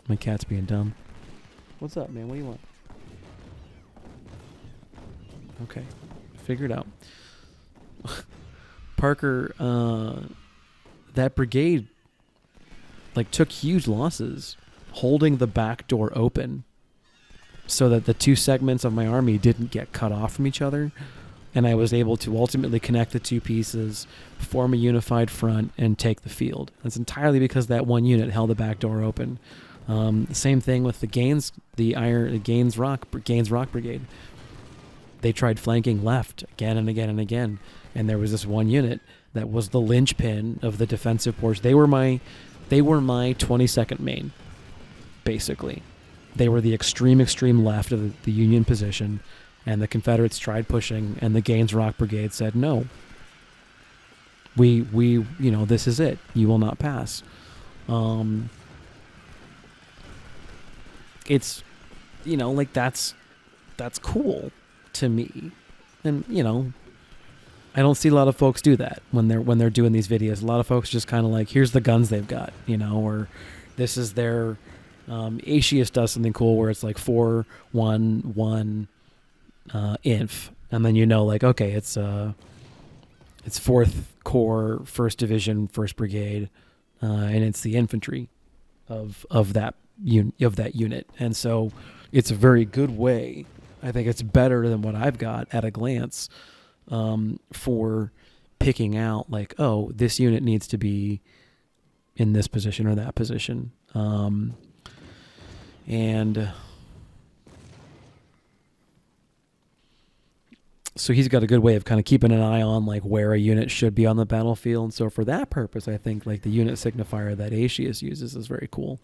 My cat's being dumb. What's up, man? What do you want? Okay, figure it out. Parker, that brigade, like, took huge losses holding the back door open so that the two segments of my army didn't get cut off from each other, and I was able to ultimately connect the two pieces, form a unified front, and take the field. That's entirely because that one unit held the back door open. Same thing with the Gaines Rock Brigade. They tried flanking left again and again and again, and there was this one unit that was the linchpin of the defensive portion. They were my 22nd main, basically. They were the extreme left of the Union position, and the Confederates tried pushing, and the Gaines Rock Brigade said, no, we you know, this is it. You will not pass. It's, you know, like that's cool to me. And, you know, I don't see a lot of folks do that when they're doing these videos. A lot of folks just kind of like, here's the guns they've got, you know, or this is their Aetius does something cool where it's like 4-1-1 inf, and then, you know, like, okay, it's 4th Corps, 1st Division, 1st Brigade, and it's the infantry of that unit. And so it's a very good way. I think it's better than what I've got at a glance for picking out, like, oh, this unit needs to be in this position or that position. And so he's got a good way of kind of keeping an eye on, like, where a unit should be on the battlefield. And so for that purpose, I think, like, the unit signifier that Aetius uses is very cool.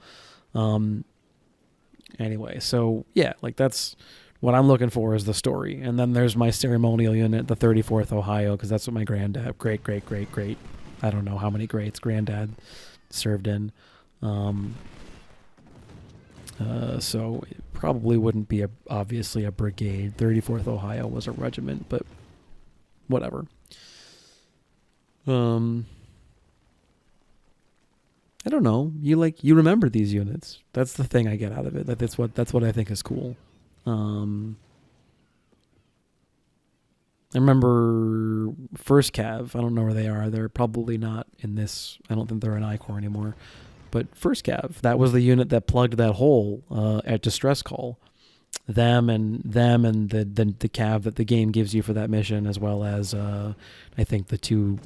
Anyway, so yeah, like, that's what I'm looking for is the story. And then there's my ceremonial unit, the 34th Ohio, because that's what my great, I don't know how many greats granddad served in. So it probably wouldn't be obviously a brigade. 34th Ohio was a regiment, but whatever. I don't know. You remember these units. That's the thing I get out of it. That's what I think is cool. I remember first Cav. I don't know where they are. They're probably not in this. I don't think they're in I-Corps anymore. But first Cav, that was the unit that plugged that hole at distress call. Them and the Cav that the game gives you for that mission, as well as I think the 2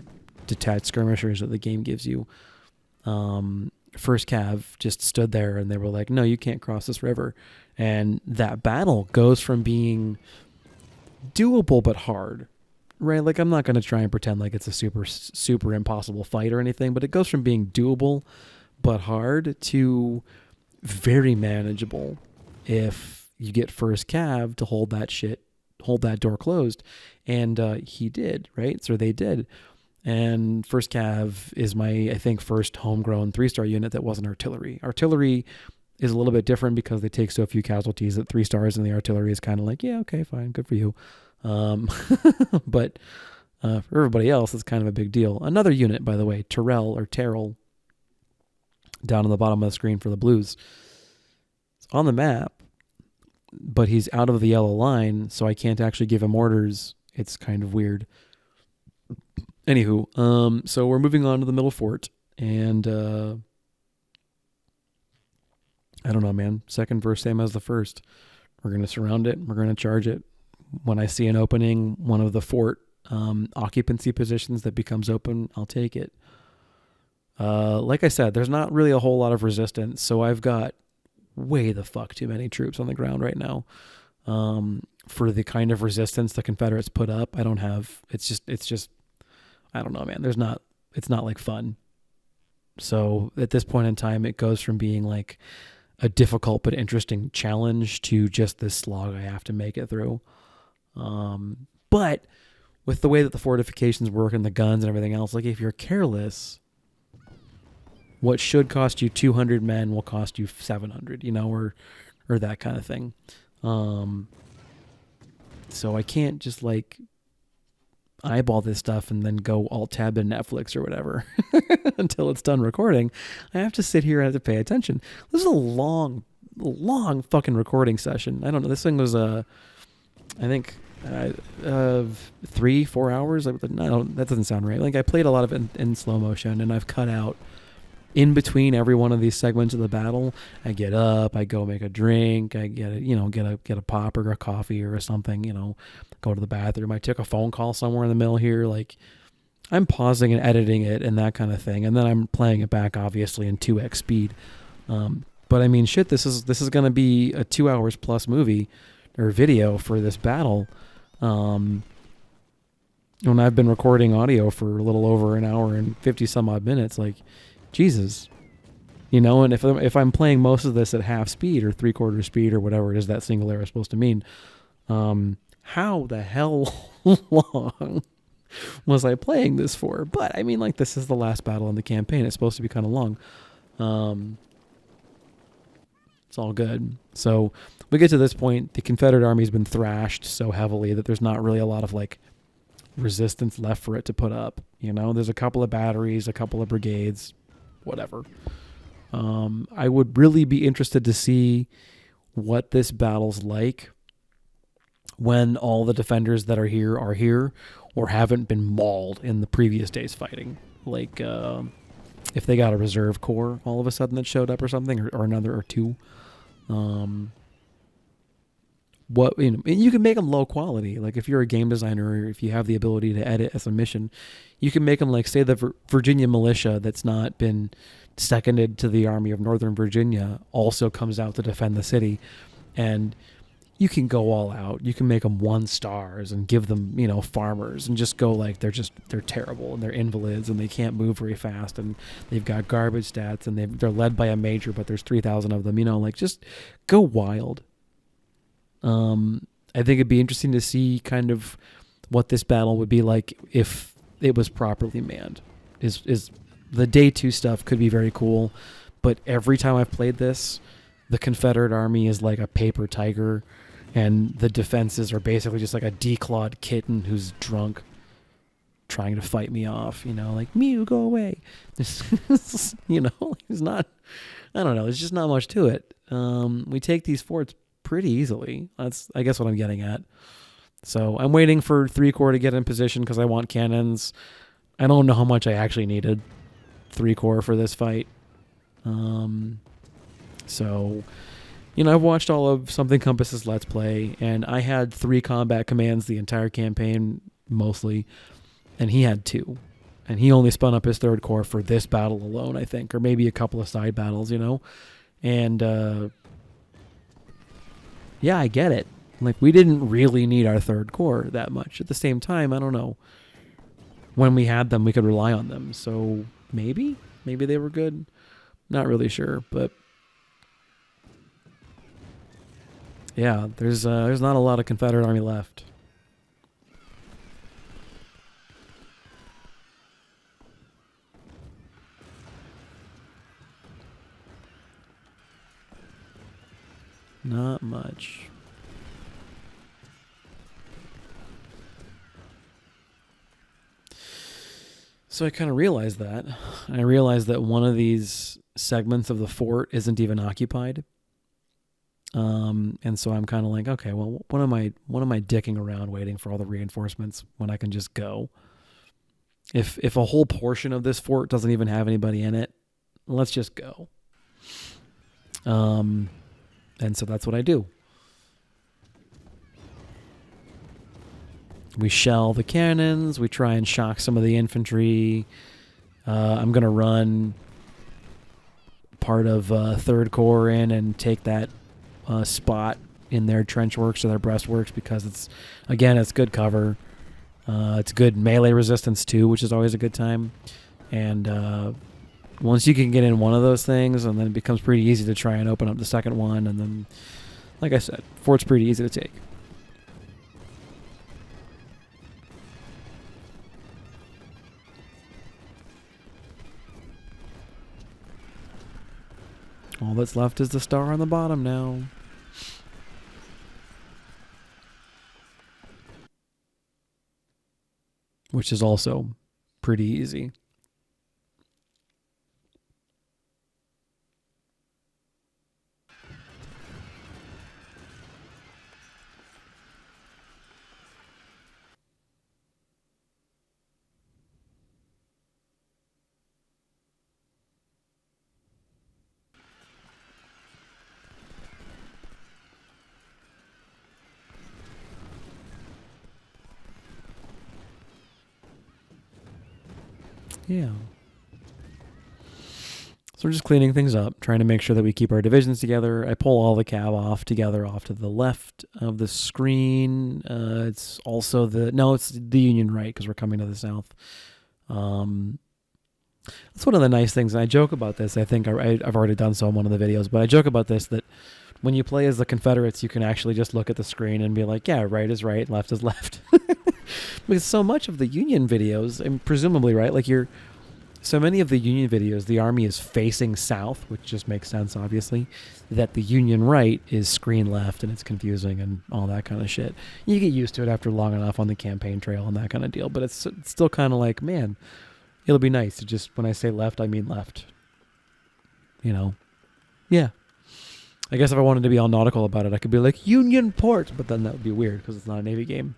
detached skirmishers that the game gives you. First Cav just stood there and they were like, no, you can't cross this river. And that battle goes from being doable but hard, right? Like, I'm not going to try and pretend like it's a super impossible fight or anything, but it goes from being doable but hard to very manageable if you get first Cav to hold that door closed. And he did, right? So they did. And first Cav is my, I think, first homegrown 3-star unit that wasn't artillery. Artillery is a little bit different because they take so few casualties that 3 stars in the artillery is kind of like, yeah, okay, fine, good for you. But for everybody else, it's kind of a big deal. Another unit, by the way, Terrell, down on the bottom of the screen for the Blues. It's on the map, but he's out of the yellow line, so I can't actually give him orders. It's kind of weird. Anywho, so we're moving on to the middle fort, and I don't know, man. Second verse, same as the first. We're going to surround it. We're going to charge it. When I see an opening, one of the fort occupancy positions that becomes open, I'll take it. Like I said, there's not really a whole lot of resistance, so I've got way the fuck too many troops on the ground right now. For the kind of resistance the Confederates put up, I don't have. It's just. I don't know, man. It's not like fun. So at this point in time, it goes from being like a difficult but interesting challenge to just this slog I have to make it through. But with the way that the fortifications work and the guns and everything else, like if you're careless, what should cost you 200 men will cost you 700, or that kind of thing. So I can't just like eyeball this stuff and then go alt tab in Netflix or whatever until it's done recording. I have to sit here and have to pay attention. This is a long fucking recording session. I don't know. This thing was I think 3-4 hours. No, that doesn't sound right. Like I played a lot of it in slow motion, and I've cut out in between every one of these segments of the battle. I get up, I go make a drink, I get a pop or a coffee or something, go to the bathroom. I took a phone call somewhere in the middle here. Like I'm pausing and editing it and that kind of thing. And then I'm playing it back obviously in 2x speed. But I mean, shit, this is going to be a 2 hours plus movie or video for this battle. When I've been recording audio for a little over an hour and 50 some odd minutes, like, Jesus, and if I'm playing most of this at half speed or 3/4 speed or whatever it is that single arrow is supposed to mean, how the hell long was I playing this for? But I mean, like, this is the last battle in the campaign. It's supposed to be kind of long. It's all good. So we get to this point. The Confederate Army's been thrashed so heavily that there's not really a lot of like resistance left for it to put up. There's a couple of batteries, a couple of brigades, whatever. I would really be interested to see what this battle's like when all the defenders that are here or haven't been mauled in the previous day's fighting. Like, if they got a reserve corps all of a sudden that showed up or something, or another or two. And you can make them low quality. Like if you're a game designer or if you have the ability to edit as a mission, you can make them like, say, the Virginia militia that's not been seconded to the Army of Northern Virginia also comes out to defend the city, and you can go all out. You can make them 1 stars and give them, farmers, and just go like they're terrible and they're invalids and they can't move very fast and they've got garbage stats and they're led by a major, but there's 3,000 of them. Like just go wild. I think it'd be interesting to see kind of what this battle would be like if it was properly manned. Is the day 2 stuff could be very cool, but every time I've played this, the Confederate Army is like a paper tiger, and the defenses are basically just like a declawed kitten who's drunk, trying to fight me off. Like, Mew, go away. It's not. I don't know. There's just not much to it. We take these forts pretty easily. That's, I guess, what I'm getting at. So I'm waiting for 3 Corps to get in position because I want cannons. I don't know how much I actually needed 3 Corps for this fight. So, I've watched all of Something Compass's Let's Play, and I had 3 combat commands the entire campaign, mostly, and he had 2. And he only spun up his 3rd Corps for this battle alone, I think, or maybe a couple of side battles, And, yeah, I get it. Like, we didn't really need our 3rd Corps that much. At the same time, I don't know. When we had them, we could rely on them. So, maybe they were good. Not really sure, but yeah, there's not a lot of Confederate army left. Not much. So I kind of realized that. I realized that one of these segments of the fort isn't even occupied. And so I'm kind of like, okay, well, what am I dicking around waiting for all the reinforcements when I can just go? If a whole portion of this fort doesn't even have anybody in it, let's just go. And so that's what I do. We shell the cannons. We try and shock some of the infantry. I'm going to run part of 3rd Corps in and take that spot in their trench works or their breastworks because it's good cover. It's good melee resistance too, which is always a good time. And once you can get in one of those things, and then it becomes pretty easy to try and open up the second one. And then, like I said, fort's pretty easy to take. All that's left is the star on the bottom now. Which is also pretty easy. Yeah. So we're just cleaning things up, trying to make sure that we keep our divisions together. I pull all the cav off to the left of the screen. It's also it's the Union right because we're coming to the south. That's one of the nice things. And I joke about this. I think I've already done so in one of the videos, but I joke about this that when you play as the Confederates, you can actually just look at the screen and be like, yeah, right is right, left is left. Because so much of the Union videos, and presumably, right, so many of the Union videos, the army is facing south, which just makes sense, obviously, that the Union right is screen left, and it's confusing and all that kind of shit. You get used to it after long enough on the campaign trail and that kind of deal, but it's still kind of like, man, it'll be nice to just, when I say left, I mean left. Yeah. I guess if I wanted to be all nautical about it, I could be like, Union Port, but then that would be weird because it's not a Navy game.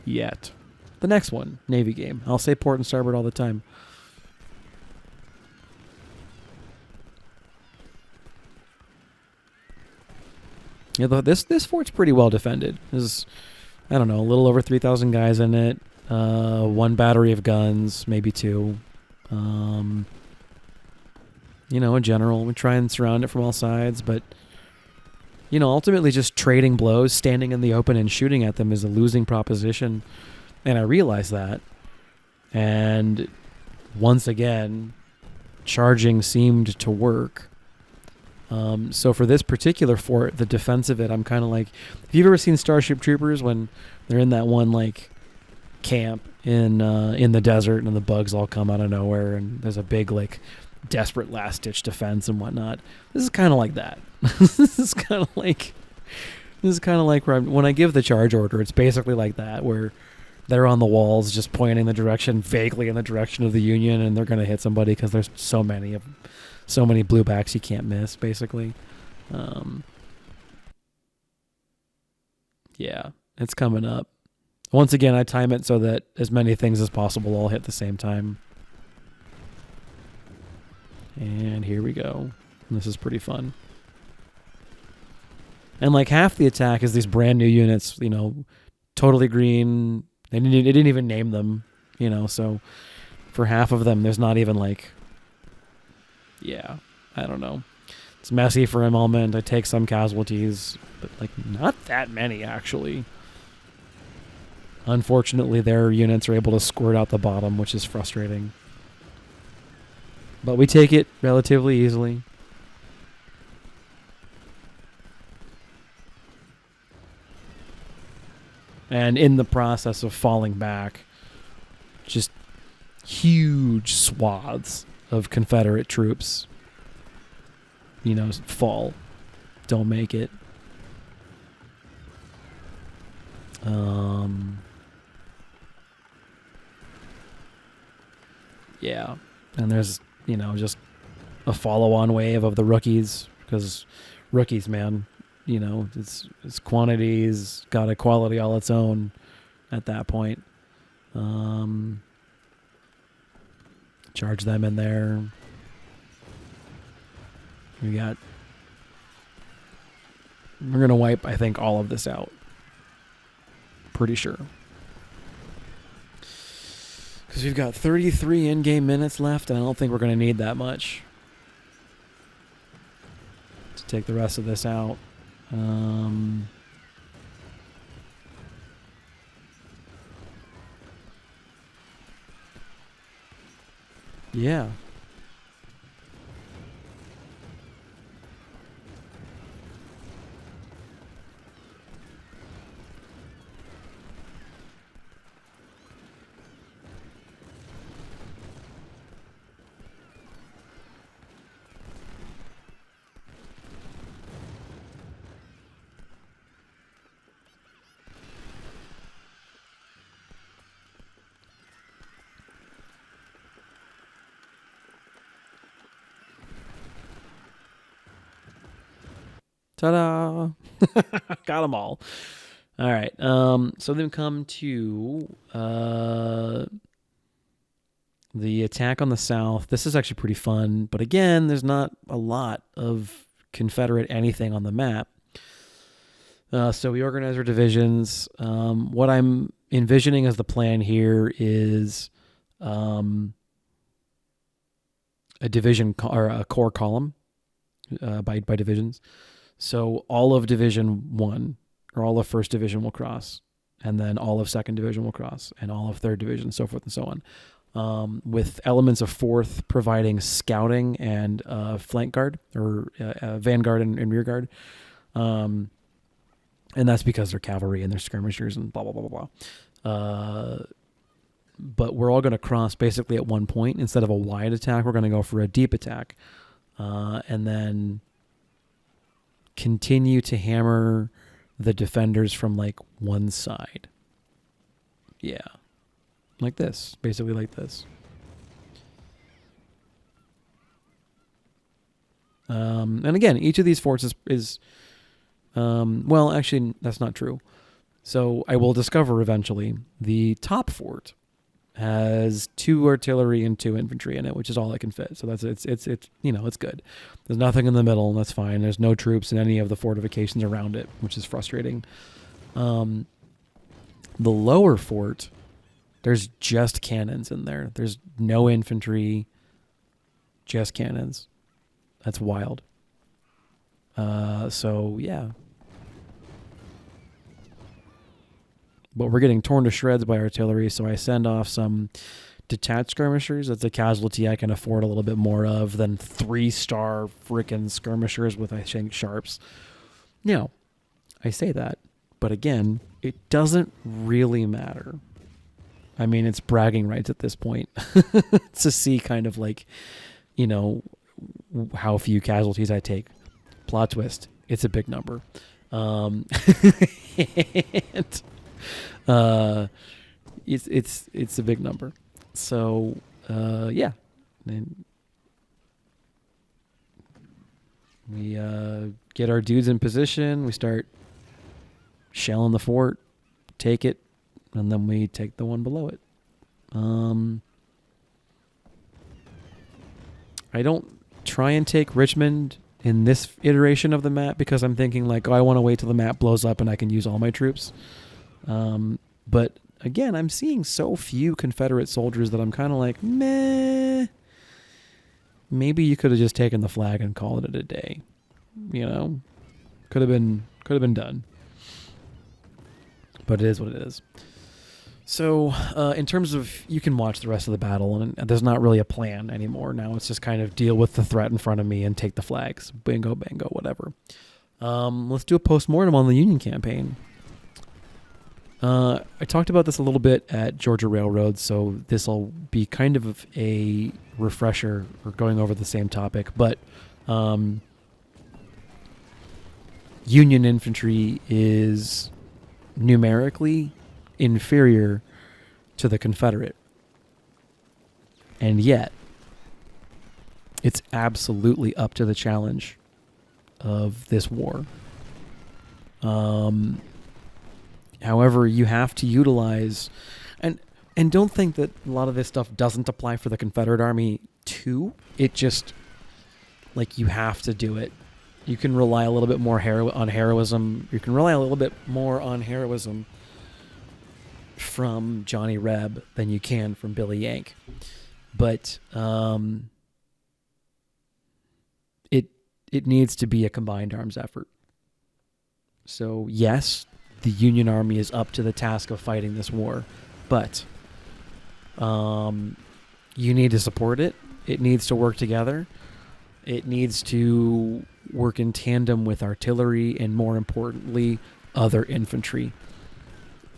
Yet. The next one, Navy game. I'll say port and starboard all the time. Yeah, this fort's pretty well defended. There's, I don't know, a little over 3,000 guys in it. 1 battery of guns, maybe 2. In general, we try and surround it from all sides, but ultimately just trading blows, standing in the open and shooting at them is a losing proposition. And I realize that. And once again, charging seemed to work. So for this particular fort, the defense of it, I'm kind of like, have you ever seen Starship Troopers when they're in that one camp in the desert and the bugs all come out of nowhere and there's a big desperate last ditch defense and whatnot? This is kind of like that. This is kind of like where when I give the charge order, it's basically like that, where they're on the walls just pointing vaguely in the direction of the Union, and they're going to hit somebody because there's so many bluebacks you can't miss, basically. Yeah, it's coming up. Once again, I time it so that as many things as possible all hit the same time. And here we go. This is pretty fun. And like half the attack is these brand new units, you know, totally green. They didn't even name them, you know, so for half of them, there's not even like, yeah, I don't know. It's messy for a moment. I take some casualties, but like not that many actually. Unfortunately, their units are able to squirt out the bottom, which is frustrating. But we take it relatively easily. And in the process of falling back, just huge swaths of Confederate troops, you know, fall. Don't make it. Yeah. And there's, you know, just a follow-on wave of the rookies, because rookies, man, you know, it's quantities, got a quality all its own at that point. Charge them in there. We're going to wipe, I think, all of this out. Pretty sure. Because we've got 33 in-game minutes left, and I don't think we're going to need that much to take the rest of this out. Yeah. Ta-da! Got them all. All right. So then come to the attack on the south. This is actually pretty fun, but again, there's not a lot of Confederate anything on the map. So we organize our divisions. What I'm envisioning as the plan here is a division or a corps column by divisions. So all of Division 1 or all of 1st Division will cross, and then all of 2nd Division will cross, and all of 3rd Division, so forth and so on. With elements of 4th providing scouting and flank guard, or vanguard and rear guard. And that's because they're cavalry and they're skirmishers and blah, blah, blah, blah, blah. But we're all going to cross basically at one point. Instead of a wide attack, we're going to go for a deep attack. And then continue to hammer the defenders from like one side. Yeah. Like this. Basically like this. And again, each of these forts is well, actually, that's not true. So I will discover eventually the top fort has 2 artillery and 2 infantry in it, which is all I can fit. So it's you know, it's good. There's nothing in the middle, and that's fine. There's no troops in any of the fortifications around it, which is frustrating. The lower fort, there's just cannons in there. There's no infantry, just cannons. That's wild. So yeah. But we're getting torn to shreds by artillery, so I send off some detached skirmishers. That's a casualty I can afford a little bit more of than 3-star frickin' skirmishers with, I think, sharps. Now, I say that, but again, it doesn't really matter. I mean, it's bragging rights at this point to see kind of like, you know, how few casualties I take. Plot twist, it's a big number. And it's a big number. So yeah. And we get our dudes in position. We start shelling the fort, take it, and then we take the one below it. I don't try and take Richmond in this iteration of the map because I'm thinking like, oh, I want to wait till the map blows up and I can use all my troops. But again, I'm seeing so few Confederate soldiers that I'm kind of like, meh. Maybe you could have just taken the flag and called it a day. You know, could have been done. But it is what it is. So, in terms of, you can watch the rest of the battle, and there's not really a plan anymore. Now it's just kind of deal with the threat in front of me and take the flags. Bingo, bango, whatever. Let's do a postmortem on the Union campaign. I talked about this a little bit at Georgia Railroad, so this will be kind of a refresher. We're going over the same topic, but Union infantry is numerically inferior to the Confederate. And yet, it's absolutely up to the challenge of this war. However, you have to utilize, and don't think that a lot of this stuff doesn't apply for the Confederate Army too. It just, like, you have to do it. You can rely a little bit more on heroism. You can rely a little bit more on heroism from Johnny Reb than you can from Billy Yank. But it needs to be a combined arms effort. So yes, the Union Army is up to the task of fighting this war, but you need to support it. It needs to work together. It needs to work in tandem with artillery and, more importantly, other infantry.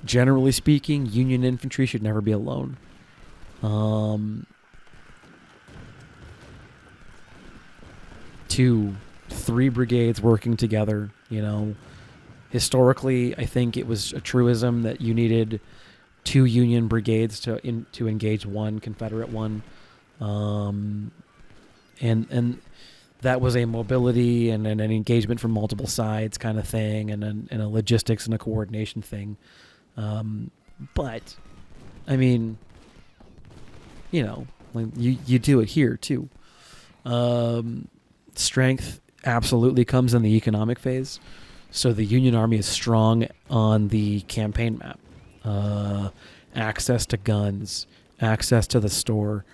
Generally speaking, Union infantry should never be alone. 2-3 brigades working together, you know. Historically, I think it was a truism that you needed 2 Union brigades to engage one Confederate one. And that was a mobility and an engagement from multiple sides kind of thing, and a logistics and a coordination thing. But, I mean, you know, like you do it here too. Strength absolutely comes in the economic phase. So the Union Army is strong on the campaign map. Access to guns, access to the store,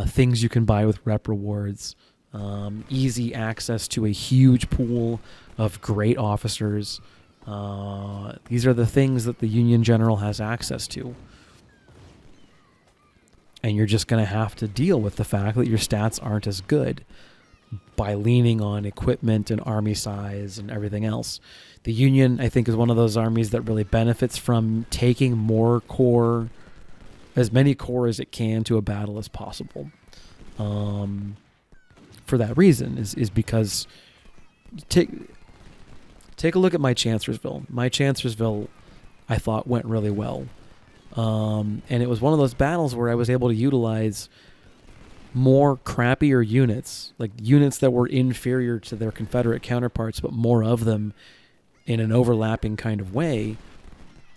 things you can buy with rep rewards, easy access to a huge pool of great officers. These are the things that the Union general has access to. And you're just going to have to deal with the fact that your stats aren't as good by leaning on equipment and army size and everything else. The Union, I think, is one of those armies that really benefits from taking more corps, as many corps as it can, to a battle as possible. For that reason is because take a look at my Chancellorsville. My Chancellorsville, I thought, went really well. And it was one of those battles where I was able to utilize more crappier units, like units that were inferior to their Confederate counterparts, but more of them in an overlapping kind of way,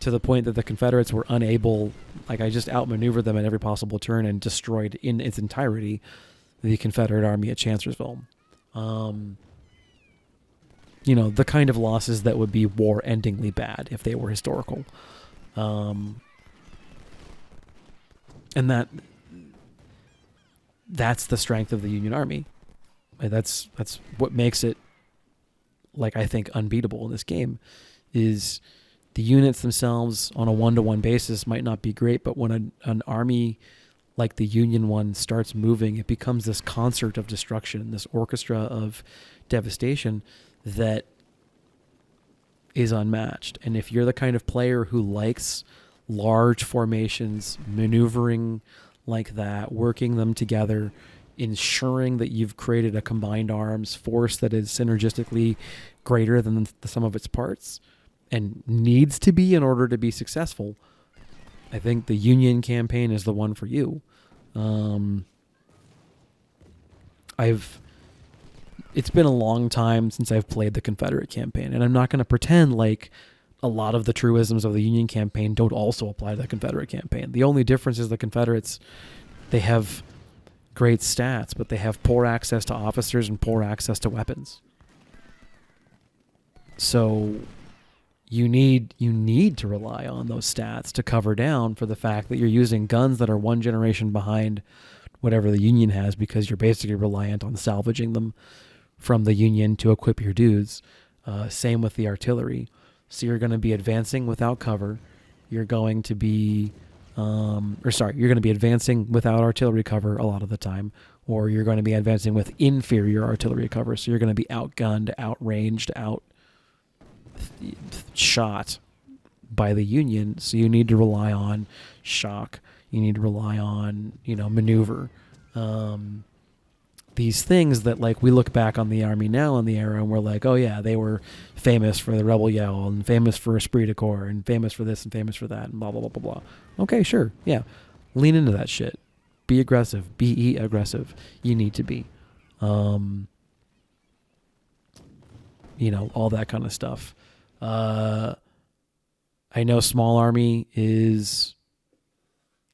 to the point that the Confederates were unable, like, I just outmaneuvered them at every possible turn and destroyed in its entirety the Confederate Army at Chancellorsville. You know, the kind of losses that would be war-endingly bad if they were historical. And that's the strength of the Union Army. That's what makes it, like, I think, unbeatable in this game, is the units themselves on a 1-to-1 basis might not be great, but when an army like the Union one starts moving, it becomes this concert of destruction, this orchestra of devastation that is unmatched. And if you're the kind of player who likes large formations, maneuvering like that, working them together, ensuring that you've created a combined arms force that is synergistically greater than the sum of its parts and needs to be in order to be successful, I think the Union campaign is the one for you. It's been a long time since I've played the Confederate campaign, and I'm not going to pretend like a lot of the truisms of the Union campaign don't also apply to the Confederate campaign. The only difference is the Confederates, they have great stats, but they have poor access to officers and poor access to weapons. So you need to rely on those stats to cover down for the fact that you're using guns that are one generation behind whatever the Union has, because you're basically reliant on salvaging them from the Union to equip your dudes. Same with the artillery. So you're going to be advancing without cover. You're going to be, you're going to be advancing without artillery cover a lot of the time, or you're going to be advancing with inferior artillery cover. So you're going to be outgunned, outranged, shot by the Union. So you need to rely on shock. You need to rely on, maneuver. These things that, like, we look back on the Army now in the era and we're like, oh yeah, they were famous for the rebel yell and famous for esprit de corps and famous for this and famous for that and blah, blah, blah, blah, blah. Okay, sure. Yeah. Lean into that shit. Be aggressive. Be aggressive. You need to be. All that kind of stuff. I know small army is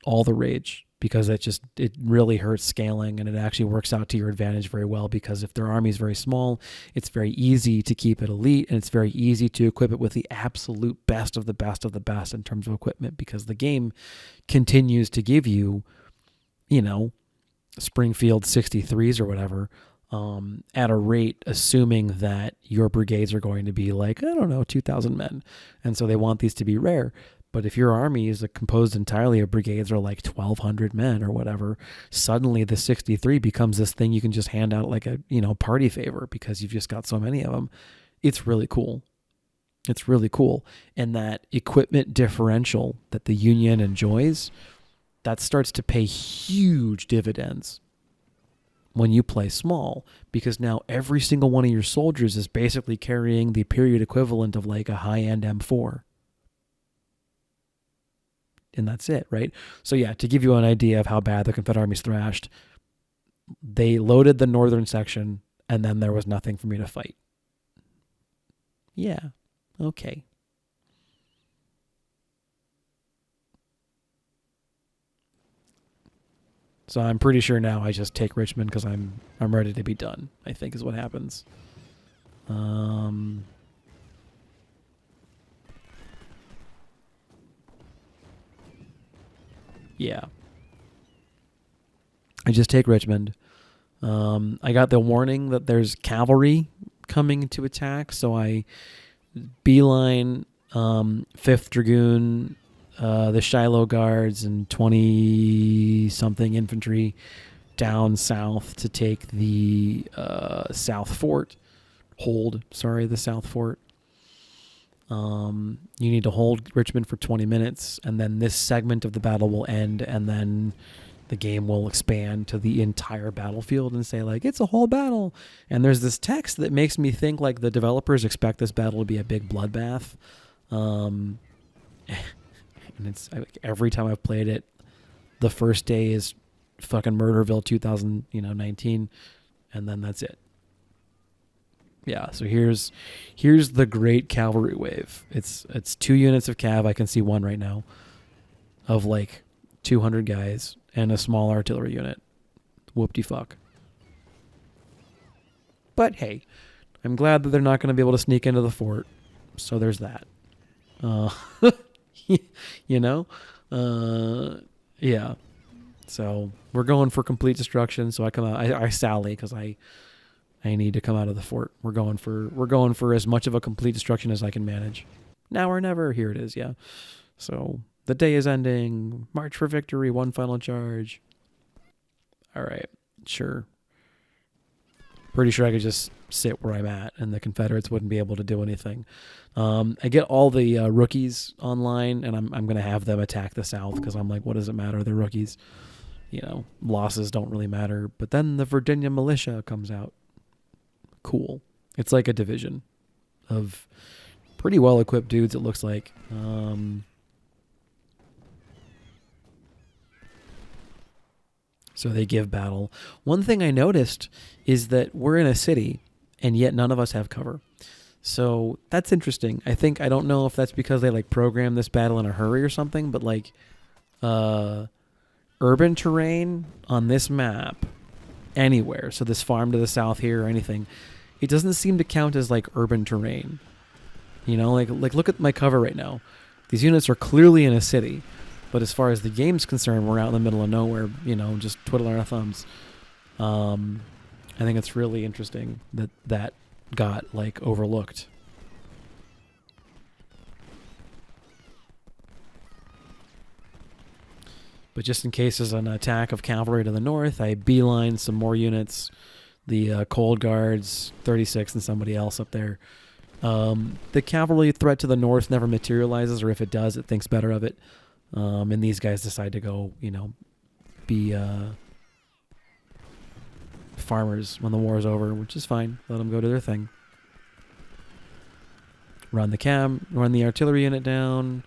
all the rage, because it really hurts scaling, and it actually works out to your advantage very well, because if their army is very small, it's very easy to keep it elite, and it's very easy to equip it with the absolute best of the best of the best in terms of equipment, because the game continues to give you, Springfield 63s or whatever, at a rate assuming that your brigades are going to be like, 2,000 men. And so they want these to be rare. But if your army is composed entirely of brigades or like 1,200 men or whatever, suddenly the 63 becomes this thing you can just hand out like a, party favor, because you've just got so many of them. It's really cool. It's really cool. And that equipment differential that the Union enjoys, that starts to pay huge dividends when you play small, because now every single one of your soldiers is basically carrying the period equivalent of like a high-end M4. And that's it, right? So yeah, to give you an idea of how bad the Confederate Army's thrashed, they loaded the northern section, and then there was nothing for me to fight. Yeah, okay. So I'm pretty sure now I just take Richmond because I'm ready to be done, I think is what happens. Yeah. I just take Richmond. I got the warning that there's cavalry coming to attack, so I beeline 5th Dragoon, the Shiloh Guards, and 20-something infantry down south to take the South Fort. The South Fort. You need to hold Richmond for 20 minutes, and then this segment of the battle will end, and then the game will expand to the entire battlefield and say, like, it's a whole battle. And there's this text that makes me think, like, the developers expect this battle to be a big bloodbath. And it's every time I've played it, the first day is fucking Murderville 2019, and then that's it. Yeah, so here's the great cavalry wave. It's 2 units of cav. I can see one right now of like 200 guys and a small artillery unit. Whoop-de-fuck. But hey, I'm glad that they're not going to be able to sneak into the fort. So there's that. Yeah. So we're going for complete destruction. So I come out. I sally because I need to come out of the fort. We're going for as much of a complete destruction as I can manage. Now or never. Here it is. Yeah. So the day is ending. March for victory. One final charge. All right. Sure. Pretty sure I could just sit where I'm at and the Confederates wouldn't be able to do anything. I get all the rookies online, and I'm going to have them attack the South because I'm like, what does it matter? They're rookies. Losses don't really matter. But then the Virginia militia comes out. Cool. It's like a division of pretty well-equipped dudes, it looks like. So they give battle. One thing I noticed is that we're in a city, and yet none of us have cover. So that's interesting. I don't know if that's because they like programmed this battle in a hurry or something, but like uh urban terrain on this map anywhere, so this farm to the south here or anything, it doesn't seem to count as like urban terrain. Like look at my cover right now. These units are clearly in a city, but as far as the game's concerned, we're out in the middle of nowhere, just twiddling our thumbs. I think it's really interesting that got like overlooked. But just in case there's an attack of cavalry to the north, I beeline some more units, the Cold Guards, 36 and somebody else up there. The cavalry threat to the north never materializes, or if it does, it thinks better of it. And these guys decide to go, be farmers when the war is over, which is fine. Let them go to their thing. Run the artillery unit down,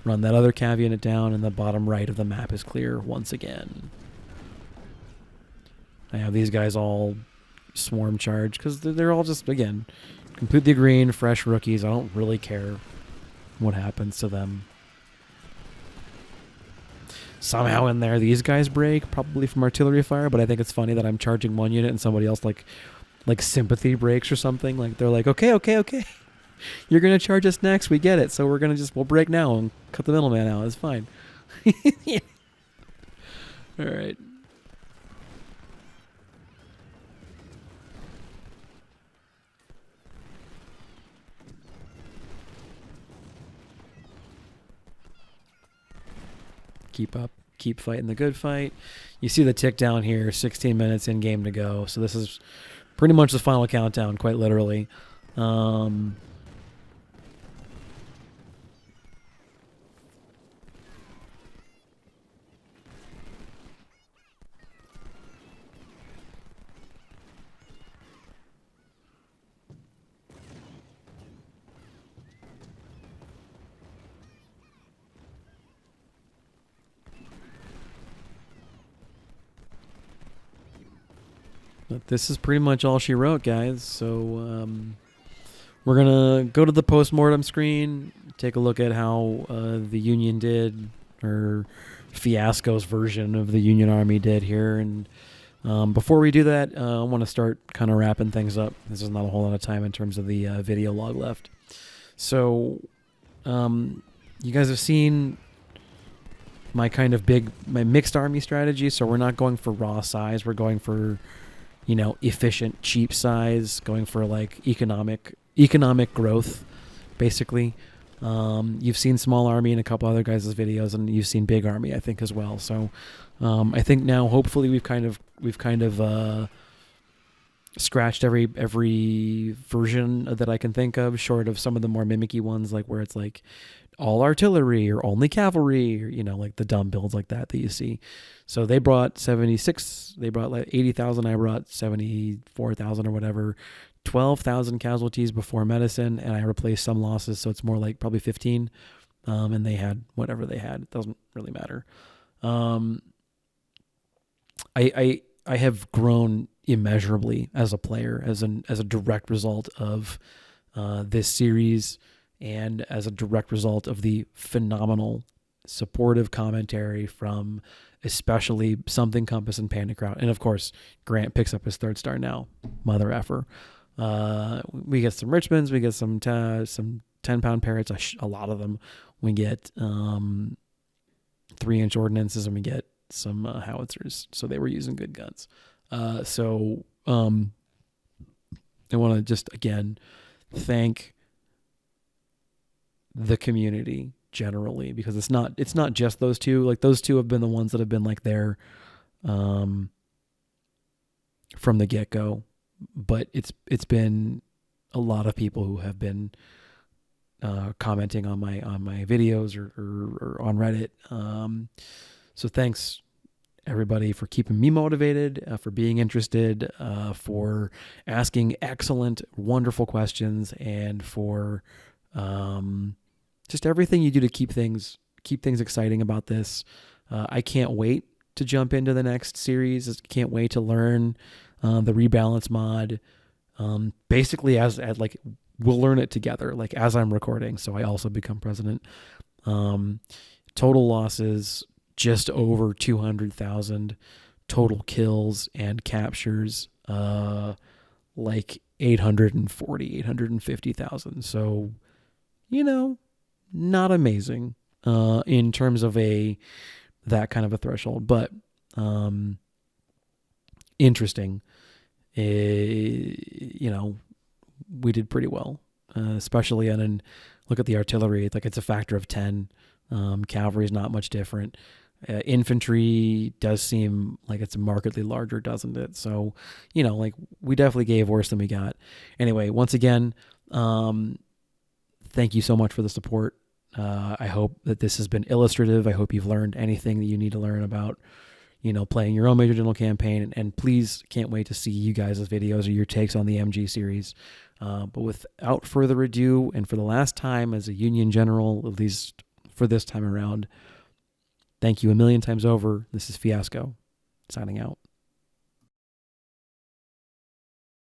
run that other cav unit down, and the bottom right of the map is clear once again. I have these guys all swarm charge because they're all just, again, completely green, fresh rookies. I don't really care what happens to them. Somehow in there, these guys break, probably from artillery fire, but I think it's funny that I'm charging one unit and somebody else like sympathy breaks or something. Like they're like, okay. You're going to charge us next. We get it. So we'll break now and cut the middleman out. It's fine. Yeah. All right. Keep up. Keep fighting the good fight. You see the tick down here, 16 minutes in game to go. So this is pretty much the final countdown, quite literally. But this is pretty much all she wrote, guys. So we're going to go to the postmortem screen, take a look at how the Union did, or Fiasco's version of the Union Army did here. And before we do that, I want to start kind of wrapping things up. This is not a whole lot of time in terms of the video log left. So you guys have seen my mixed army strategy. So we're not going for raw size. We're going for efficient, cheap size, going for like economic growth, basically. You've seen small army in a couple other guys' videos, and you've seen big army, I think, as well. So I think now, hopefully, we've kind of scratched every version that I can think of, short of some of the more mimicky ones, like where it's like all artillery or only cavalry, or, like the dumb builds like that you see. So they brought 76, they brought like 80,000, I brought 74,000 or whatever, 12,000 casualties before medicine, and I replaced some losses, so it's more like probably 15. And they had whatever they had. It doesn't really matter. I have grown immeasurably as a player, as a direct result of this series, and as a direct result of the phenomenal supportive commentary from especially Something Compass and Panda Crowd. And of course, Grant picks up his 3rd star now. Mother effer. We get some Richmonds, we get some 10-pound parrots, a lot of them. We get 3-inch ordnances, and we get some howitzers. So they were using good guns. So I want to just again thank the community generally, because it's not just those two. Like those two have been the ones that have been like there from the get-go, but it's been a lot of people who have been commenting on my videos or on Reddit. So thanks everybody for keeping me motivated, for being interested, for asking excellent, wonderful questions, and for just everything you do to keep things exciting about this. I can't wait to jump into the next series. I can't wait to learn the rebalance mod. Basically, as like we'll learn it together. Like as I'm recording, so I also become president. Total losses just over 200,000. Total kills and captures like 850,000. So, not amazing in terms of that kind of a threshold, but interesting. We did pretty well, especially on look at the artillery. Like it's a factor of 10. Cavalry is not much different. Infantry does seem like it's markedly larger, doesn't it? So, like we definitely gave worse than we got. Anyway, once again, thank you so much for the support. I hope that this has been illustrative. I hope you've learned anything that you need to learn about, playing your own Major General campaign. And please, can't wait to see you guys' videos or your takes on the MG series. But without further ado, and for the last time as a Union General, at least for this time around, thank you a million times over. This is Fiasco, signing out.